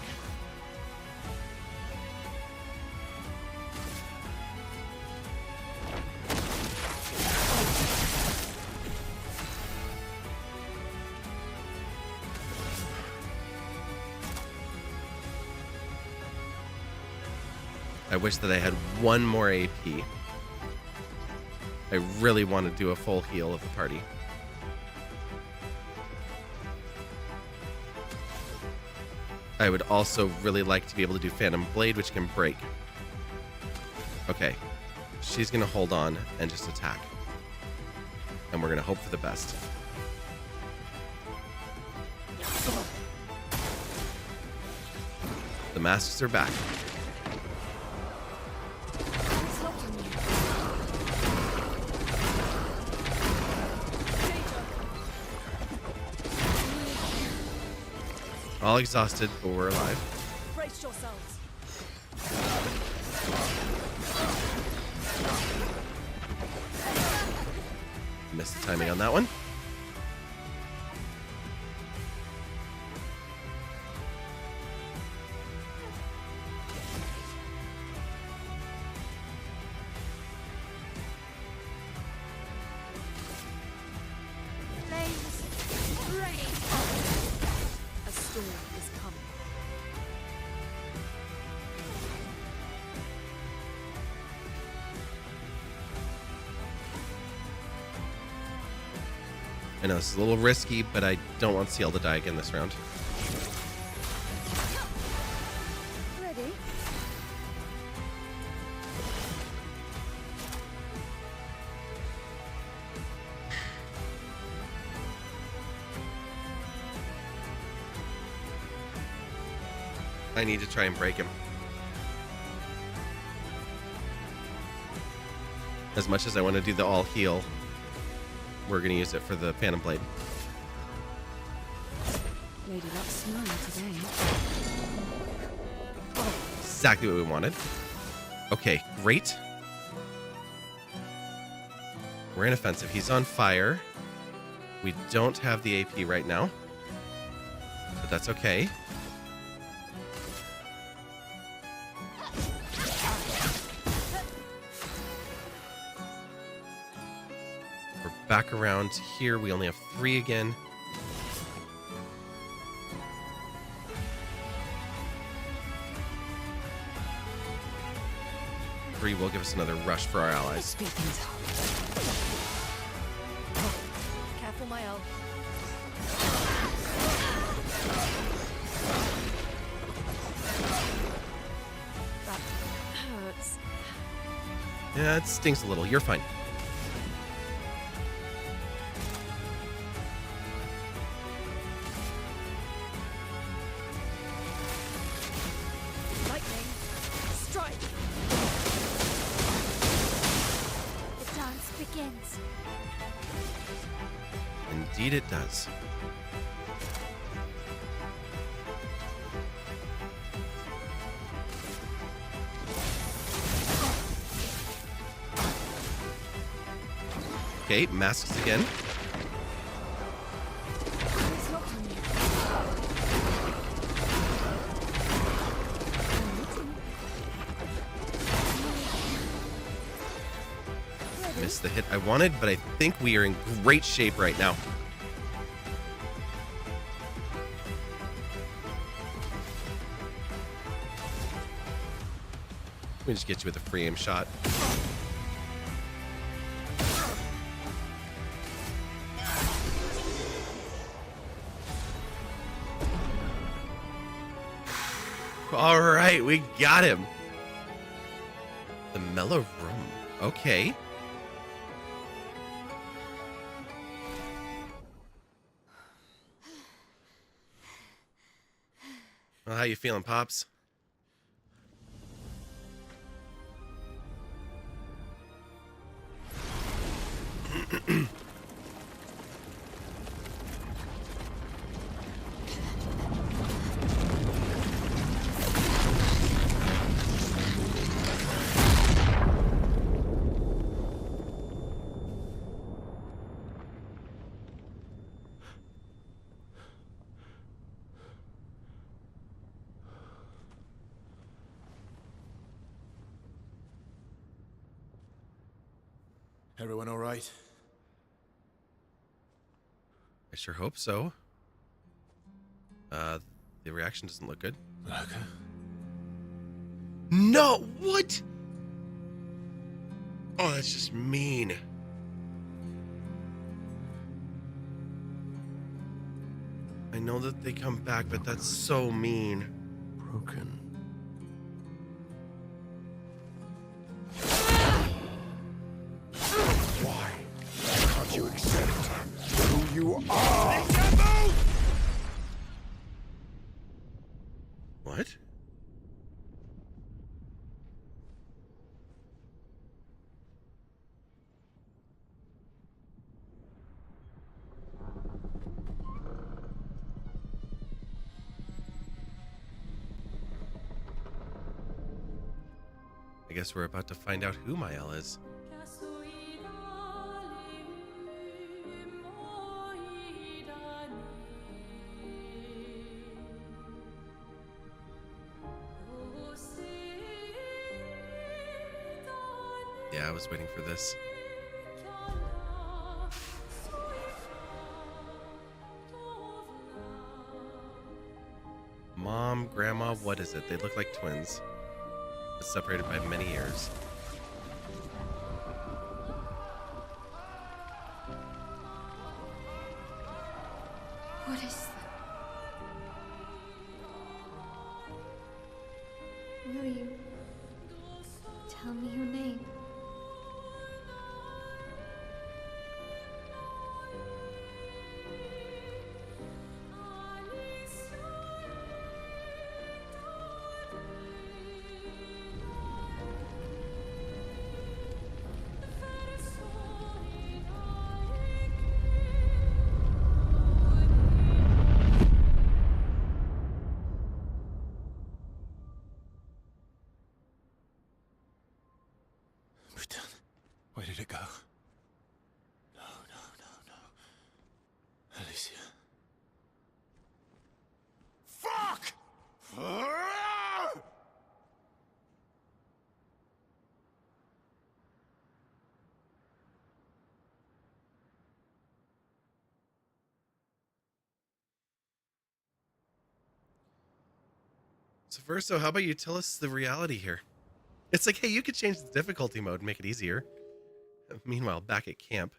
I wish that I had one more AP. I really want to do a full heal of the party. I would also really like to be able to do Phantom Blade, which can break. Okay. She's going to hold on and just attack. And we're going to hope for the best. The masks are back. All exhausted, but we're alive. Brace yourselves. Missed the timing on that one. Flames, rain. A storm is coming. I know this is a little risky, but I don't want Seal to die again this round. Ready? I need to try and break him. As much as I want to do the all heal, we're going to use it for the Phantom Blade. Lady Luck's smiling today. Exactly what we wanted. Okay, great. We're inoffensive. He's on fire. We don't have the AP right now, but that's okay. We're back around here. We only have 3 again. Three will give us another rush for our allies. Speed things up. Careful, my elf. That hurts. Yeah, it stings a little. You're fine. Lightning. Strike. The dance begins. Indeed it does. Okay, masks again. It's not on you. Missed the hit I wanted, but I think we are in great shape right now. Let me just get you with a free aim shot. All right, we got him. The mellow room. Okay. Well, how you feeling, Pops? Everyone all right? I sure hope so. The reaction doesn't look good. Okay. No, what? Oh, that's just mean. I know that they come back, but that's so mean. Broken. Why can't you accept who you are? What? I guess we're about to find out who Mael is. Yeah, I was waiting for this. Mom, Grandma, what is it? They look like twins, but separated by many years. What is that? Will you tell me your name? Where did it go? No, no, no, no. Alicia. Fuck! So Verso, how about you tell us the reality here? It's like, hey, you could change the difficulty mode and make it easier. Meanwhile, back at camp.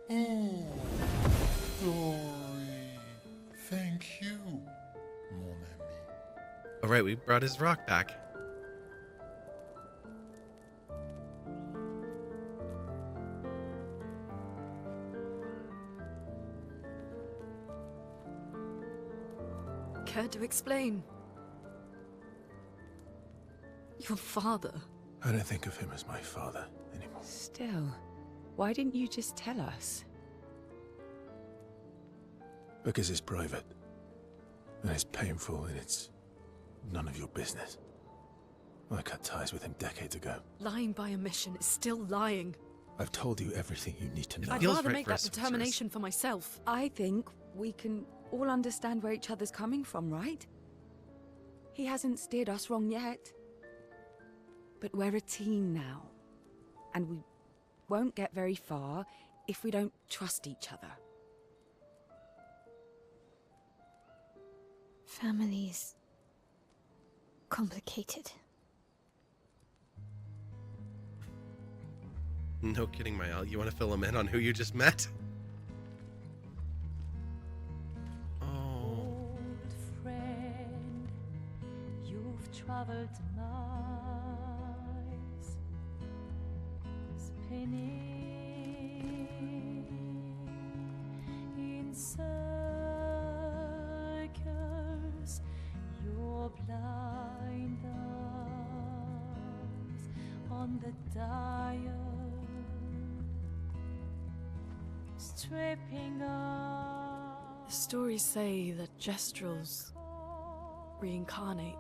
Oh, glory. Thank you, mon ami. All right, we brought his rock back. Care to explain? Your father. I don't think of him as my father anymore. Still, why didn't you just tell us? Because it's private. And it's painful and it's none of your business. I cut ties with him decades ago. Lying by omission is still lying. I've told you everything you need to know. I'd rather make that determination for myself. I think we can all understand where each other's coming from, right? He hasn't steered us wrong yet. But we're a team now. And we won't get very far if we don't trust each other. Family's complicated. No kidding, Mael. You want to fill him in on who you just met? Old friend, you've traveled miles, spinning in circles. Your blind the dire, stripping off. The stories say that Gestrels reincarnate.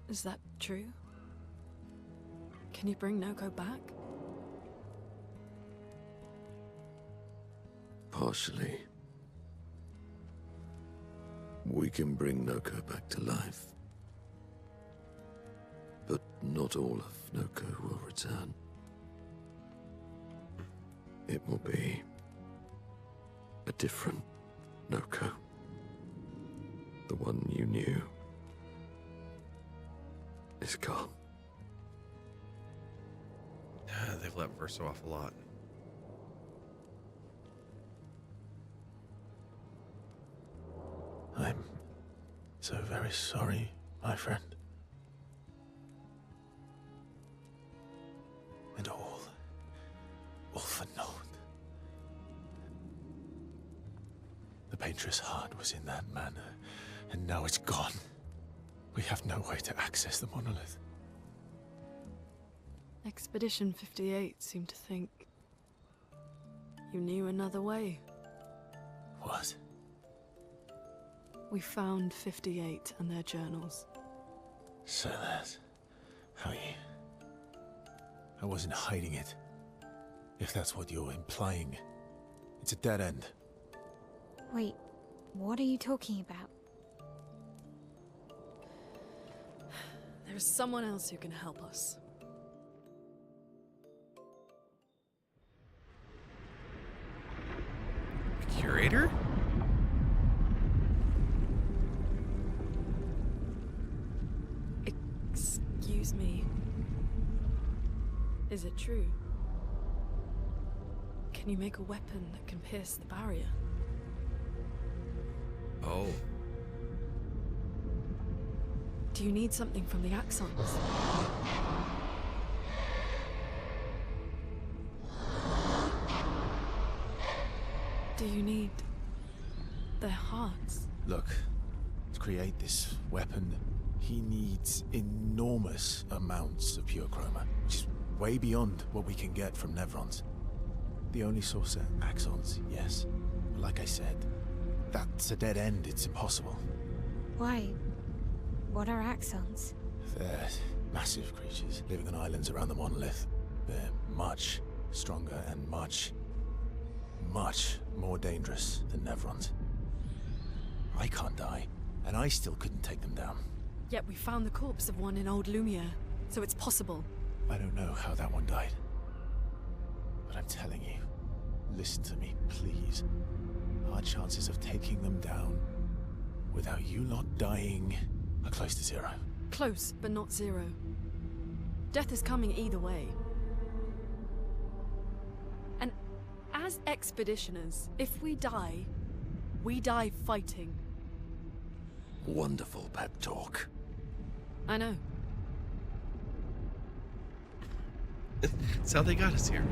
Is that true? Can you bring Noko back? Partially. We can bring Noko back to life. But not all of Noko will return. It will be a different Noko. The one you knew is gone. They've let Verso off a lot. I'm so very sorry, my friend. And all for naught. The Painter's heart was in that manor, and now it's gone. We have no way to access the monolith. Expedition 58 seemed to think you knew another way. What? We found 58 and their journals. So that's how you... I wasn't hiding it. If that's what you're implying. It's a dead end. Wait, what are you talking about? There's someone else who can help us. Curator? Excuse me. Is it true? Can you make a weapon that can pierce the barrier? Oh. Do you need something from the Axons? Do you need their hearts? Look, to create this weapon, he needs enormous amounts of pure chroma, which is way beyond what we can get from Nevrons. The only source are Axons, yes. But like I said, that's a dead end. It's impossible. Why? What are Axons? They're massive creatures living on islands around the monolith. They're much stronger and much more dangerous than Nevrons. I can't die, and I still couldn't take them down. Yet we found the corpse of one in Old Lumiere, so it's possible. I don't know how that one died. But I'm telling you, listen to me, please. Our chances of taking them down without you lot dying are close to zero. Close, but not zero. Death is coming either way. And as expeditioners, if we die fighting. Wonderful pep talk. I know. That's how they got us here.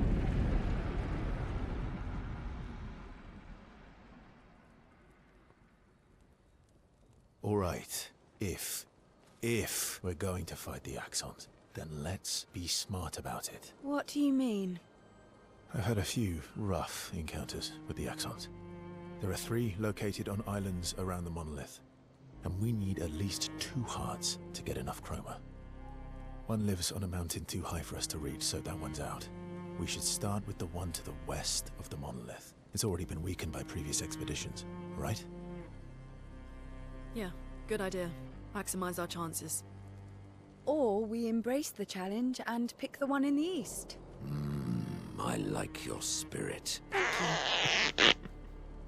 All right, if we're going to fight the Axons, then let's be smart about it. What do you mean? I've had a few rough encounters with the Axons. There are 3 located on islands around the monolith, and we need at least 2 hearts to get enough chroma. One lives on a mountain too high for us to reach, so that one's out. We should start with the one to the west of the monolith. It's already been weakened by previous expeditions, right? Yeah, good idea. Maximize our chances. Or we embrace the challenge and pick the one in the east. I like your spirit.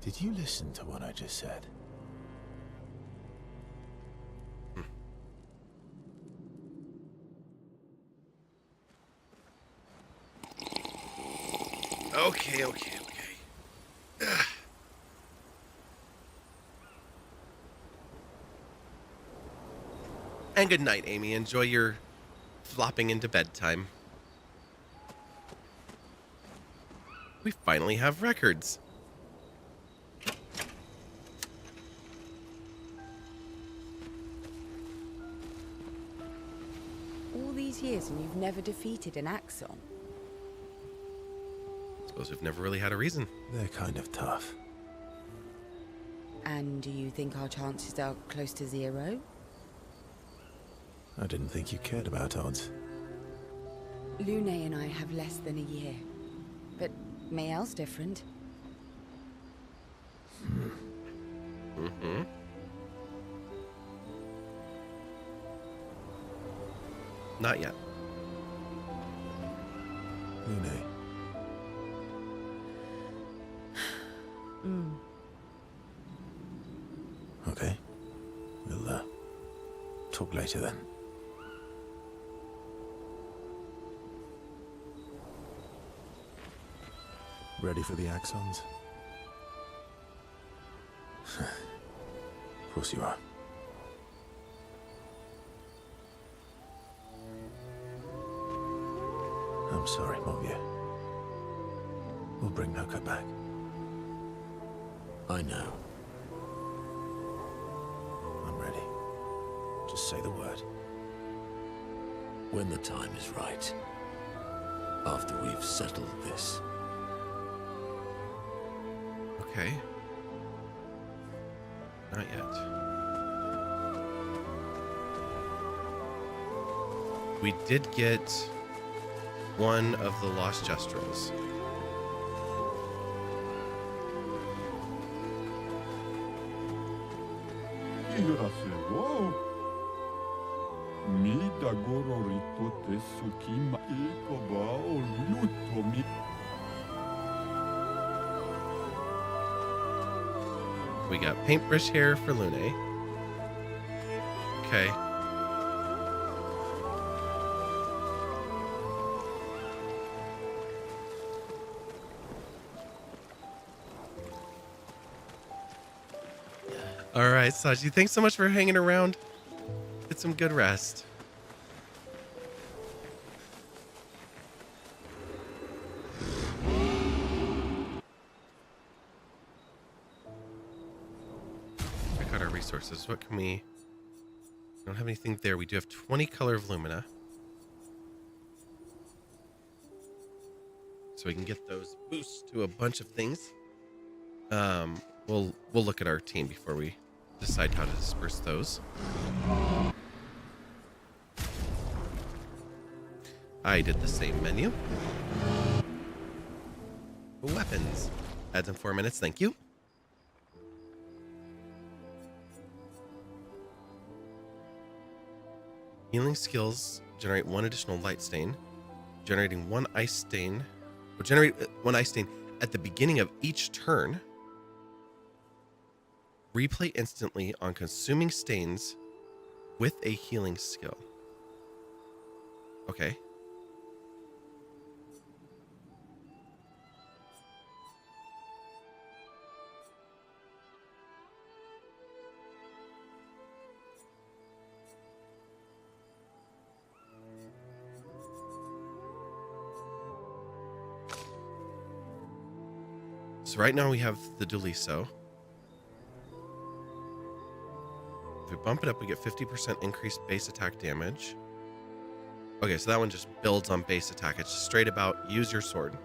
Did you listen to what I just said? Okay. Ugh. And good night, Amy. Enjoy your flopping into bedtime. We finally have records. All these 6 years and you've never defeated an Axon? Suppose we've never really had a reason. They're kind of tough. And do you think our chances are close to zero? I didn't think you cared about odds. Lune and I have less than a year. But Mael's different. Mm-hmm. Not yet. Lune. Okay. We'll, talk later then. Ready for the Axons? Of course you are. I'm sorry, Monvier. We'll bring Noko back. I know. I'm ready. Just say the word. When the time is right. After we've settled this. Okay. Not yet. We did get one of the Lost Jestrels. We got paintbrush hair for Lune. Okay. All right, Saji, thanks so much for hanging around. Get some good rest. Check out our resources. What can we... don't have anything there. We do have 20 color of lumina. So we can get those boosts to a bunch of things. We'll look at our team before we decide how to disperse those. I did the same menu. Weapons. Adds in 4 minutes, thank you. Healing skills generate 1 additional light stain, generating 1 ice stain, or generate 1 ice stain at the beginning of each turn. Replay instantly on consuming stains with a healing skill. Okay. So right now we have the Duliso. If we bump it up, we get 50% increased base attack damage. Okay, so that one just builds on base attack. It's just straight about use your sword.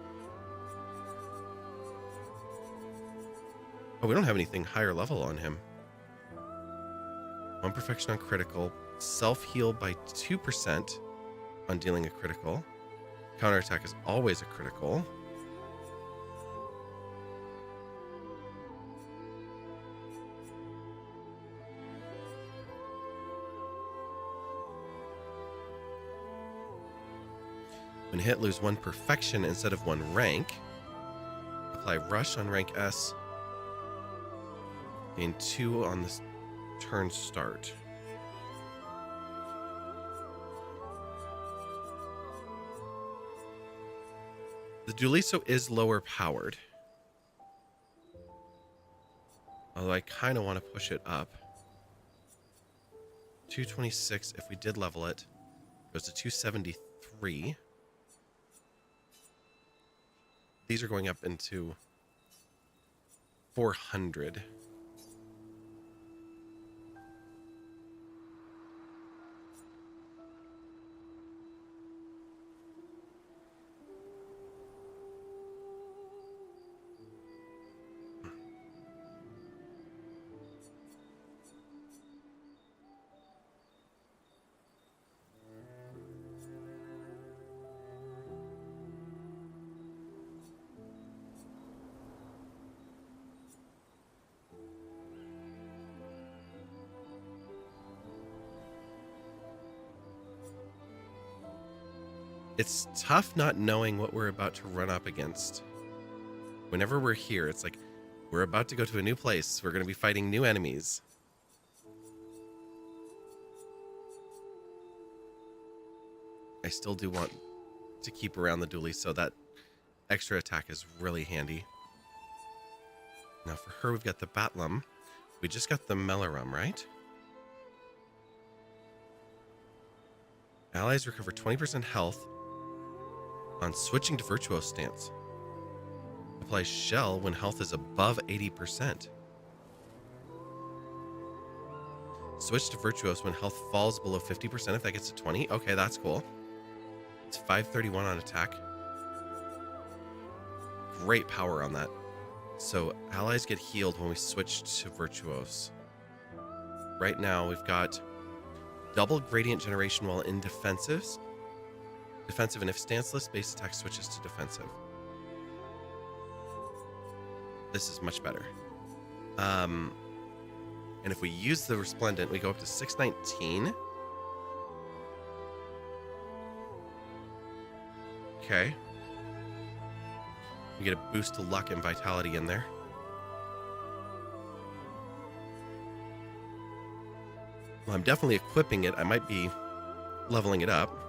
Oh, we don't have anything higher level on him. 1 perfection on critical. Self-heal by 2% on dealing a critical. Counterattack is always a critical. When hit, lose 1 perfection instead of 1 rank. Apply rush on rank S. Gain 2 on this turn start. The Duliso is lower powered. Although I kind of want to push it up. 226, if we did level it, goes to 273. These are going up into 400. It's tough not knowing what we're about to run up against. Whenever we're here, it's like we're about to go to a new place. We're going to be fighting new enemies. I still do want to keep around the dually, so that extra attack is really handy. Now for her, we've got the Batlum. We just got the Melarum, right? Allies recover 20% health on switching to Virtuose stance. Apply Shell when health is above 80%. Switch to Virtuose when health falls below 50% if that gets to 20. Okay, that's cool. It's 531 on attack. Great power on that. So allies get healed when we switch to Virtuose. Right now we've got double gradient generation while in defensive, and if stanceless, base attack switches to defensive. This is much better. And if we use the Resplendent, we go up to 619. Okay. We get a boost to luck and vitality in there. Well, I'm definitely equipping it. I might be leveling it up.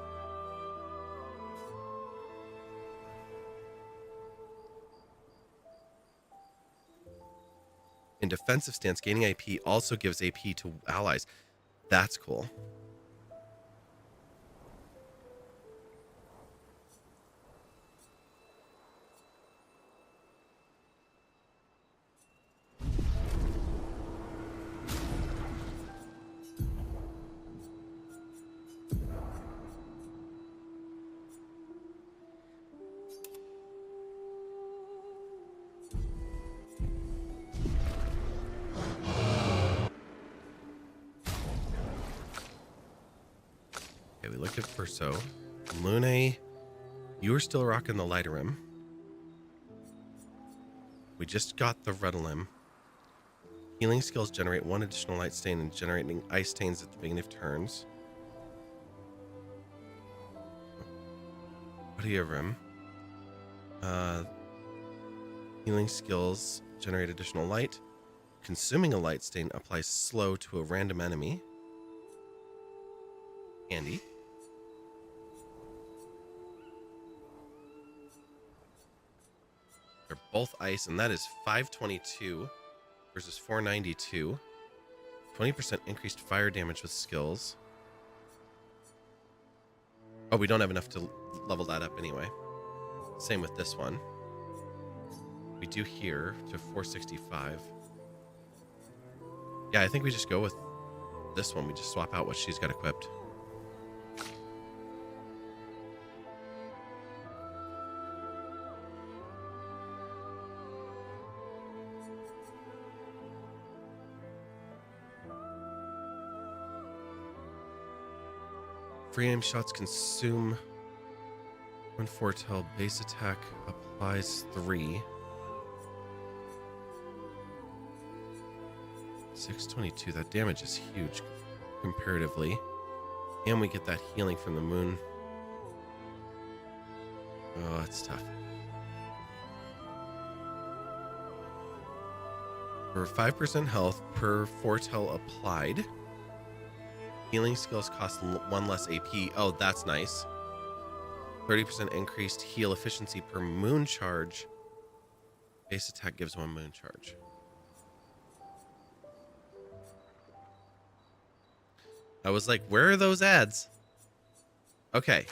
In defensive stance, gaining AP also gives AP to allies. That's cool. We looked at Verso. Lune, you were still rocking the Lighterrim. We just got the Redalim. Healing skills generate 1 additional light stain and generating ice stains at the beginning of turns. Rim. Healing skills generate additional light. Consuming a light stain applies slow to a random enemy. Handy. They're both ice, and that is 522 versus 492. 20% increased fire damage with skills. Oh, we don't have enough to level that up anyway. Same with this one. We do here to 465. Yeah, I think we just go with this one. We just swap out what she's got equipped. Free aim shots consume 1 foretell. Base attack applies 3. 622. That damage is huge comparatively. And we get that healing from the moon. Oh, it's tough. For 5% health per foretell applied. Healing skills cost 1 less AP. Oh, that's nice. 30% increased heal efficiency per moon charge. Base attack gives 1 moon charge. I was like, where are those ads? Okay.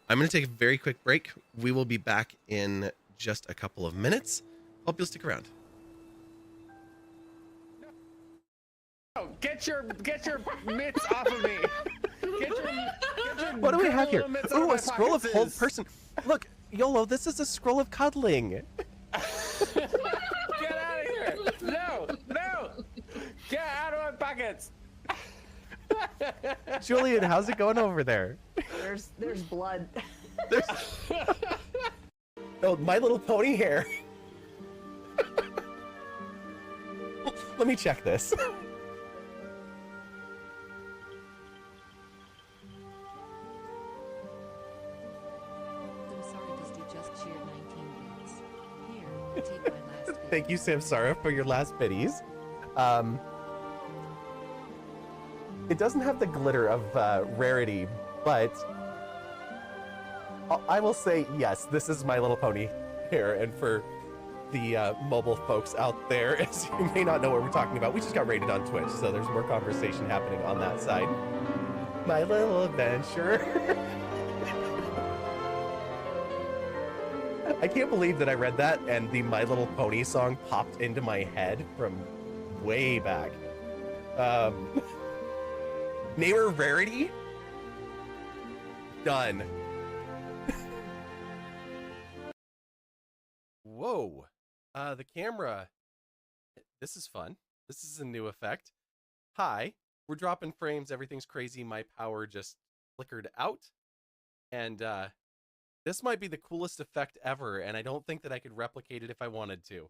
I'm going to take a very quick break. We will be back in just a couple of minutes. Hope you'll stick around. Get your mitts off of me. Get your What do we have here? Ooh, a scroll of hold person. Look, YOLO, this is a scroll of cuddling. Get out of here. No. Get out of my pockets. Julian, how's it going over there? There's blood. Oh, My Little Pony hair. Let me check this. Take my last bit. Thank you, Samsara, for your last biddies. It doesn't have the glitter of rarity, but I will say, yes, this is My Little Pony here. And for the mobile folks out there, as you may not know what we're talking about, we just got rated on Twitch, so there's more conversation happening on that side. My Little Adventure. I can't believe that I read that and the My Little Pony song popped into my head from way back. Name her Rarity? Done. Whoa. The camera. This is fun. This is a new effect. Hi. We're dropping frames. Everything's crazy. My power just flickered out. And this might be the coolest effect ever, and I don't think that I could replicate it if I wanted to.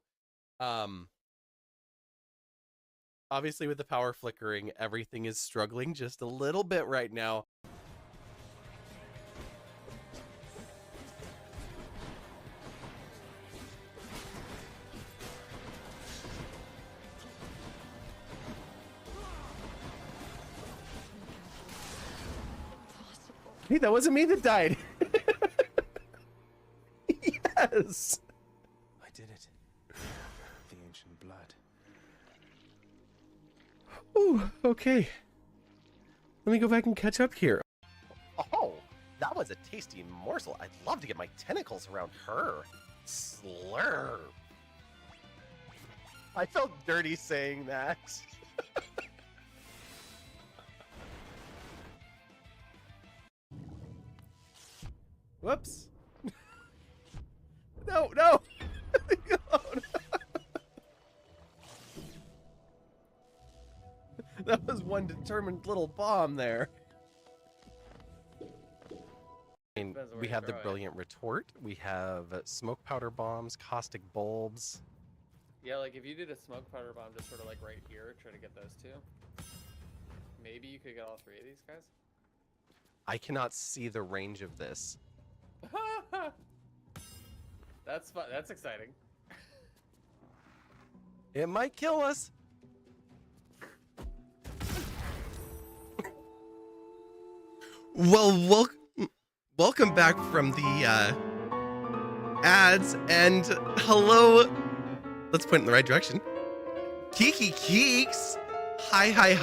Obviously, with the power flickering, everything is struggling just a little bit right now. Hey, that wasn't me that died. Yes. I did it. The ancient blood. Ooh, okay. Let me go back and catch up here. Oh, that was a tasty morsel. I'd love to get my tentacles around her. Slurp. I felt dirty saying that. Whoops. No, no. Leave me alone. That was one determined little bomb there. And we have the brilliant retort. We have smoke powder bombs, caustic bulbs. Yeah, like if you did a smoke powder bomb just sort of like right here, try to get those two. Maybe you could get all three of these guys. I cannot see the range of this. That's fun. That's exciting. It might kill us. Well, welcome back from the ads, and hello. Let's point in the right direction. Kiki Keeks. Hi, hi,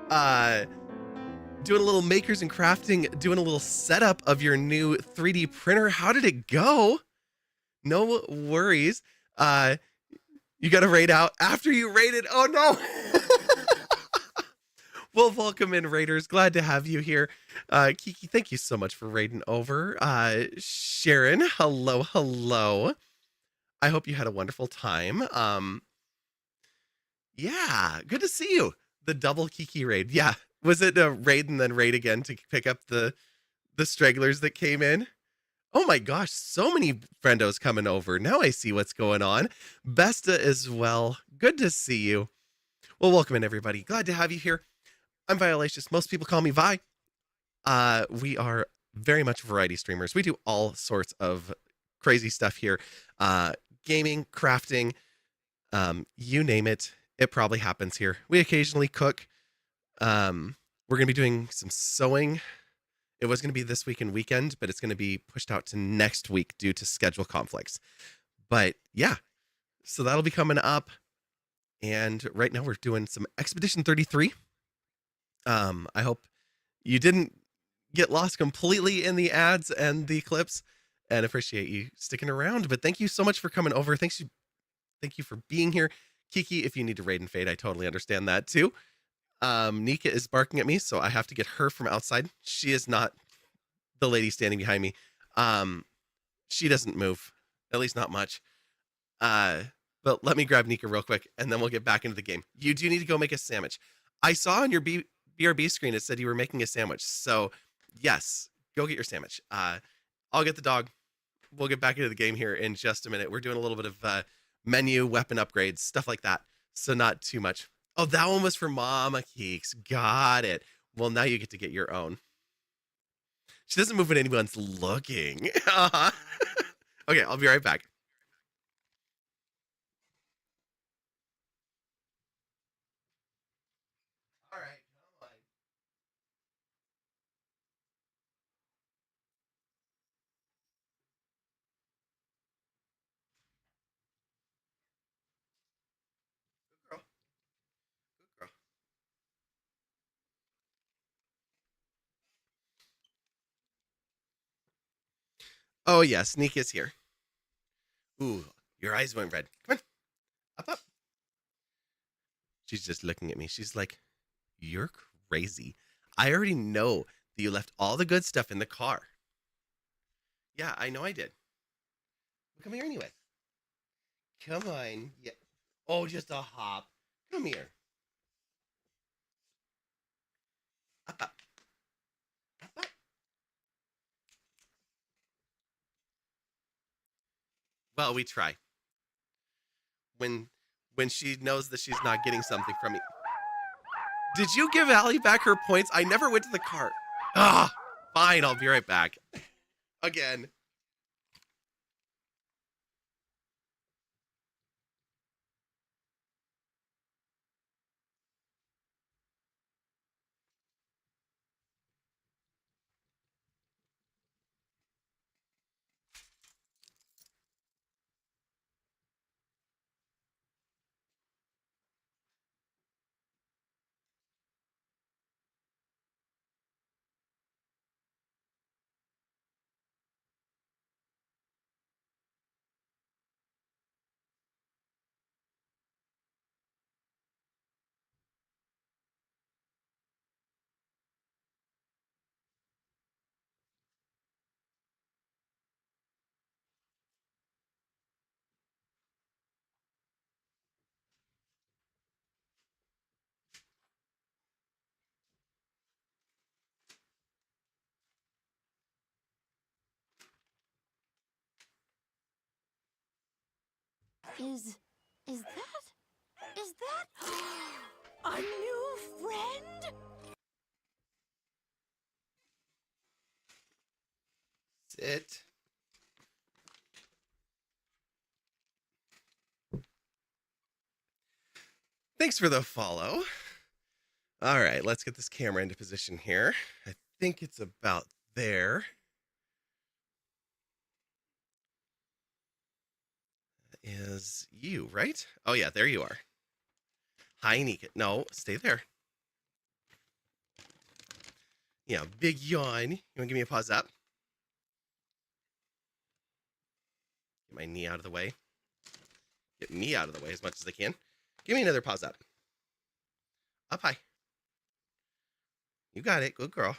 hi. Doing a little makers and crafting, doing a little setup of your new 3D printer. How did it go? No worries. You got to raid out after you raided. Oh no. Well, welcome in, raiders. Glad to have you here. Kiki, thank you so much for raiding over. Sharon, hello, hello. I hope you had a wonderful time. Yeah, good to see you. The double Kiki raid. Yeah. Was it a raid and then raid again to pick up the stragglers that came in? Oh my gosh, so many friendos coming over. Now I see what's going on. Besta as well. Good to see you. Well, welcome in, everybody. Glad to have you here. I'm Violacious. Most people call me Vi. We are very much variety streamers. We do all sorts of crazy stuff here. Gaming, crafting, you name it. It probably happens here. We occasionally cook. We're going to be doing some sewing. It was going to be this week and weekend, but it's going to be pushed out to next week due to schedule conflicts. But yeah, so that'll be coming up. And right now we're doing some Expedition 33. I hope you didn't get lost completely in the ads and the clips, and appreciate you sticking around. But thank you so much for coming over. Thank you for being here. Kiki, if you need to raid and fade, I totally understand that too. Nika is barking at me, so I have to get her from outside. She is not the lady standing behind me. She doesn't move, at least not much. But let me grab Nika real quick, and then we'll get back into the game. You do need to go make a sandwich. I saw on your BRB screen it said you were making a sandwich, so yes, go get your sandwich. I'll get the dog. We'll get back into the game here in just a minute. We're doing a little bit of menu, weapon upgrades, stuff like that, so not too much. Oh, that one was for Mama Keeks. Got it. Well, now you get to get your own. She doesn't move when anyone's looking. Okay, I'll be right back. Oh, yeah, Sneak is here. Ooh, your eyes went red. Come on. Up. She's just looking at me. She's like, you're crazy. I already know that you left all the good stuff in the car. Yeah, I know I did. Well, come here anyway. Come on. Yeah. Oh, just a hop. Come here. Up. Well, we try. When she knows that she's not getting something from me. Did you give Allie back her points? I never went to the cart. Ah, fine. I'll be right back. Again. Is that a new friend? Sit. Thanks for the follow. All right, let's get this camera into position here. I think it's about there. That is you, right? Oh, yeah, there you are. Hi, Nika. No, stay there. Yeah, big yawn. You want to give me a pause up? Get my knee out of the way. Get me out of the way as much as I can. Give me another pause up. Up high. You got it. Good girl.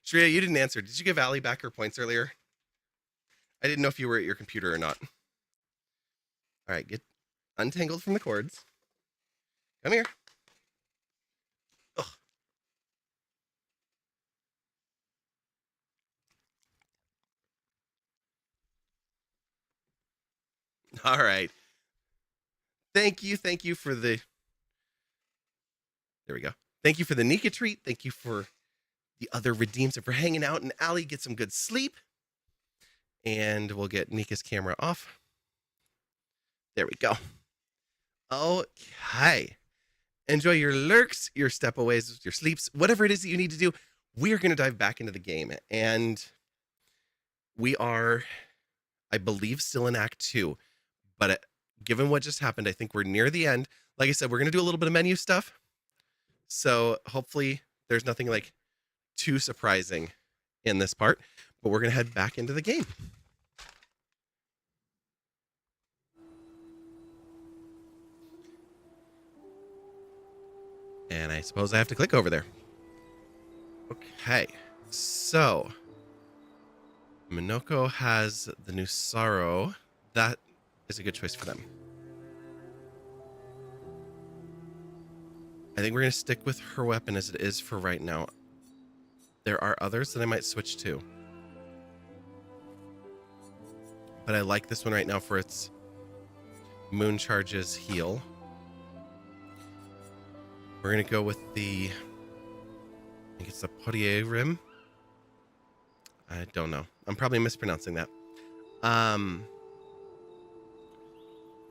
Shreya, you didn't answer. Did you give Allie back her points earlier? I didn't know if you were at your computer or not. All right, get untangled from the cords. Come here. Ugh. All right. Thank you for the... There we go. Thank you for the Nika treat. Thank you for the other redeems and for hanging out. And Allie, get some good sleep. And we'll get Nika's camera off. There we go. Okay. Enjoy your lurks, your stepaways, your sleeps, whatever it is that you need to do. We are going to dive back into the game. And we are, I believe, still in Act 2. But given what just happened, I think we're near the end. Like I said, we're going to do a little bit of menu stuff. So hopefully there's nothing like too surprising in this part. But we're going to head back into the game. And I suppose I have to click over there. Okay, so Minoko has the new Sorrow. That is a good choice for them. I think we're going to stick with her weapon as it is for right now. There are others that I might switch to. But I like this one right now for its moon charges heal. We're going to go with the... I think it's the Poirier Rim. I don't know. I'm probably mispronouncing that.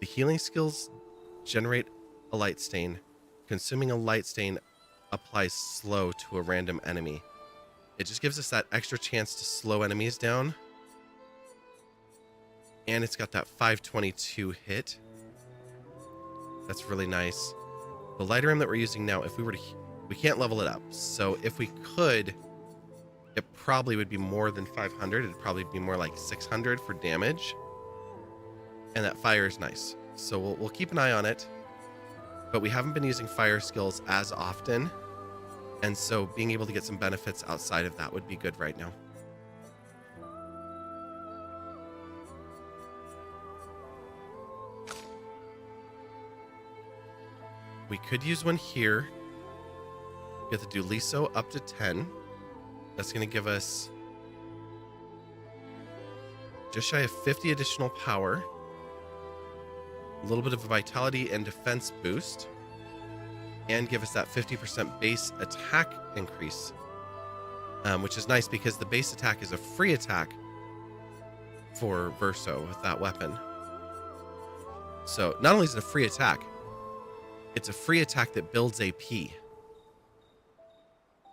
The healing skills generate a light stain. Consuming a light stain applies slow to a random enemy. It just gives us that extra chance to slow enemies down. And it's got that 522 hit. That's really nice. The light rim that we're using now, if we were to We can't level it up. So if we could, it probably would be more than 500. It'd probably be more like 600 for damage. And that fire is nice. So we'll keep an eye on it. But we haven't been using fire skills as often. And so being able to get some benefits outside of that would be good right now. We could use one here. We have to do Liso up to 10. That's going to give us just shy of 50 additional power. A little bit of a vitality and defense boost. And give us that 50% base attack increase. Which is nice because the base attack is a free attack for Verso with that weapon. So not only is it a free attack, it's a free attack that builds AP.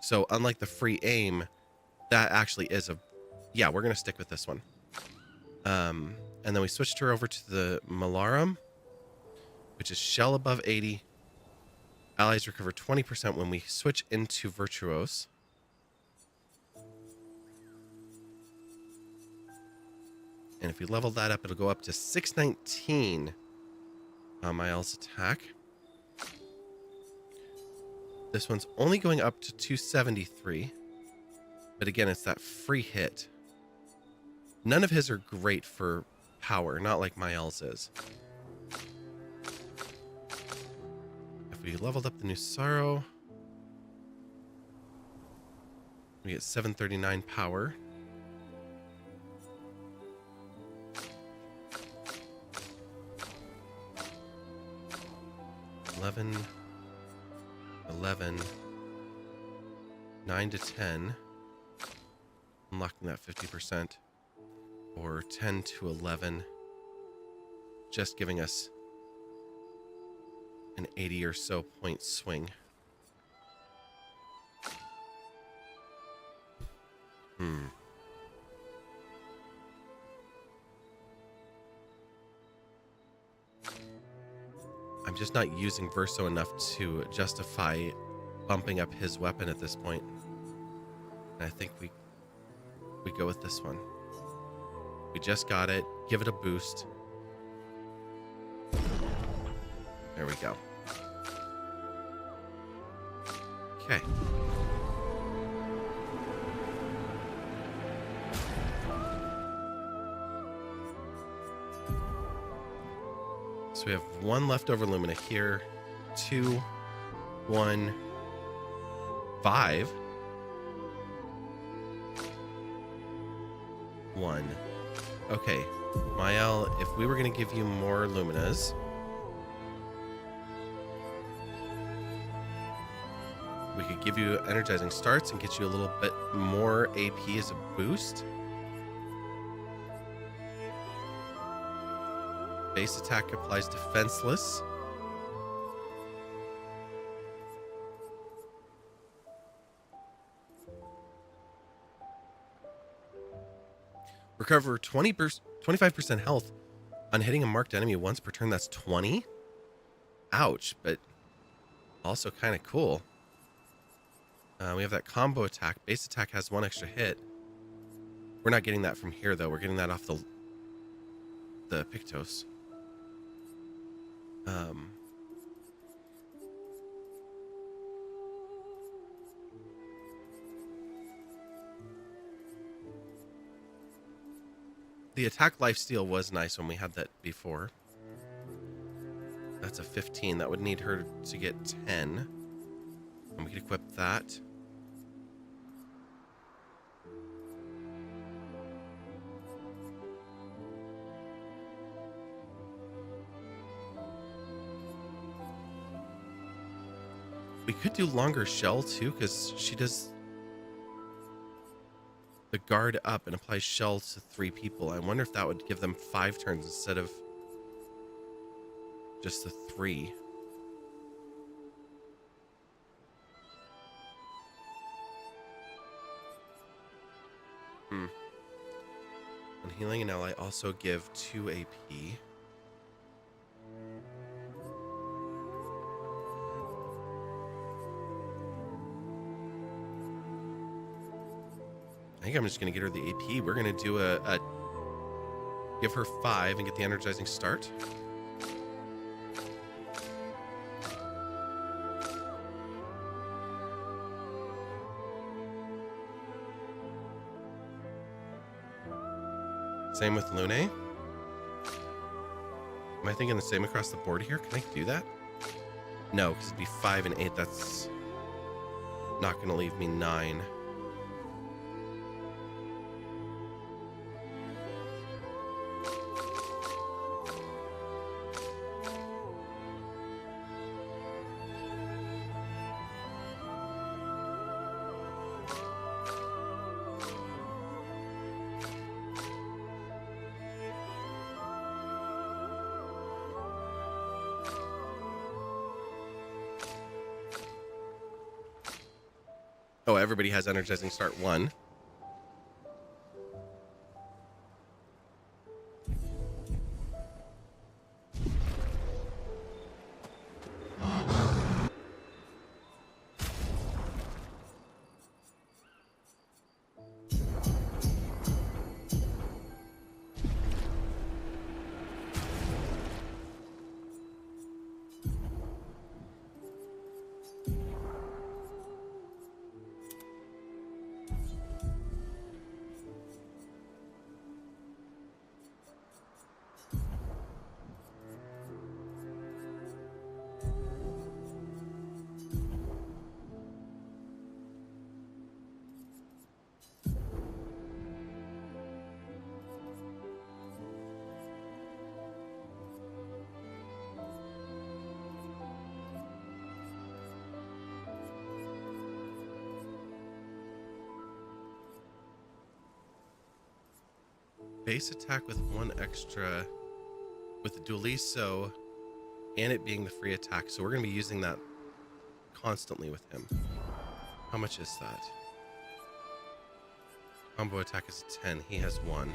So unlike the free aim, that actually is a... Yeah, we're going to stick with this one. And then we switched her over to the Malarum, which is shell above 80. Allies recover 20% when we switch into Virtuose. And if we level that up, it'll go up to 619 on Miles' attack. This one's only going up to 273. But again, it's that free hit. None of his are great for power, not like Miles is. If we leveled up the new Sorrow, we get 739 power. $11, 9 to 10, unlocking that 50%, or 10 to 11, just giving us an 80 or so point swing. I'm just not using Verso enough to justify bumping up his weapon at this point. And I think we go with this one. We just got it. Give it a boost. There we go. Okay. So we have one leftover Lumina here. 2, 1, 5. 1. Okay, Mael, if we were going to give you more Luminas, we could give you energizing starts and get you a little bit more AP as a boost. Base attack applies defenseless. Recover 25% health on hitting a marked enemy once per turn. That's 20. Ouch, but also kind of cool. We have that combo attack. Base attack has 1 extra hit. We're not getting that from here, though. We're getting that off the Pictos. The attack lifesteal was nice when we had that before. That's a 15. That would need her to get 10. And we could equip that. We could do longer shell too, because she does the guard up and applies shell to 3 people. I wonder if that would give them 5 turns instead of just the 3. When healing an ally, also give 2 AP. think I'm just gonna get her the AP. We're gonna do a give her 5 and get the energizing start. Same with Lune. Am I thinking the same across the board here? Can I do that? No, because it'd be 5 and 8. That's not going to leave me 9. Oh, everybody has energizing start 1. Base attack with 1 extra with the Dualiso and it being the free attack. So we're going to be using that constantly with him. How much is that? Combo attack is 10. He has 1.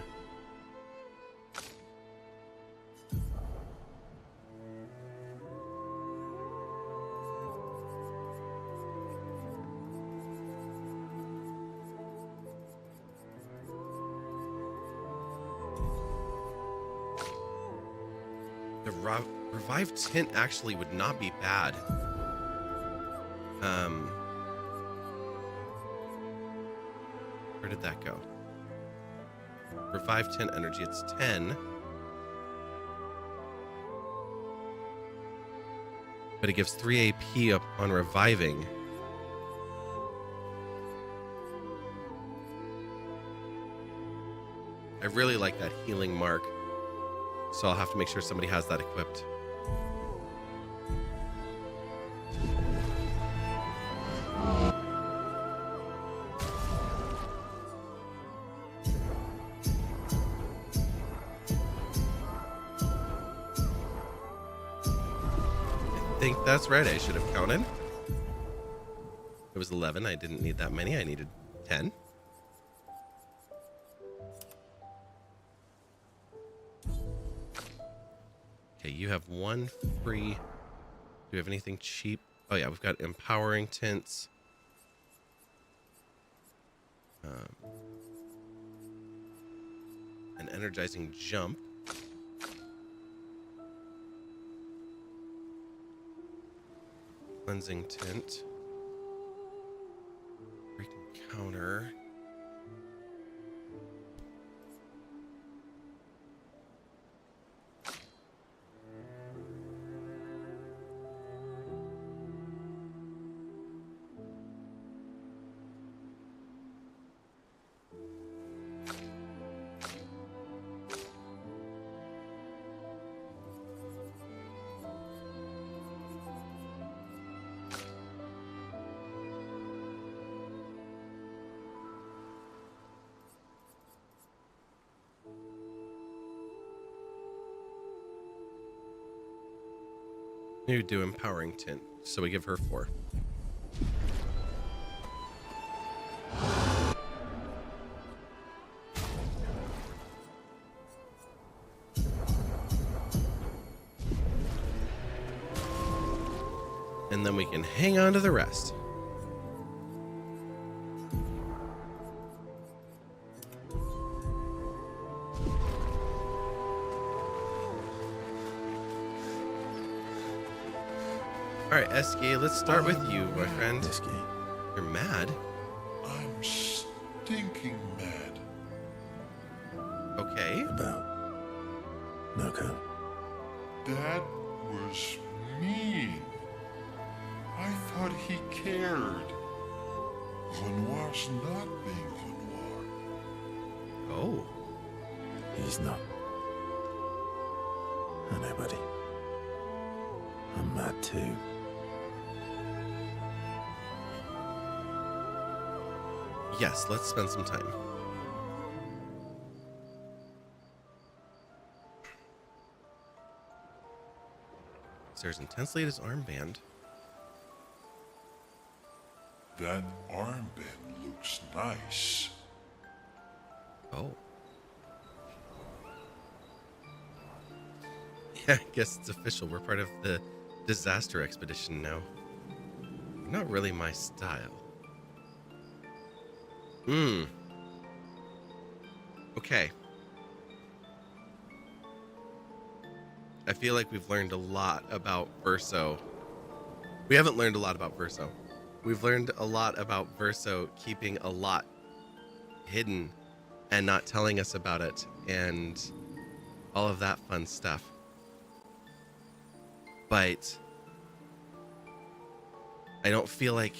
Revive Tint actually would not be bad. Where did that go? Revive Tint energy, it's 10. But it gives 3 AP up on reviving. I really like that healing mark. So I'll have to make sure somebody has that equipped. I think that's right. I should have counted. It was 11. I didn't need that many. I needed 10. Okay, you have 1 free. Do we have anything cheap? Oh yeah, we've got empowering tints. An energizing jump. Cleansing tint. Freaking counter. You do empowering tint, so we give her 4. And then we can hang on to the rest. All right, Eski, let's start with you, my friend. Eski. You're mad? I'm stinking mad. Okay. About Noko. That was mean. I thought he cared. Lenoir's not being Lenoir. Oh. He's not. I know, buddy. I'm mad too. Yes, let's spend some time. Stares intensely at his armband. That armband looks nice. Oh. Yeah, I guess it's official. We're part of the disaster expedition now. Not really my style. Okay. I feel like we've learned a lot about Verso. We haven't learned a lot about Verso. We've learned a lot about Verso keeping a lot hidden and not telling us about it and all of that fun stuff. But I don't feel like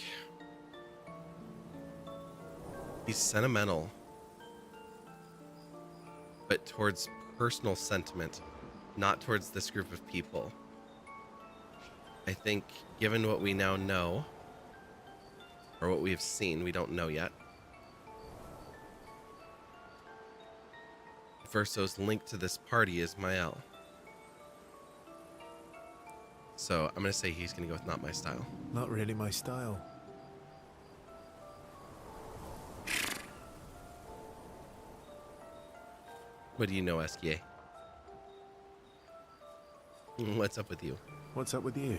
he's sentimental, but towards personal sentiment, not towards this group of people. I think given what we now know, or what we have seen, we don't know yet, Verso's link to this party is Mael. So I'm going to say he's going to go with not my style. Not really my style. What do you know, SKA? What's up with you? What's up with you?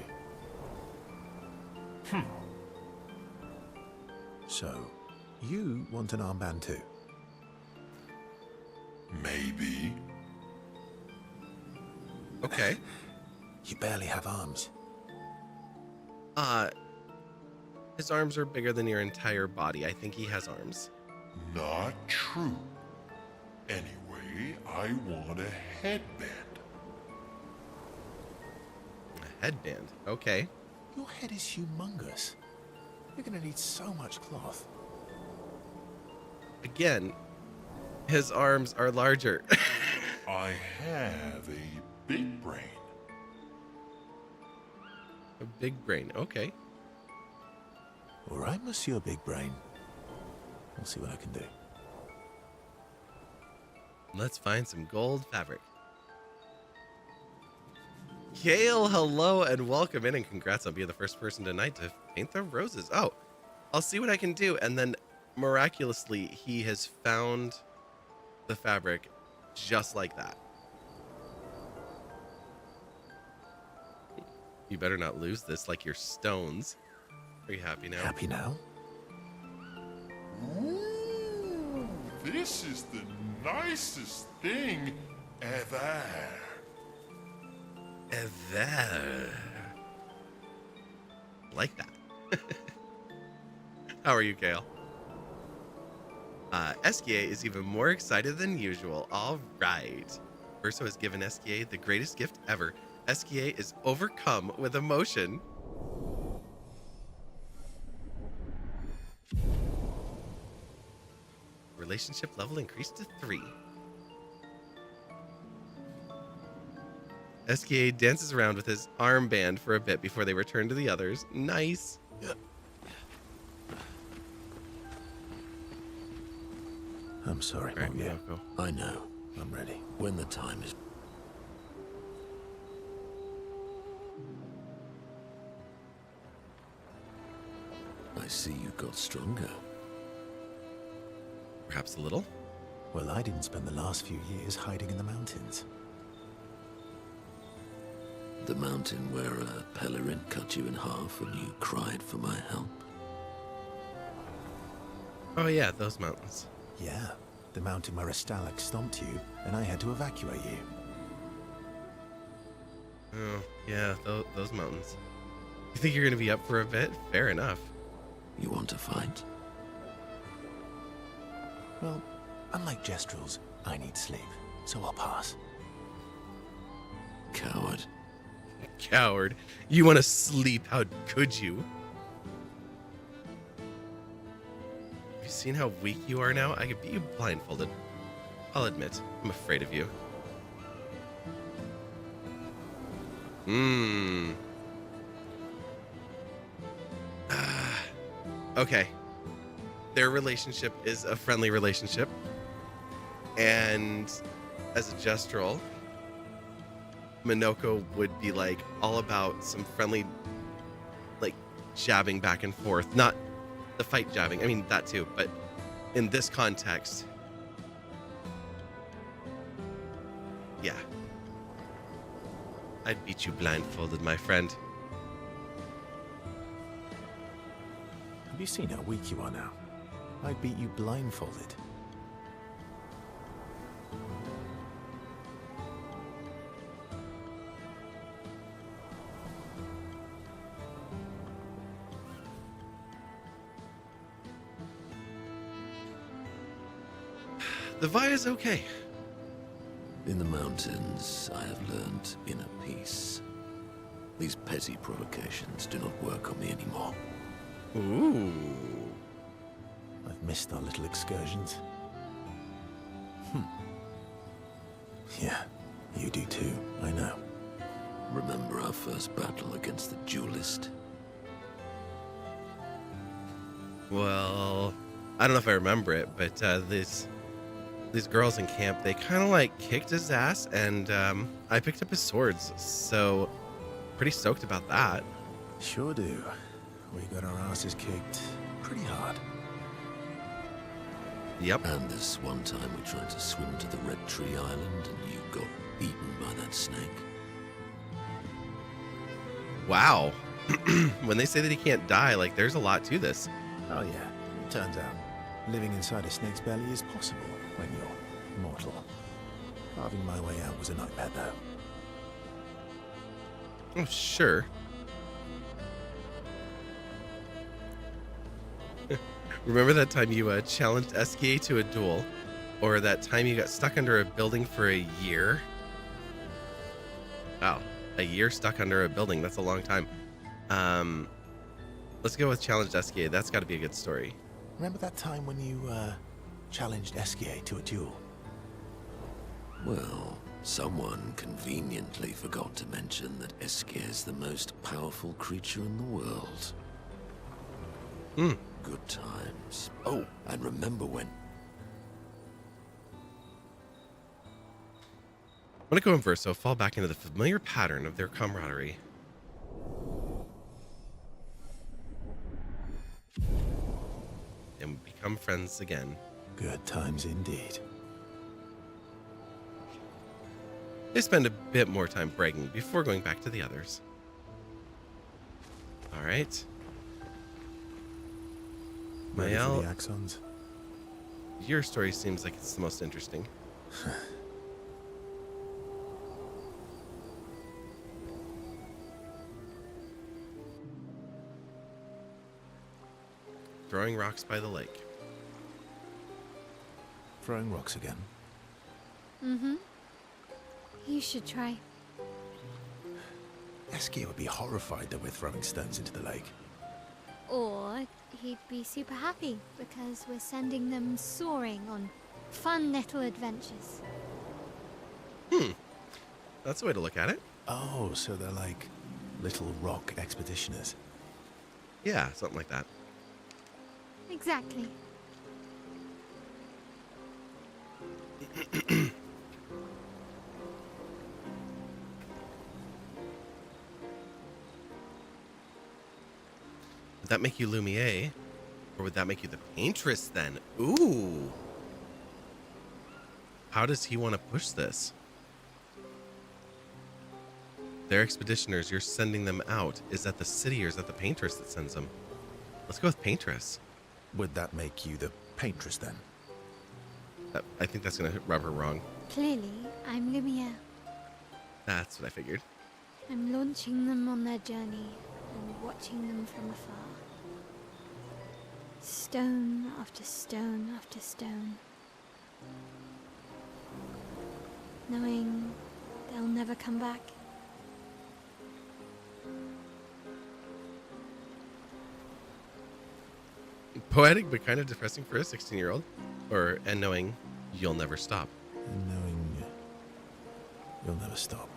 So, you want an armband too? Maybe. Okay. You barely have arms. His arms are bigger than your entire body. I think he has arms. Not true. Anyway, I want a headband. A headband? Okay. Your head is humongous. You're gonna need so much cloth. Again, his arms are larger. I have a big brain. A big brain, okay. All right, Monsieur Big Brain. We'll see what I can do. Let's find some gold fabric. Kale, hello and welcome in, and congrats on being the first person tonight to paint the roses. Oh, I'll see what I can do. And then miraculously, he has found the fabric just like that. You better not lose this like your stones. Are you happy now? Happy now? Ooh, this is the nicest thing ever. Ever. Like that. How are you, Kale? SKA is even more excited than usual. All right. Verso has given SKA the greatest gift ever. SKA is overcome with emotion. Relationship level increased to 3. SKA dances around with his armband for a bit before they return to the others. Nice. I'm sorry, Right, yeah. go. I know. I'm ready. When the time is... I see you got stronger. Perhaps a little. Well, I didn't spend the last few years hiding in the mountains. The mountain where a pelerin cut you in half when you cried for my help. Oh yeah, those mountains. Yeah, the mountain where a Stalak stomped you, and I had to evacuate you. Oh, yeah, those mountains. You think you're gonna be up for a bit? Fair enough. You want to fight? Well, unlike Jestrels, I need sleep, so I'll pass. Coward. Coward. You want to sleep? How could you? Have you seen how weak you are now? I could beat you blindfolded. I'll admit, I'm afraid of you. Okay. Their relationship is a friendly relationship. And as a Jestrel, Minoko would be like all about some friendly, like, jabbing back and forth. Not the fight jabbing. I mean, that too. But in this context, yeah. I'd beat you blindfolded, my friend. Have you seen how weak you are now? I'd beat you blindfolded. The Vi is okay. In the mountains, I have learned inner peace. These petty provocations do not work on me anymore. Ooh. I've missed our little excursions. Yeah, you do too, I know. Remember our first battle against the duelist? Well, I don't know if I remember it, but these girls in camp, they kind of like kicked his ass, and I picked up his swords, so pretty stoked about that. Sure do. We got our asses kicked pretty hard. Yep. And this one time we tried to swim to the Red Tree Island and you got eaten by that snake. Wow. When they say that he can't die, like, there's a lot to this. Oh yeah, turns out living inside a snake's belly is possible when you're mortal. Carving my way out was a nightmare though. Oh, sure. Remember that time you challenged SKA to a duel? Or that time you got stuck under a building for a year? Wow, a year stuck under a building. That's a long time. Let's go with challenged SKA. That's got to be a good story. Remember that time when you challenged SKA to a duel? Well, someone conveniently forgot to mention that Eske is the most powerful creature in the world. Good times. Oh, and remember when... I'm going to go in first, so fall back into the familiar pattern of their camaraderie. And we become friends again. Good times indeed. They spend a bit more time bragging before going back to the others. All right. Ready for Mael, the axons? your story seems like it's the most interesting. Throwing rocks by the lake. Throwing rocks again? Mm-hmm. You should try. Eske would be horrified that we're throwing stones into the lake. Or he'd be super happy because we're sending them soaring on fun little adventures. That's the way to look at it. Oh, so they're like little rock expeditioners. Yeah, something like that. Exactly. Would that make you Lumiere? Or would that make you the Paintress then? Ooh. How does he want to push this? They're expeditioners. You're sending them out. Is that the city or is that the Paintress that sends them? Let's go with Paintress. Would that make you the Paintress then? I think that's going to rub her wrong. Clearly, I'm Lumiere. That's what I figured. I'm launching them on their journey, and watching them from afar. Stone after stone after stone. Knowing they'll never come back. Poetic, but kind of depressing for a 16-year-old. And knowing you'll never stop. And knowing you'll never stop.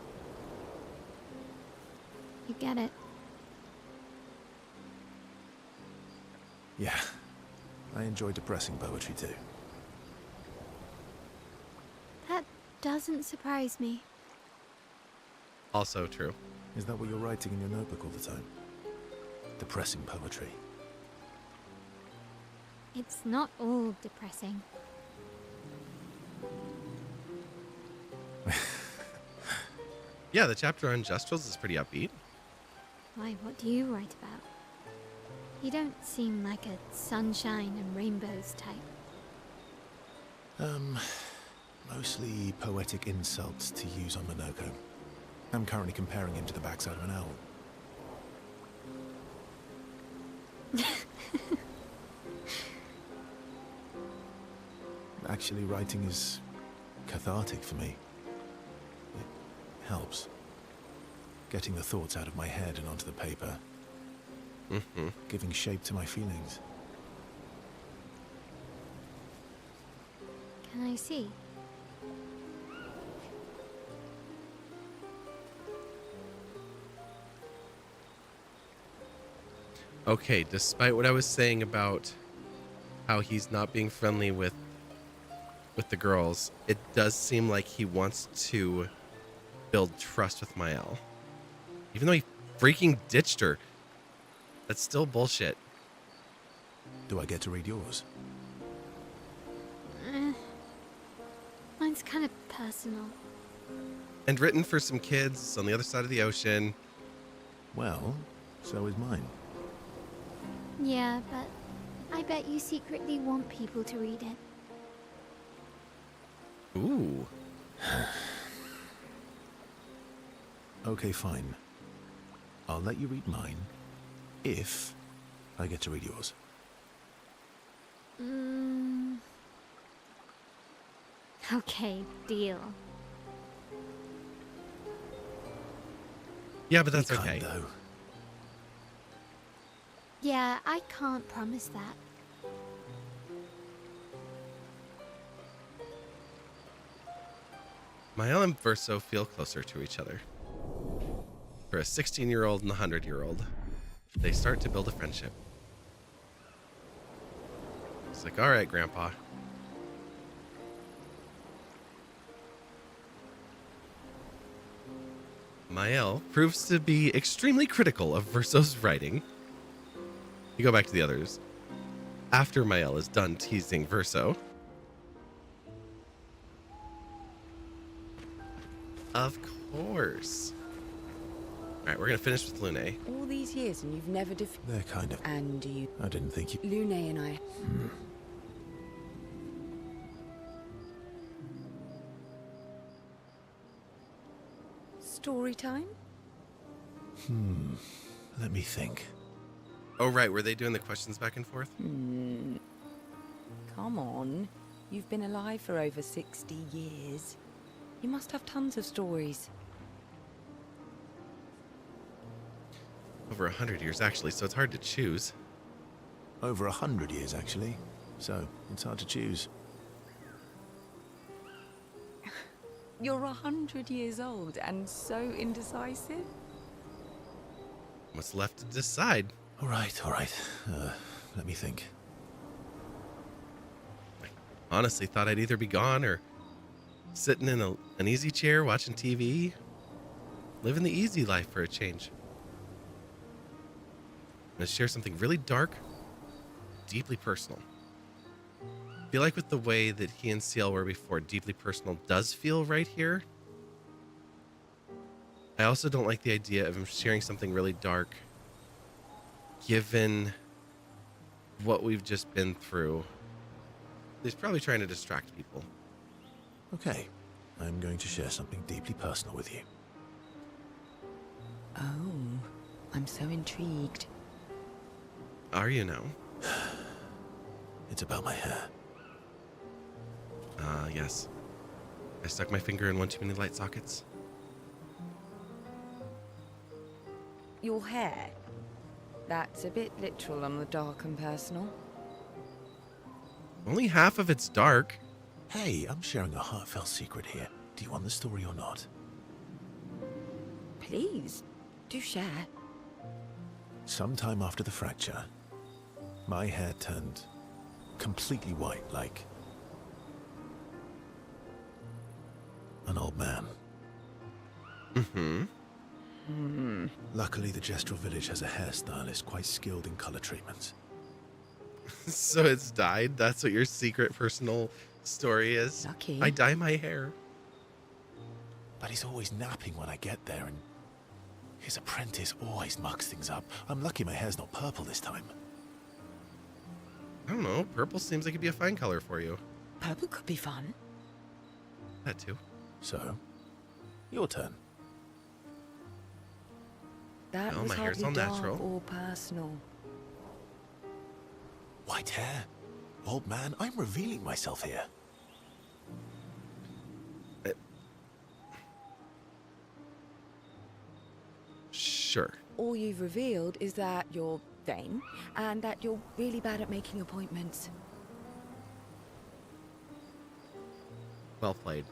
You get it. Yeah, I enjoy depressing poetry too. That doesn't surprise me. Also true. Is that what you're writing in your notebook all the time? Depressing poetry. It's not all depressing. Yeah, the chapter on Jestrels is pretty upbeat. Why, what do you write about? You don't seem like a sunshine and rainbows type. Mostly poetic insults to use on Minoko. I'm currently comparing him to the backside of an owl. Actually, writing is cathartic for me. It helps. Getting the thoughts out of my head and onto the paper. Giving shape to my feelings. Can I see? Okay, despite what I was saying about how he's not being friendly with the girls, it does seem like he wants to build trust with Mael. Even though he freaking ditched her. That's still bullshit. Do I get to read yours? Mine's kind of personal. And written for some kids on the other side of the ocean. Well, so is mine. Yeah, but I bet you secretly want people to read it. Ooh. Okay, fine. I'll let you read mine if I get to read yours. Okay, deal. Yeah, but that's Be okay. kind, though. Yeah, I can't promise that. Mael and Verso feel closer to each other. For a 16-year-old and a 100-year-old, they start to build a friendship. It's like, all right, Grandpa. Mael proves to be extremely critical of Verso's writing. You go back to the others. After Mael is done teasing Verso. Of course. All right, we're going to finish with Lune. All these years and you've never They're kind of... And you... I didn't think you... Lune and I... Story time? Let me think. Oh, right. Were they doing the questions back and forth? Come on. You've been alive for over 60 years. You must have tons of stories. Over 100 years, actually, so it's hard to choose. Over 100 years, actually. So, it's hard to choose. You're 100 years old and so indecisive? What's left to decide? All right. Let me think. I honestly thought I'd either be gone or sitting in an easy chair watching TV. Living the easy life for a change. I'm going to share something really dark, deeply personal. I feel like with the way that he and CL were before, deeply personal does feel right here. I also don't like the idea of him sharing something really dark, given what we've just been through. He's probably trying to distract people. Okay. I'm going to share something deeply personal with you. Oh. I'm so intrigued. Are you now? It's about my hair. Yes. I stuck my finger in one too many light sockets. Your hair? That's a bit literal on the dark and personal. Only half of it's dark. Hey, I'm sharing a heartfelt secret here. Do you want the story or not? Please, do share. Sometime after the fracture, my hair turned completely white, like an old man. Luckily, the Gestural village has a hairstylist quite skilled in color treatments. So it's dyed? That's what your secret personal story is? Lucky. I dye my hair. But he's always napping when I get there, and his apprentice always mucks things up. I'm lucky my hair's not purple this time. I don't know. Purple seems like it'd be a fine color for you. Purple could be fun. That too. So, your turn. That Well, was my hair's hardly all dark natural. or personal. White hair? Old man, I'm revealing myself here. Sure. All you've revealed is that you're vain, and that you're really bad at making appointments. Well played.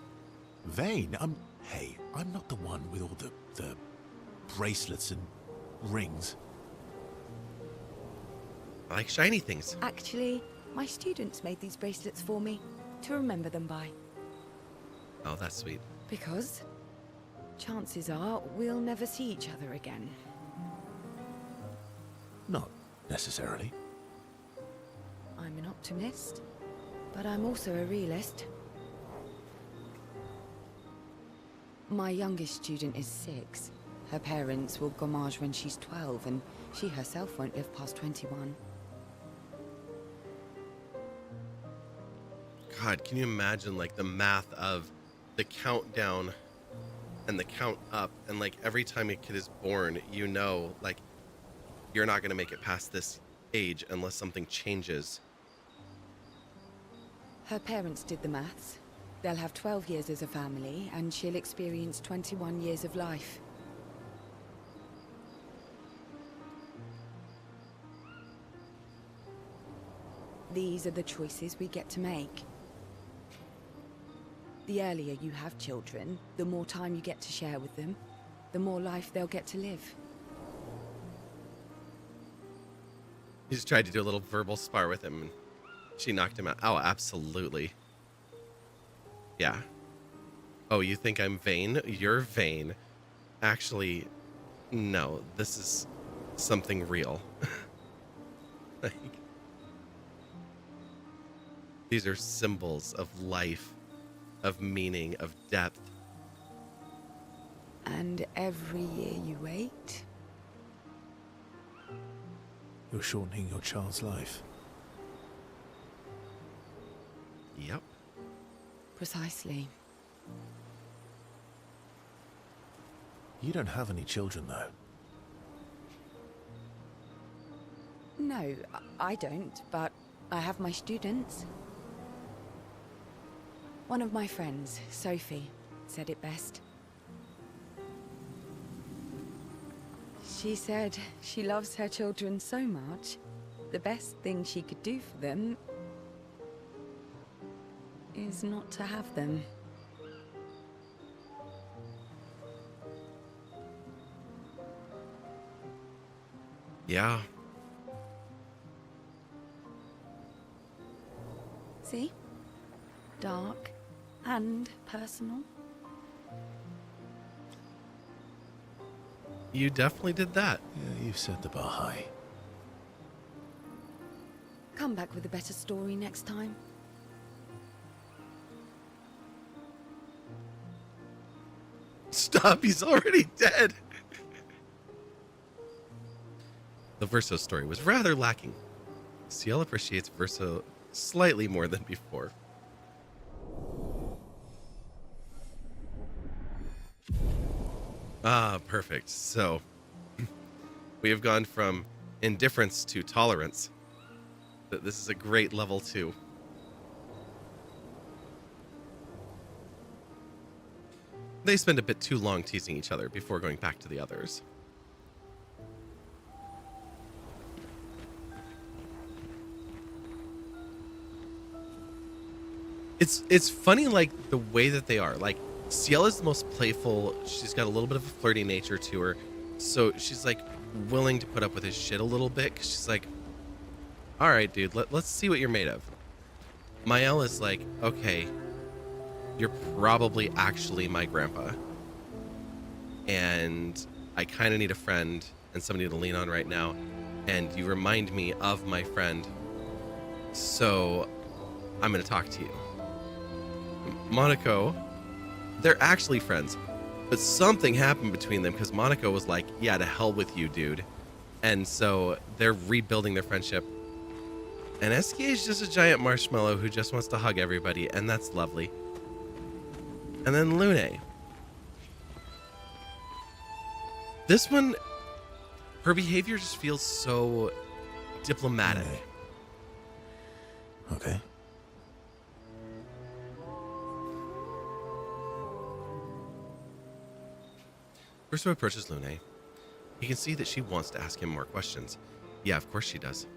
Vain? Hey, I'm not the one with all the bracelets and rings. I like shiny things. Actually, my students made these bracelets for me, to remember them by. Oh, that's sweet. Because chances are we'll never see each other again. Not necessarily. I'm an optimist, but I'm also a realist. My youngest student is 6. Her parents will gommage when she's 12, and she herself won't live past 21. God, can you imagine like the math of the countdown and the count up, and like every time a kid is born, you know, like you're not going to make it past this age unless something changes. Her parents did the maths. They'll have 12 years as a family, and she'll experience 21 years of life. These are the choices we get to make. The earlier you have children, the more time you get to share with them, the more life they'll get to live. He just tried to do a little verbal spar with him, and she knocked him out. Oh, absolutely. Yeah. Oh, you think I'm vain? You're vain. Actually, no. This is something real. Like, these are symbols of life, of meaning, of depth. And every year you wait, You're shortening your child's life. Yep. precisely. You don't have any children, though. No, I don't, but I have my students. One of my friends, Sophie, said it best. She said she loves her children so much, the best thing she could do for them is not to have them. Yeah. See? Dark and personal. You definitely did that. Yeah, you've set the bar high. Come back with a better story next time. Stop, he's already dead. The Verso story was rather lacking. Ciel appreciates Verso slightly more than before. Ah, perfect. So, We have gone from indifference to tolerance. This is a great level 2. They spend a bit too long teasing each other before going back to the others. It's funny, like, the way that they are. Like, Ciella's the most playful. She's got a little bit of a flirty nature to her. So she's, like, willing to put up with his shit a little bit. 'Cause she's like, all right, dude, let's see what you're made of. Mael is like, okay, you're probably actually my grandpa. And I kind of need a friend and somebody to lean on right now. And you remind me of my friend. So I'm going to talk to you. Monaco, they're actually friends. But something happened between them because Monaco was like, yeah, to hell with you, dude. And so they're rebuilding their friendship. And SK is just a giant marshmallow who just wants to hug everybody. And that's lovely. And then Lune. This one, her behavior just feels so diplomatic. Okay. Urso approaches Lune. He can see that she wants to ask him more questions. Yeah, of course she does.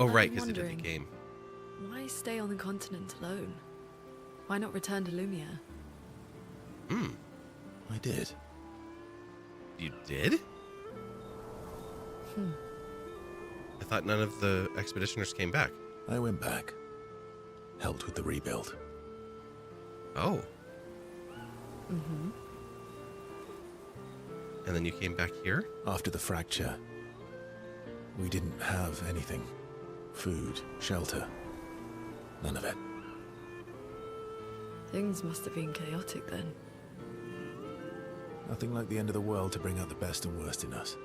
Oh, right, because they did the game. Why stay on the continent alone? Why not return to Lumia? I did. You did? I thought none of the expeditioners came back. I went back. Helped with the rebuild. Oh. Mm-hmm. And then you came back here? After the fracture, we didn't have anything. Food, shelter, none of it. Things must have been chaotic then. Nothing like the end of the world to bring out the best and worst in us.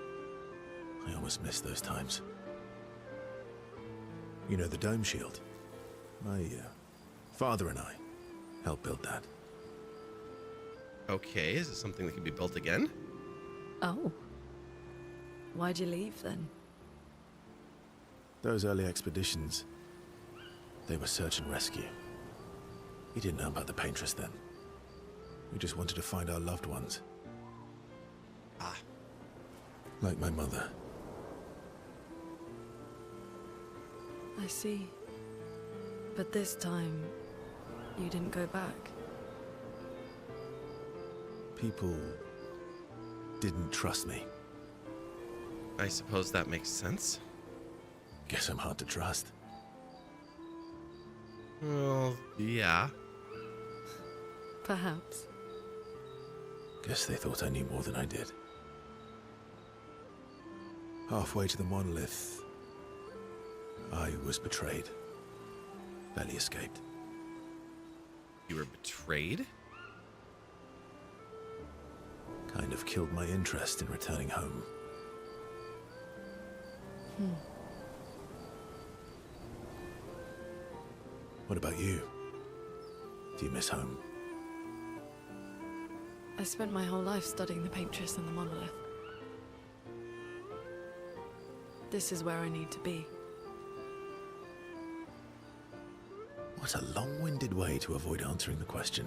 I almost miss those times. You know, the dome shield? My father and I helped build that. Okay, is it something that can be built again? Oh. Why'd you leave then? Those early expeditions, they were search and rescue. We didn't know about the Paintress then. We just wanted to find our loved ones. Ah. Like my mother. I see. But this time, you didn't go back. People didn't trust me. I suppose that makes sense. Guess I'm hard to trust. Well, yeah. Perhaps. Guess they thought I knew more than I did. Halfway to the monolith, I was betrayed. Barely escaped. You were betrayed? Kind of killed my interest in returning home. What about you? Do you miss home? I spent my whole life studying the Paintress and the monolith. This is where I need to be. What a long-winded way to avoid answering the question.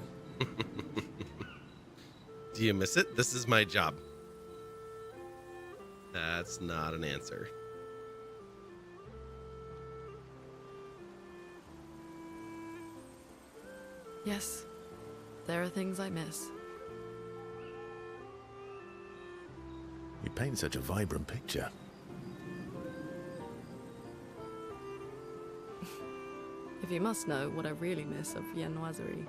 Do you miss it? This is my job. That's not an answer. Yes, there are things I miss. You paint such a vibrant picture. If you must know what I really miss of Viennoiserie.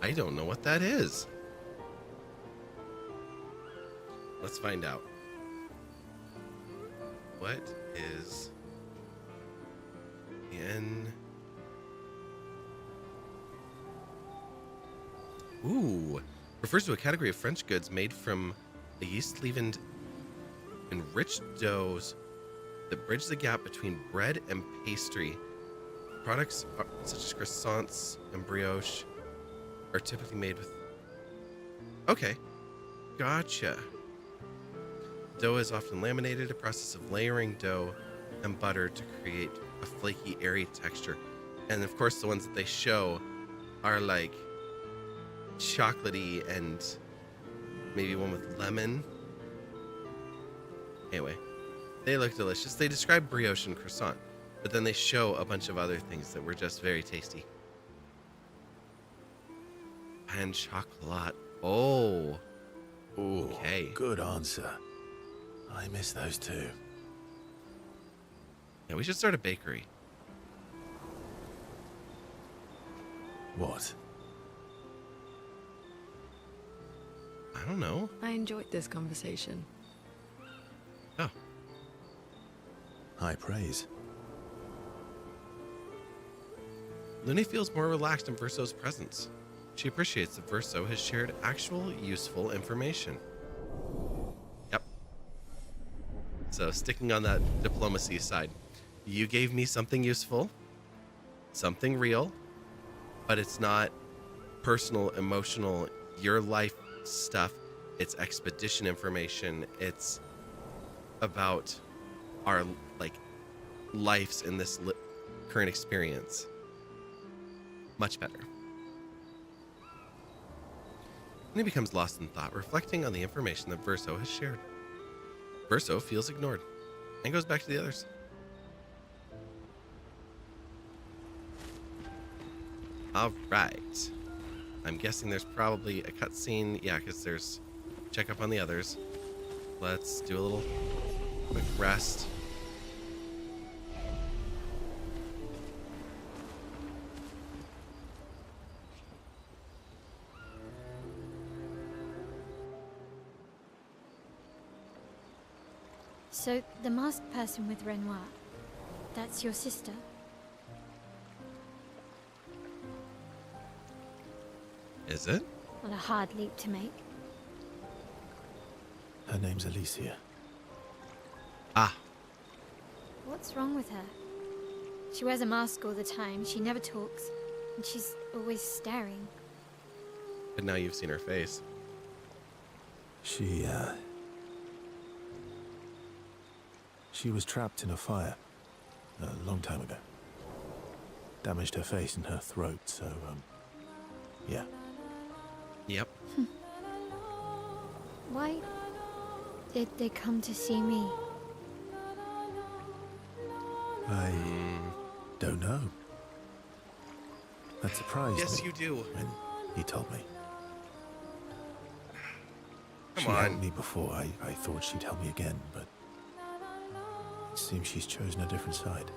I don't know what that is. Let's find out. What is Vien? Ooh, refers to a category of French goods made from a yeast-leavened enriched doughs that bridge the gap between bread and pastry. Products such as croissants and brioche are typically made with... Okay. Gotcha. Dough is often laminated, a process of layering dough and butter to create a flaky, airy texture. And of course, the ones that they show are like chocolatey and maybe one with lemon. Anyway, they look delicious. They describe brioche and croissant, but then they show a bunch of other things that were just very tasty. And chocolate. Oh. Ooh, okay. Good answer. I miss those too. Yeah, we should start a bakery. What? I don't know. I enjoyed this conversation. Oh. High praise. Lune feels more relaxed in Verso's presence. She appreciates that Verso has shared actual useful information. Yep. So sticking on that diplomacy side, you gave me something useful, something real, but it's not personal, emotional, your life stuff. It's expedition information. It's about our lives in this current experience. Much better. And he becomes lost in thought, reflecting on the information that Verso has shared. Verso feels ignored and goes back to the others. All right. I'm guessing there's probably a cutscene. Yeah, because there's check up on the others. Let's do a little quick rest. So, the masked person with Renoir, that's your sister? Is it? What a hard leap to make. Her name's Alicia. Ah. What's wrong with her? She wears a mask all the time, she never talks, and she's always staring. But now you've seen her face. She was trapped in a fire a long time ago. Damaged her face and her throat, so, yeah. Yep. Why did they come to see me? I don't know. That surprised me. Yes, you do. When he told me. Come She on. helped me before. I thought she'd help me again, but it seems she's chosen a different side.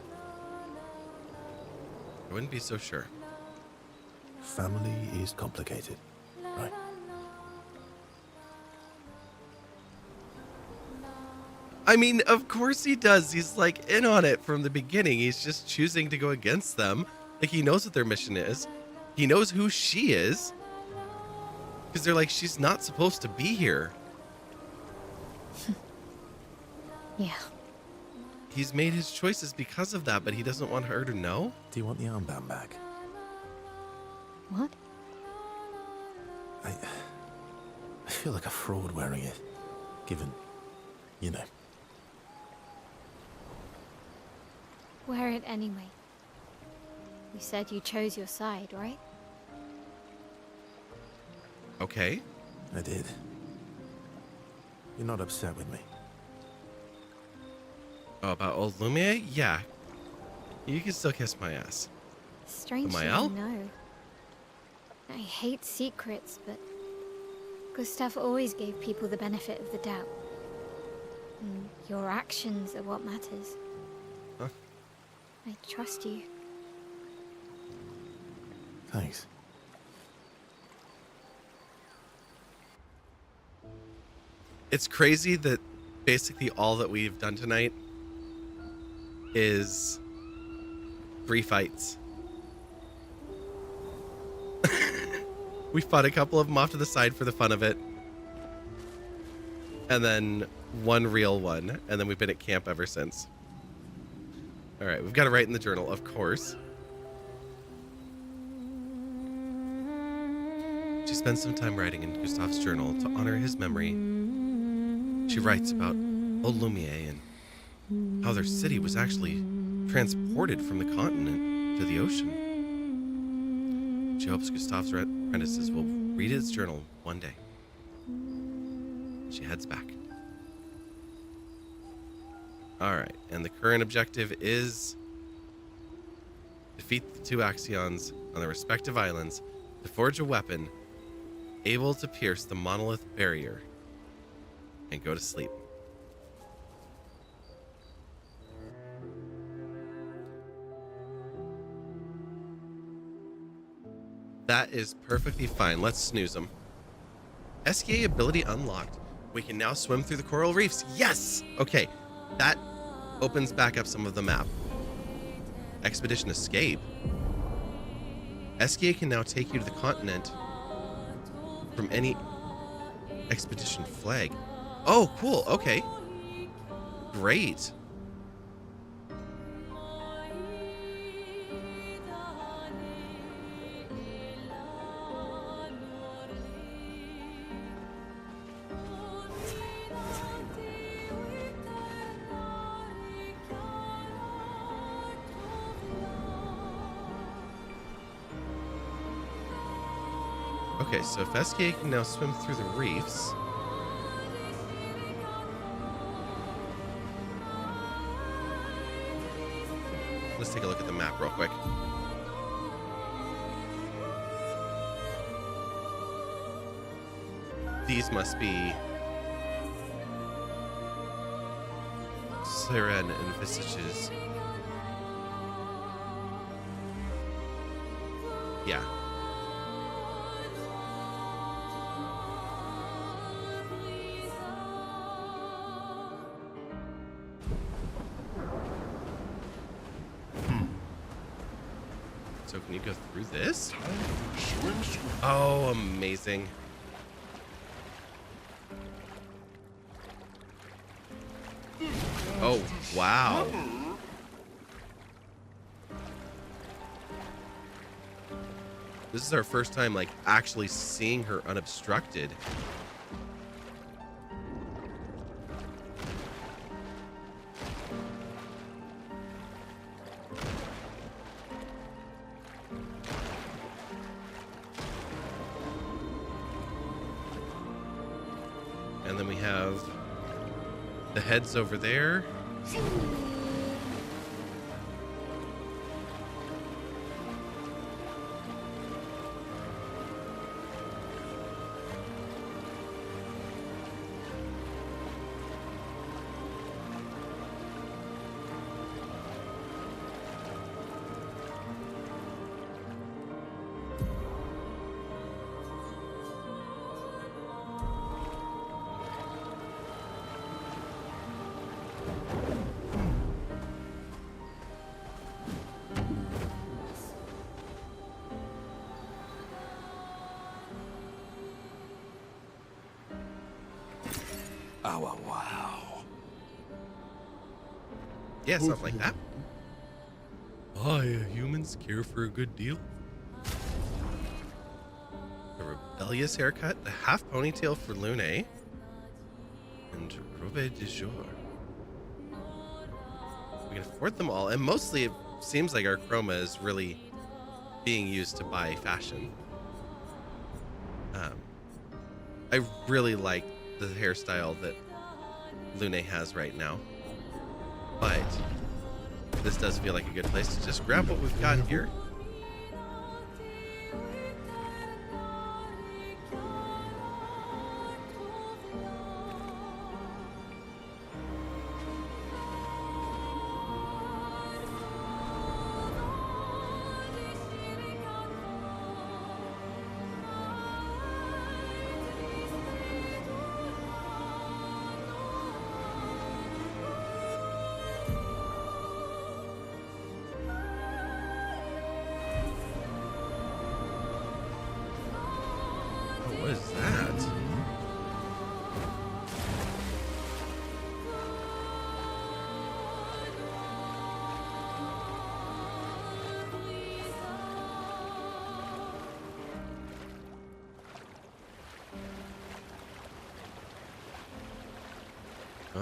I wouldn't be so sure. Family is complicated, right? I mean, of course he does. He's like in on it from the beginning. He's just choosing to go against them. Like he knows what their mission is. He knows who she is. Because they're like, she's not supposed to be here. Yeah. He's made his choices because of that, but he doesn't want her to know. Do you want the armband back? What? I feel like a fraud wearing it, given, you know. Wear it anyway. You said you chose your side, right? Okay. I did. You're not upset with me. Oh, about old Lumiere? Yeah. You can still kiss my ass. Strangely, Mael? no. I hate secrets, but Gustav always gave people the benefit of the doubt. And your actions are what matters. Huh? I trust you. Thanks. It's crazy that basically all that we've done tonight is 3 fights. We fought a couple of them off to the side for the fun of it. And then one real one. And then we've been at camp ever since. All right, we've got to write in the journal, of course. She spends some time writing in Gustave's journal to honor his memory. She writes about old Lumiere and how their city was actually transported from the continent to the ocean. She hopes Gustave's apprentices will read his journal one day. She heads back. Alright, and the current objective is defeat the two Axions on their respective islands to forge a weapon able to pierce the monolith barrier and go to sleep. That is perfectly fine. Let's snooze them. SKA ability unlocked. We can now swim through the coral reefs. Yes! Okay, that opens back up some of the map. Expedition escape. SKA can now take you to the continent from any expedition flag. Oh, cool. Okay. Great. Okay, so if SKA can now swim through the reefs. Let's take a look at the map real quick. These must be Siren and Visages. Yeah. So can you go through this? Oh, amazing. Oh, wow. This is our first time, like, actually seeing her unobstructed. And then we have the heads over there. Oh, wow. Yeah, something like that. Humans care for a good deal. A rebellious haircut, the half ponytail for Lune, and robe de jour. We can afford them all, and mostly it seems like our chroma is really being used to buy fashion. I really like the hairstyle that Lune has right now, but this does feel like a good place to just grab what we've got here.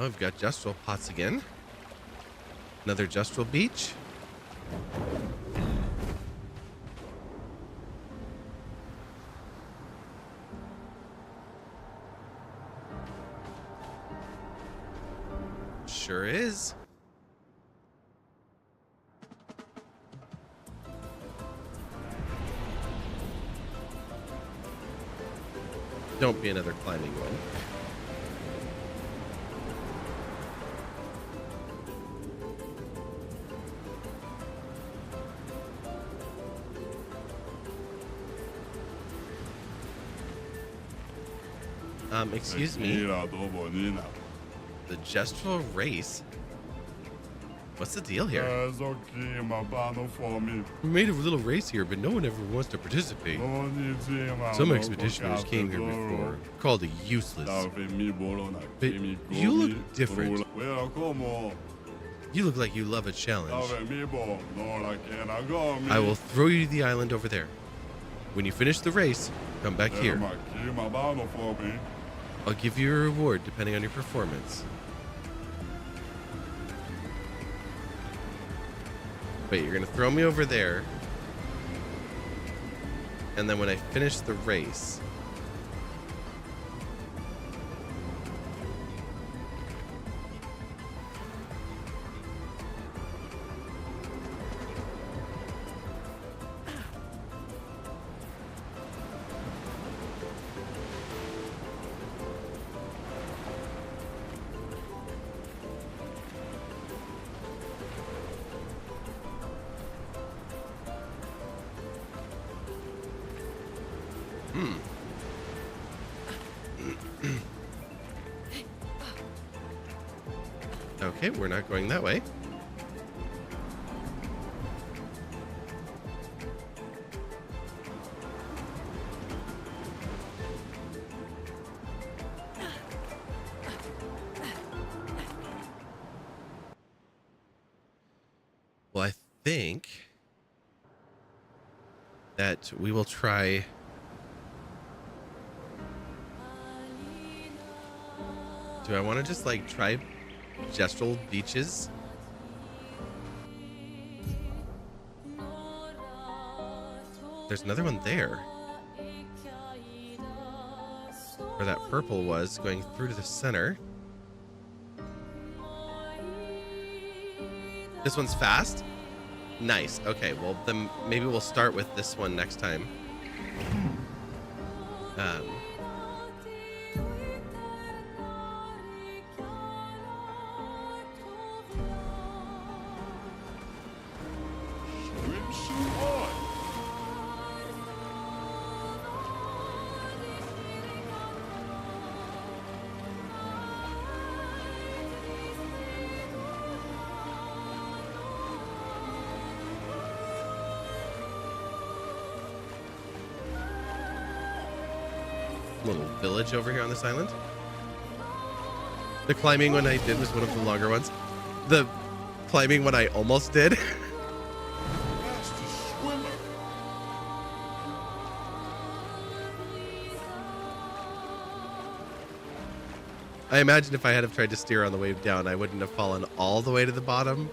Oh, I've got Justral pots again. Another Justral beach. Sure is. Don't be another climbing one. Excuse me. The gestural race? What's the deal here? We made a little race here, but no one ever wants to participate. Some expeditioners came here before, called it useless. But you look different. You look like you love a challenge. I will throw you to the island over there. When you finish the race, come back here. I'll give you a reward depending on your performance. Wait, you're gonna throw me over there, and then when I finish the race, okay, we're not going that way. Well, I think that we will try do I want to just like try gestural beaches? There's another one there. Where that purple was going through to the center. This one's fast? Nice. Okay, well then maybe we'll start with this one next time. Little village over here on this island. The climbing one I did was one of the longer ones. The climbing one I almost did. I imagine if I had have tried to steer on the way down, I wouldn't have fallen all the way to the bottom.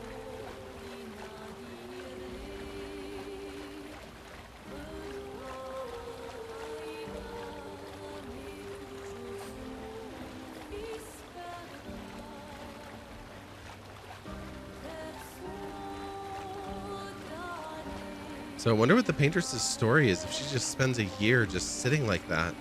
So I wonder what the painter's story is if she just spends a year just sitting like that.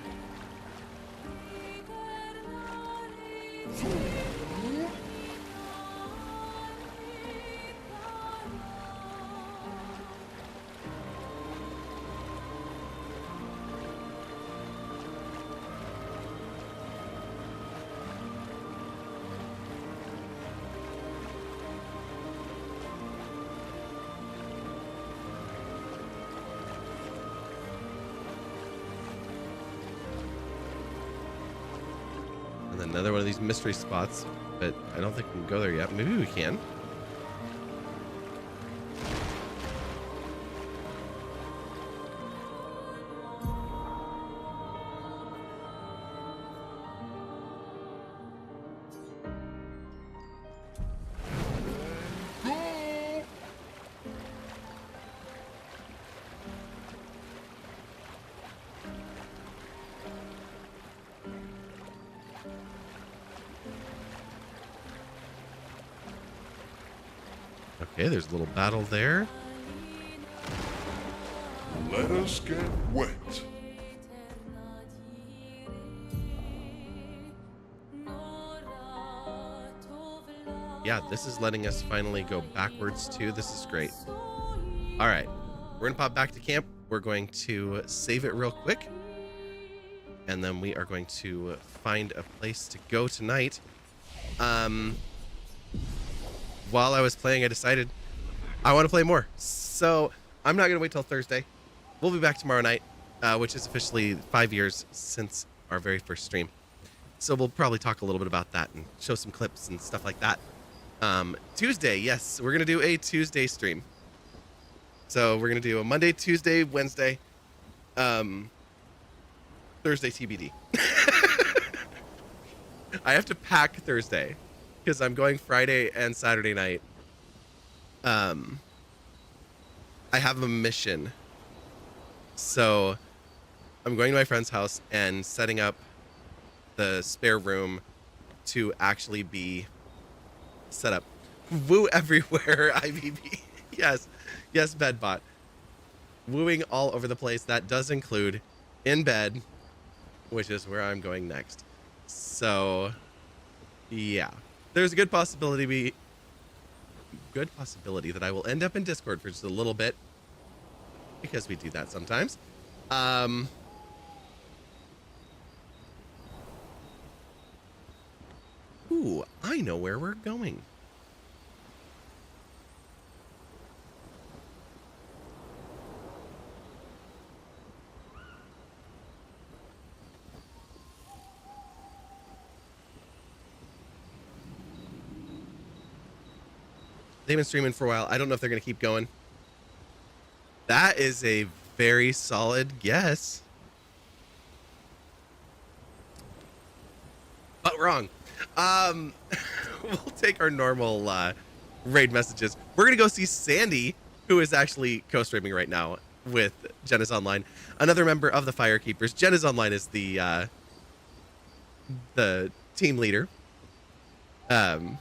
And then another one of these mystery spots, but I don't think we can go there yet. Maybe we can. Okay, there's a little battle there. Let us get wet. Yeah, this is letting us finally go backwards too. This is great. All right, we're gonna pop back to camp. We're going to save it real quick. And then we are going to find a place to go tonight. While I was playing, I decided I want to play more. So I'm not going to wait till Thursday. We'll be back tomorrow night, which is officially 5 years since our very first stream. So we'll probably talk a little bit about that and show some clips and stuff like that. Tuesday, yes, we're going to do a Tuesday stream. So we're going to do a Monday, Tuesday, Wednesday, Thursday TBD. I have to pack Thursday because I'm going Friday and Saturday night. I have a mission. So I'm going to my friend's house and setting up the spare room to actually be set up. Woo everywhere, IVB. Yes, yes, Bedbot. Wooing all over the place. That does include in bed, which is where I'm going next. So, yeah, there's a good possibility that I will end up in Discord for just a little bit, because we do that sometimes. Ooh, I know where we're going. They've been streaming for a while. I don't know if they're going to keep going. That is a very solid guess. But wrong. We'll take our normal raid messages. We're going to go see Sandy, who is actually co-streaming right now with Jenna's Online. Another member of the Firekeepers. Jenna's Online is the team leader. So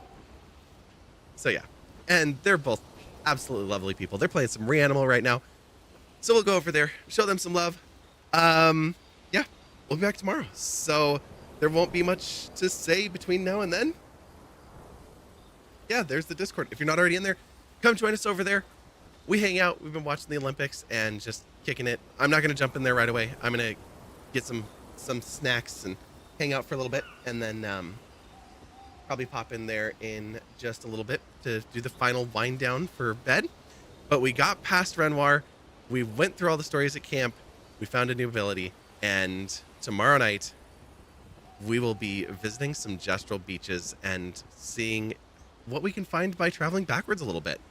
yeah. And they're both absolutely lovely people. They're playing some Reanimal right now. So we'll go over there, show them some love. Yeah, we'll be back tomorrow. So there won't be much to say between now and then. Yeah, there's the Discord. If you're not already in there, come join us over there. We hang out. We've been watching the Olympics and just kicking it. I'm not going to jump in there right away. I'm going to get some snacks and hang out for a little bit. And then probably pop in there in just a little bit to do the final wind down for bed. But we got past Renoir. We went through all the stories at camp. We found a new ability. And tomorrow night, we will be visiting some gestural beaches and seeing what we can find by traveling backwards a little bit.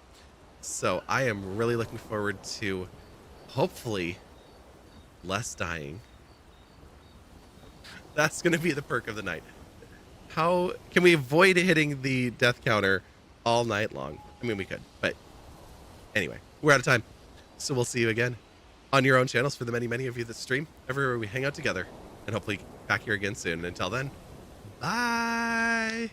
So I am really looking forward to hopefully less dying. That's going to be the perk of the night. How can we avoid hitting the death counter all night long? I mean, we could, but anyway, we're out of time. So we'll see you again on your own channels for the many, many of you that stream, everywhere we hang out together, and hopefully back here again soon. And until then, bye.